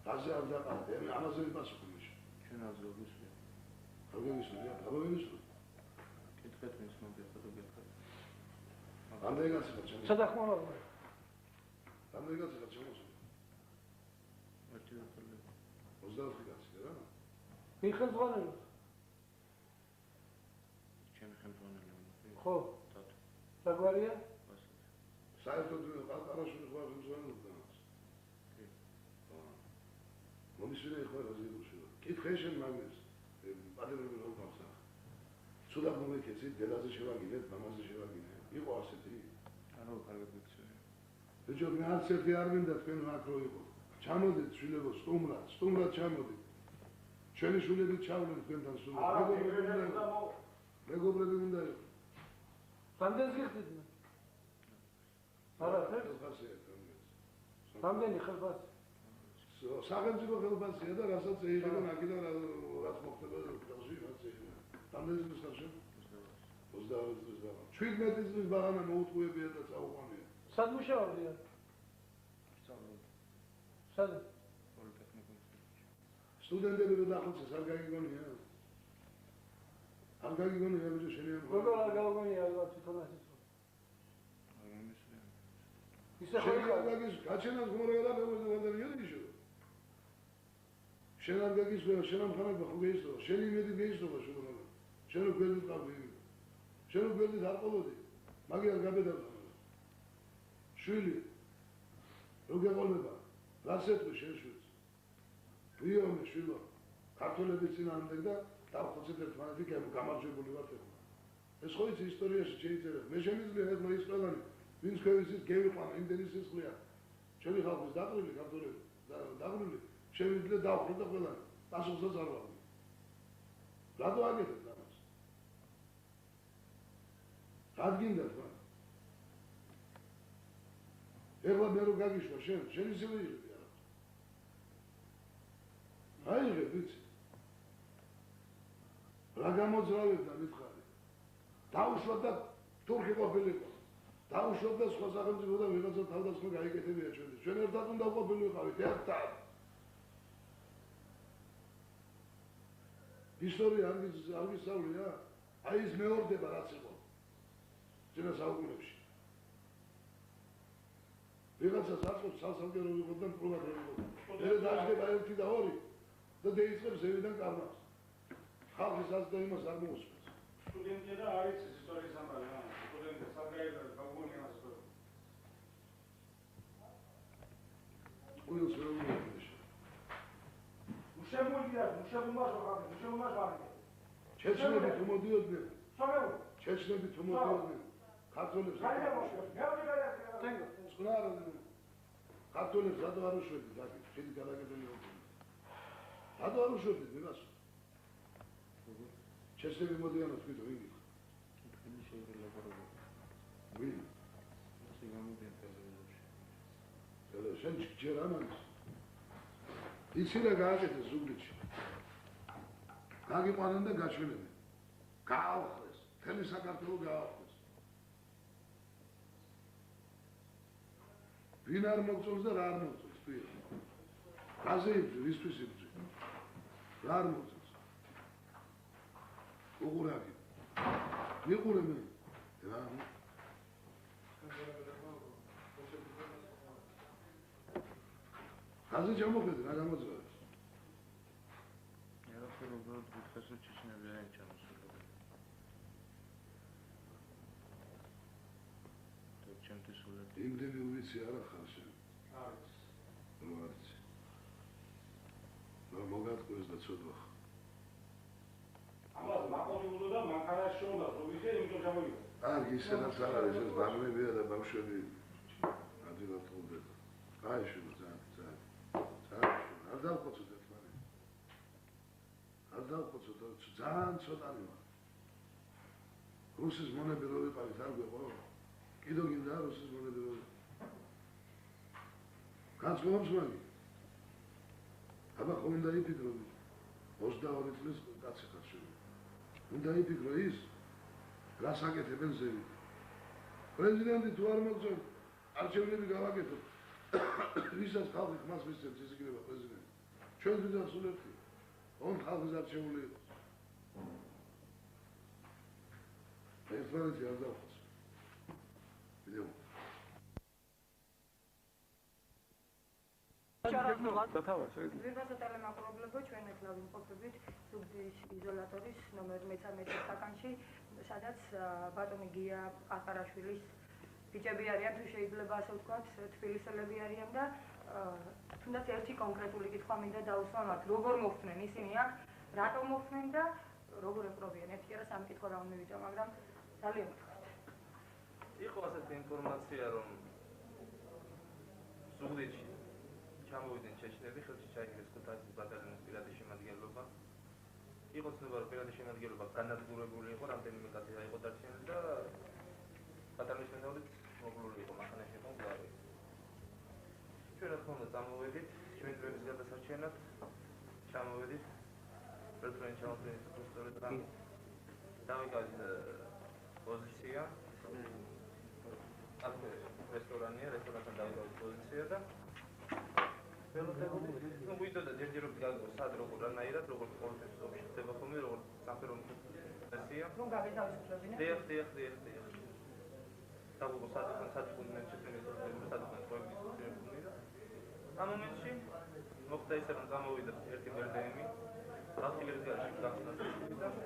რაზე არ დაყარა? მე ამაზე ვიპასუხებ. ჩვენ აზრო გისვია. არ გისვია, აბა ვისვია. კითხეთ მის მომგეხა თუ გითხეთ. ამდენი გაციხა ჩემს. სადახმარობა. ამდენი გაციხა ჩემს. ერთი დათოლე. 24 კაცი რა? ვინ ხელმძღვანელი? ჩემი ხელმძღვანელი. ხო. თათო. რა გვარია? საერთოდ ყარყარაშვილი ხო ხელმძღვანელობდა მას. კი. მომისვენე ხო რაზეულში. კითხე შენ მაგას. პატრონები რო გავხსნა. ცუდად მომეკეცი, დედაზე შევაგინეთ, მამაზე შევაგინეთ. იყო ასეთი? არა, კარგად გიქცევი. ბიჭო, მე არც ერთი არ მინდა თქვენ აქ რო იყო. ჩამოდით შვილებო, სტუმრად ჩამოდით. ჩვენი შვილები ჩავლენ თქვენთან სულ. მეგობრები უნდა იყო. რამდენს გიხდიდნენ? არა, ხელფასია თამგეს. რამდენი ხელფასი? სახელმწიფო ხელფასია და რასაც ეიღებენ აქედან რაც მოხდება ხელში, რაც ეიღებენ. რამდენი წლის ხარშე? 22 წლის ბაღანა. 17 წლის ბაღანა მოუტყუებია და წაუყვანია. სად მუშაობდია? სად? სტუდენტები რო დახოცეს არ გაიგონია? არ გაგიგონი გამიჯო შენი ამ. როგორ არ გავგონია ალბათ თვითონაც ის. ისე ხო გაგის გაჩენას გმორია და მეგობრებია ისო. შენ არ გაგისვლა, შენ ამ ხანად ხო გეისო, შენი იმედი გეისო შეგონა. შენ რო გვერდით ყავდი. შენ რო გვერდით არ ყოლოდი. მაგიერ გაბედავდა. შვილი რო გეყოლება, რასეთქვი შენ შვილს. ვიომე შვილო, ქართველების წინააღმდეგ და დავხოცეთ ერთმანეთი გამარჯვებული ვართ ეხლა. ეს ხო იცი ისტორიაში შეიძლება. მე შემიძლია ეხლა ის ყველანი, ვინც ქვევისის გევიყვანა, იმდენი სისხლია. ჩემი ხალხის დაყრილი ქართველები, დაყრილი, შემიძლია დავხრო და ყველანი. პასუხსაც არ ვაძლევ. რატო აგეთებ ამას? რად გინდათ რა? ეხლა მე რო გაგიშვა შენ ისევე იღები არა. აიღებ ვიცი. რა გამოძრავებდა მითხარი. დაუშვათ და თურქი ყოფილიყო. დაუშვათ და სხვა სახელმწიფო და ვიღაცა თავდასხმა გაიკეთებია ჩვენთვის. ჩვენ ერთად უნდა ყოფილიყავით, ერთად. ისტორია არ გისწავლია? აი ეს მეორდება რაც იყო. წინა საუკუნეებში. ვიღაცას აწყობს სასამგერო ვიყოთ და მკვლევარ ვიყოთ. მე დაждდება ერთი და ორი და დაიწყებს ზევიდან კარნავს. ხალხის ასდა იმას არ მოусმენს. სტუდენტი და არის ისტორიის ამბავი, რა. სტუდენტი საგაიბრო გაგონია ასე. ყველს ვერ უყურებს. მუშებუმაშ. ჩეჩნები თუ მოდიოდნენ. ჩეჩნები თუ მოდიოდნენ. ქართველებს ქართველებს რატო არ უშვებდით აქ ხელი გადაგებული ოქრო რატო არ უშვებდით ვიღაც ჩეჩნები მოდიანო თქვით ვინ თქვენი შეიძლება ვინ ასე გამოდიან ტელევიზორში შენ ჯერ ამას იცი რა გააკეთეს ზუგდიდში გაგიყვანენ და გაჩვენებენ გააოხრეს მთელი საქართველო გააოხრეს ვინ არ მოგწონს და რა არ მოგწონს თუ რაზე იბრძვი ვისთვის იბრძვი რა არ მოგწონს უყურე აქ ვიყურე მე რა რაზე ჩამოხედე რა გამოძრავებს ერთხელ უბრალოდ გითხეს რომ ჩეჩნები არიან ჩამოსულები ჩემთვის სულები იმდენი უვიცი არა ხარ შენ არის რო არის რა მოგატყუეს და ცოდვა ამას მაყოლიბულო და მანქანაში უნდა რომ ვიხე იმიტომ ჩამოვიდა არ ისედაც არ არის ეს ბაღნებია და ბავშვები ადვილად თხოვდება აი შენ ძალიან არ დავხოცოთ ერთმანეთს არ დავხოცოთ ძალიან ცოტანი ვარ რუსის მონები რო ვიყავით არ გვეყო კიდო გინდა რუსის მონები რო განსხვავებს მაგი აბა ხომ უნდა იფიქრო 22 წლის კაცი ხარ შენ უნდა იფიქრო ის რას აკეთებენ ზევით პრეზიდენტი თუ არ მოგწონს არჩევნები გავაკეთოთ ვისაც ხალხი ხმას მისცემს ის იქნება პრეზიდენტი ჩვენ ვიდა სულ ერთი ონ ხალხის არჩეული იყოს ერთმანეთი არ დავხოცო ვიდეო ვიღაცა ტელემაყურებლებო ჩვენ ეხლა ვიმყოფებით ზუგდიდის იზოლატორის ნომერ 13 სტაკანში სადაც ბატონი გია ყაყარაშვილის ბიჭები არიან თუ შეიძლება ასე ვთქვათ თბილისელები არიან და თუნდაც ერთი კონკრეტული კითხვა მინდა დაუსვამოთ როგორ მოხდნენ ისინი აქ რატომ მოხდნენ და როგორ ეპყრობიან ერთი არა სამი კითხვა გამომივიდა მაგრამ ძალიან ვთქვათ იყო ასეთი ინფორმაცია რომ ზუგდიდში ჩამოვიდნენ ჩეჩნები ხელში ჩაიგდეს ქუთაისის ბატალიონის პირადი შემადგენლობა იყო ცნობა რომ პირადი შემადგენლობა განადგურებული იყო რამდენიმე კაცი იყო დარჩენილი და ბატალიონის შემადგენლობით მოგლული იყო მანქანაში იყო მგზავრი ჩვენ რა თქმა უნდა წამოვედით ჩვენ დროის გადასარჩენად ჩამოვედით ერთმანეთს ჩამოვედით პროფესორად და დავიკავით პოზიცია აქ რესტორანია რესტორანთან დავიკავით პოზიცია და ну, ვიდოდა ჯერჯერობით გაგო სად როგორ რანაირად როგორ კონტექსტში ხდება ხოლმე როგორ სამხედრო უნივერსიტეტია. რომ გაგეთავისუფლებინეთ? დიახ. საბოლოო საწყობილ მეცნიერების საწყობილ და ამ მომენტში მოხდა ისე რომ გამოვიდა ერთი ბერდეიმი რასტილების გარშემო გახსნა და результаты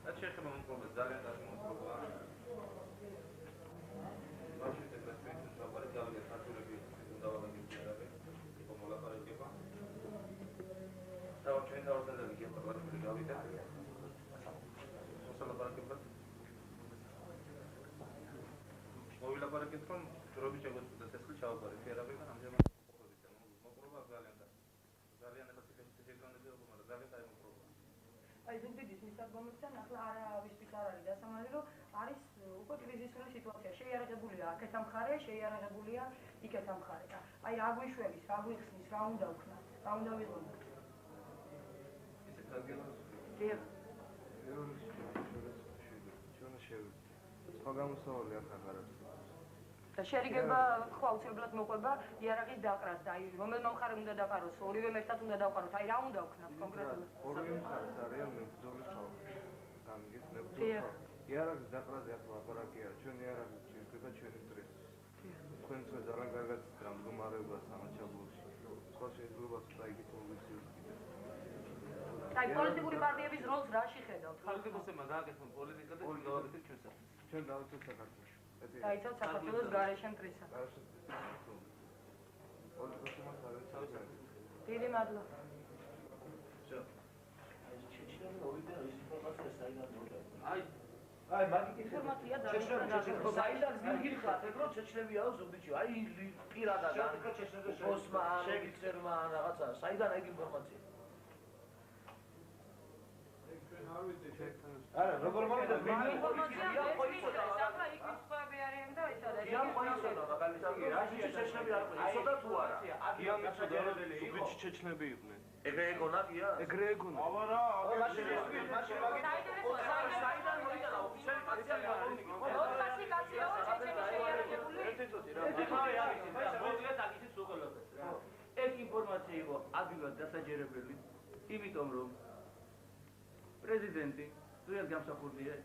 რაც შეიძლება მომპოვდეს ძალიან კარგი მომპოვება ბავშვი ტექნიკაში საუბარი გავიგეთ სართულები უნდა ვაგებიარები იყო მოლაპარაკება და ჩვენ დავწერდი კი პარლამენტში გავიდა მოსალაპარაკებლად მოვილაპარაკეთ რომ დროებით შეგვეცდათ ეს ჩავაბარეთ ფერაბიდან ამჟამად მოპრობა ძალიან ეხასიათებს შეგონებები მაგრამ ძალიან დაი მოპრობა აი ზუგდიდის მისადგომებთან ახლა არავისთვის არ არის დასამალი რომ არის უკვე კრიზისული სიტუაცია შეიარაღებულია აქეთ ამხარე შეიარაღებულია იქეთ ამხარე და აი აგვიშველის რა გვიხსნის რა უნდა ვქნათ რა უნდა ვიღოთ ისე კარგია ჩვენ შევიდეთ სხვა გამოსავალი აქ აღარ არის და შერიგება ხო აუცილებლად მოყვება იარაღის დაყრას და აი რომელმა მხარემ უნდა დაყაროს ორივე ერთად უნდა დავყაროთ აი რა უნდა ვქნათ კონკრეტულად ორივე მხარეს არიან მებრძოლის ხალხი გამიგეთ მებრძოლის იარაღის დაყრაზე აქ ლაპარაკი არა ჩვენ იარაღის ჩვენდება ჩვენი დრესი თქვენ ძალიან კარგად გამდგომარეობა სამაჩაბლოში სხვა შეიძლება სტრაიკით მოვიცილოთ აი პოლიტიკური პარტიების როლს რაში ხედავთ პოლიტიკოსებმა გააკეთონ პოლიტიკა და გავაკეთეთ ჩვენსაც ჩვენ დავიცოთ საქართველოს დაიცავთ საქართველოს გარეშე მტრისა პოლიტიკოსებმა დავიცავთ დიდი მადლობა აი მაგით ინფორმაცია დაიწყო საიდან გიგიხართ ეგრო ჩეჩნებიაო ზუგდიდში აი პირადად ოსმა შეგიცერმა რაღაცა საიდან ეგ ინფორმაცია არა როგორ მოვიდა ინფორმაცია ახლა იქ მსხვერპლები არიან და იცოდა იამ ყოიცოდა მაგალითად რაში ჩეჩნები არ ყო იცოდა თუ არა იამ იცოდა ზუგდიდში ჩეჩნები იყვნენ ეგრე ეგონა გია ეგრე ეგონა აბარა მაშინ საიდან მოვიდა ოფიციალური კაცია ოთხასი კაცია ჩეჩნები შეიარაღებული მოვიდა დაგიცით უყოლოდ ეგ ინფორმაცია იყო ადვილად დასაჯერებელი იმიტომ რომ პრეზიდენტი ზუსტად გამსახურდია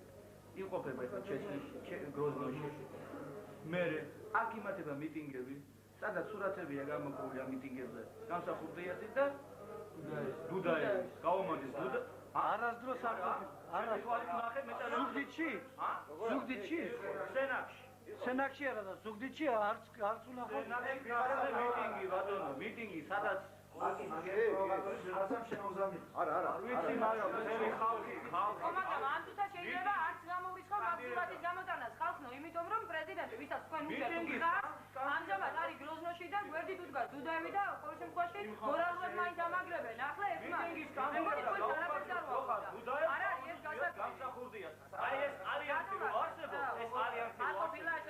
იმყოფება ახლა ჩეჩნიის გროზნოში მე აქ იმართება მიტინგები სადაც სურათებია გამოკრული ამ მიტინგებზე გამსახურდიასი და დუდაევის გაუმოდის დუდა არასდროს არ არა ნახე მეტად ზუგდიდში ზუგდიდში სენაკში არა და ზუგდიდში არც უნახავ მიტინგი ბატონო მიტინგი სადაც არა ვიცი მაგრამ ხელი ხალხი მაგრამ ამ თუთა შეიძლება არც გამოვრიცხავ მაგზურათის გამოტანას ხალხნო იმიტომ რომ პრეზიდენტი ვისაც თქვენ უგებთ ამჟამად არის გროზნოში და გვერდით უდგას დუდაევი და ყოველ შემთხვევაში მორალურად მაინც ამაგრებენ ახლა ერთმა მე მგონი თქვენ არაფერს არ ვაყავთ არ არის ეს გამსახურდია აი ეს ალიანსი რო არსებობს ეს ალიანსი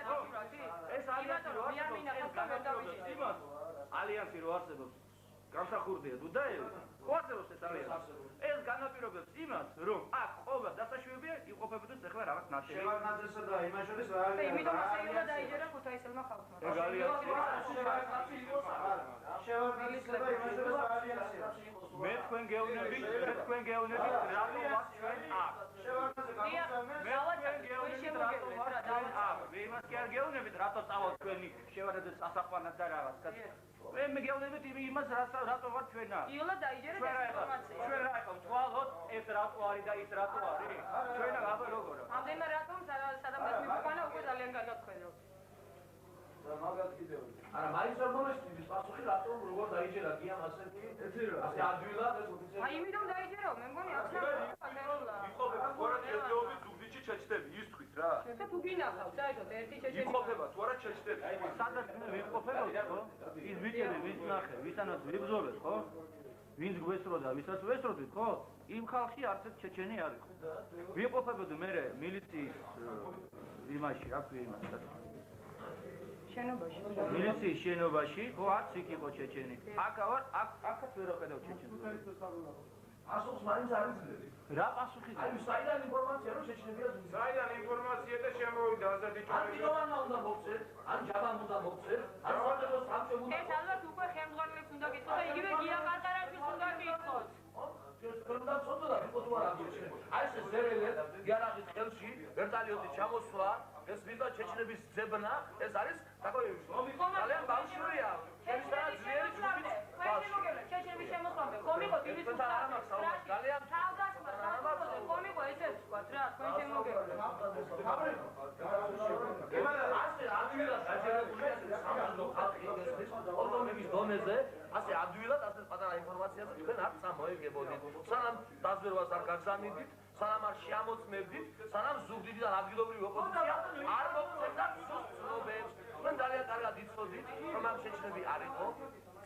რო ეს ალიანსი რო არსებობს ალიანსი რო არსებობს გამსახურდია დუდაევი ხო არსებობს ეს ალიანსი ეს განაპირობებს იმას რომ აქ ყოველ დასაშვებია იმყოფებოდეს ახლა რაღაც ნაშენი შევარდნაძესა და იმას შორის რა არის იმიტომ რომ შეიძლება დაიჯერა ქუთაისელმა ხალხმა ეს ალიანსი შევარდნაძესა და იმას შორის რა ალიანსია მე თქვენ გეუბნებით რატომ ვარ ჩვენ აქ შევარდნაძე მე იმას კი არ გეუბნებით რატო წავალ თქვენი შევარდნაძეს ასაყვანად და რაღაც მე გეუბნებით იმას რატო ვარ ჩვენ აქ იოლა დაიჯერეთ ინფორმაცია ჩვენ რა იყო თვალოთ ეს რატო არის და ის რატო არის ჩვენ აბა როგორ ამდენმა რატომ სადამ მიფანა უკვე ძალიან კარგად ხედავთ მაგათ კიდევ არა მაინც არ მომეშთის პასუხი რატომ როგორ დაიჯერა გიამ ასეთი ასე ადვილად ეს ოფიციალური აი იმიტომ დაიჯერა მე მგონი ახლა იმყოფება თუ არა ჩეჩნიობის ზუგდიდში ჩეჩნები ის თქვით რა და თუ გინახავთ საერთოდ ერთი ჩეჩნები იმყოფება თუ არა ჩეჩნები სადაც ვიმყოფებოდ ხო ის ბიჭები ვის ნახე ვისანაც ვიბრძოლეთ ხო ვინც გვესროდა ვისაც ვესროდით ხო იმ ხალხი არც ჩეჩენი არ იყო ვიმყოფებოდ მე მილიციის იმაში რა ქვია იმას შენობაში მილიციის შენობაში ხო არც იქ იყო ჩეჩენი აქაც ვერ ვხედავ ჩეჩენს პასუხს მაინც არ იძლევა რა პასუხი აი საიდან ინფორმაცია რომ შეჩნებია ზუსტად საიდან ინფორმაცია და შემოვიდა აზადი ან ტილოვანა უნდა მოგწეთ ან ჯაბამ უნდა მოგწეთ ან საერთოდ სამშობლო ეს ალბათ უკვე ხელმძღვანელებს უნდა გითხოთ და იგივე აი ეს ზერელე იარაღის ხელში ვერტალიოტი ჩამოსვლა ეს მინდა ჩეჩნების ძებნა ეს არის ძალიან ბავშვია შეიძლება ძლიერი ჯგუფი ჩეჩნების შემოსვლამდე ხომ იყო დილის ძალიან თავდასხმა ხომ იყო ესე ვთქვა რა თქვენ შემოგევლეთ ასე ადვილად გაჯერებულია სამაზრო ხალხი ეს ოდომების დონეზე ასე ადვილად ასე პატარა ინფორმაციაზე თქვენ არ წამოიგებოდით სანამ დაზვერვას არ გაგზავნიდით სანამ არ შეამოწმებდით სანამ ზუგდიდიდან ადგილობრივი ოპოზიცია არ მოგწევდა სუსტ ცნობებს თქვენ ძალიან კარგად იცოდით რომ ამ შეჩნები არ იყო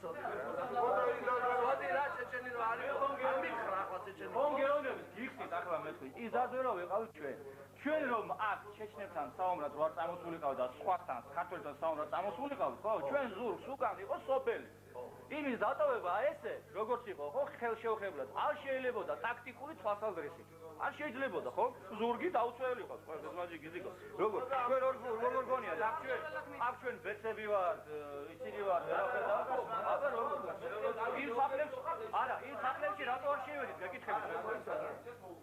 ცოდი რა შეჩენი რა არის ამიხრა ახლა შეჩენი კონგერონების გიხდით ახლა მეთქვი ის დაზვერვა ვიყავით ჩვენ რომ აქ შეჩნებთან საუბრად რო არ წამოსულიყავით და სხვათან ქართველთან საუბრად წამოსულიყავით ხო ჩვენ ზურგს უკან იყო სოფელი იმის დატოვება ესე როგორც იყო ხო ხელშეუხებლად არ შეიძლებოდა ტაქტიკური თვალსაზრისით არ შეიძლებოდა ხო ზურგი დაუცველიყო ყველა მაჯი გიზიკო როგორ ჩვენ როგორ გონია აქ ჩვენ ბეცები ვართ ისინი ვართ აბა როგორ იმ საფლებში არა იმ საფლებში რატო არ შევედით გეკითხებით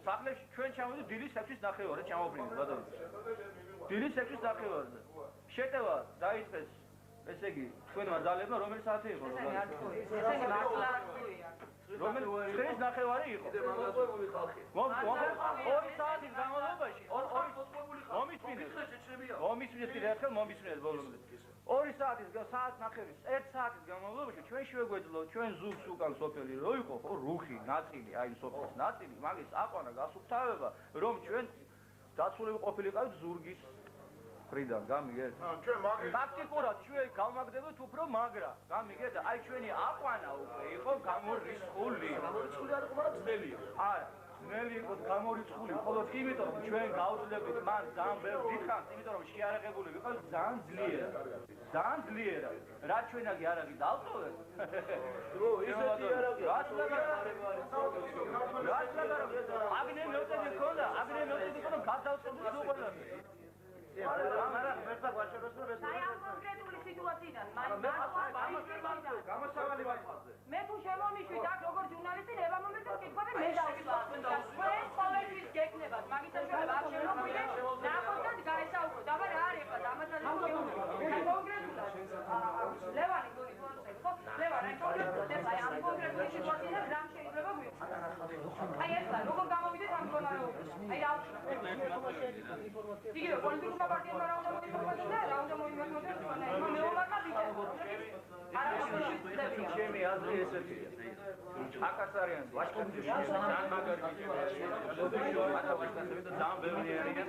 საფლებში ჩვენ ჩამოვიდით დილის 6-ის ნახევარზე ჩამოვბრინდით ბატონო დილის 6-ის ნახევარზე შეტევა დაიწყეს ესე იგი თქვენმა ძალებმა რომელი საათი იყო ესენი მართლა არქივია რომელი დღეს ნახევარი იყო ორი საათის განმავლობაში მომისმინეთ ერთხელ მომისმინეთ ბოლომდე 2 საათის საათ ნახევრის 1 საათის განმავლობაში ჩვენ შევეგვეძლო ჩვენ ზურგს უკან სოფელი რო იყო ხო რუხი ნაწილი აი სოფლის ნაწილი მაგის აყვანა გასუფთავება რომ ჩვენ დაცულები ყოფილიყავით ზურგის ფრიდან გამიგეთ? ჩვენ მაგის ტაქტიკურად ჩვენ გავმაგდებთ უფრო მაგრა. გამიგეთ? აი ჩვენი აყვანა უკვე იყო გამორიცხული. გამორიცხული არ იყო, მაგრამ ძნელია. არა, ძნელი იყო გამორიცხული, მხოლოდ იმიტომ რომ ჩვენ გავძლებით მან ძალიან ბევრ დიდხანს, იმიტომ რომ შეარაღებული ვიყავით ძალიან ძლიერად. ძალიან ძლიერად. რა ჩვენაგი არაღი დავწოვეთ? ო, ისეთი არაღი. რაც აგნე მოტები ქონდა, აგნე მოტები ქონდა, გადავწყვეტ უყურებთ. არა, მერტა გვაჩერებს აი ამ კონკრეტული სიტუაციიდან, გამოსავალი ვაიფაზე. მე თუ შემომიშვით აქ როგორც ჟურნალისტი ნებამომენტო კითხვები მე დავსვა. თქვენ ყოველთვის გეკნებათ, მაგის საშუალება არ შემოგვიდეს, ნახოთ და გაესაუბროთ. აბა რა არის ახლა დამათანხმებული კონკრეტულად. ლევანი გონი კონსეფტ, ხო? ლევანი აი კონკრეტულად აი ამ კონკრეტული სიტუაციიდან რა შეიძლება გვიქცეს? აი ეს როგორ გამოვიდეთ ამ მდგომარეობაში? აი რა იგივე პოლიტიკურმა პარტიებმა რა უნდა მოიფორმოთ და რა უნდა მოიმართოთ თქვენ მეომარმა ბიჭებს. ჩემი აზრი ესეთია. აკაცარიან ვაშკომჯიშის ძალიან მაგარი. ძალიან ბევრი არიან.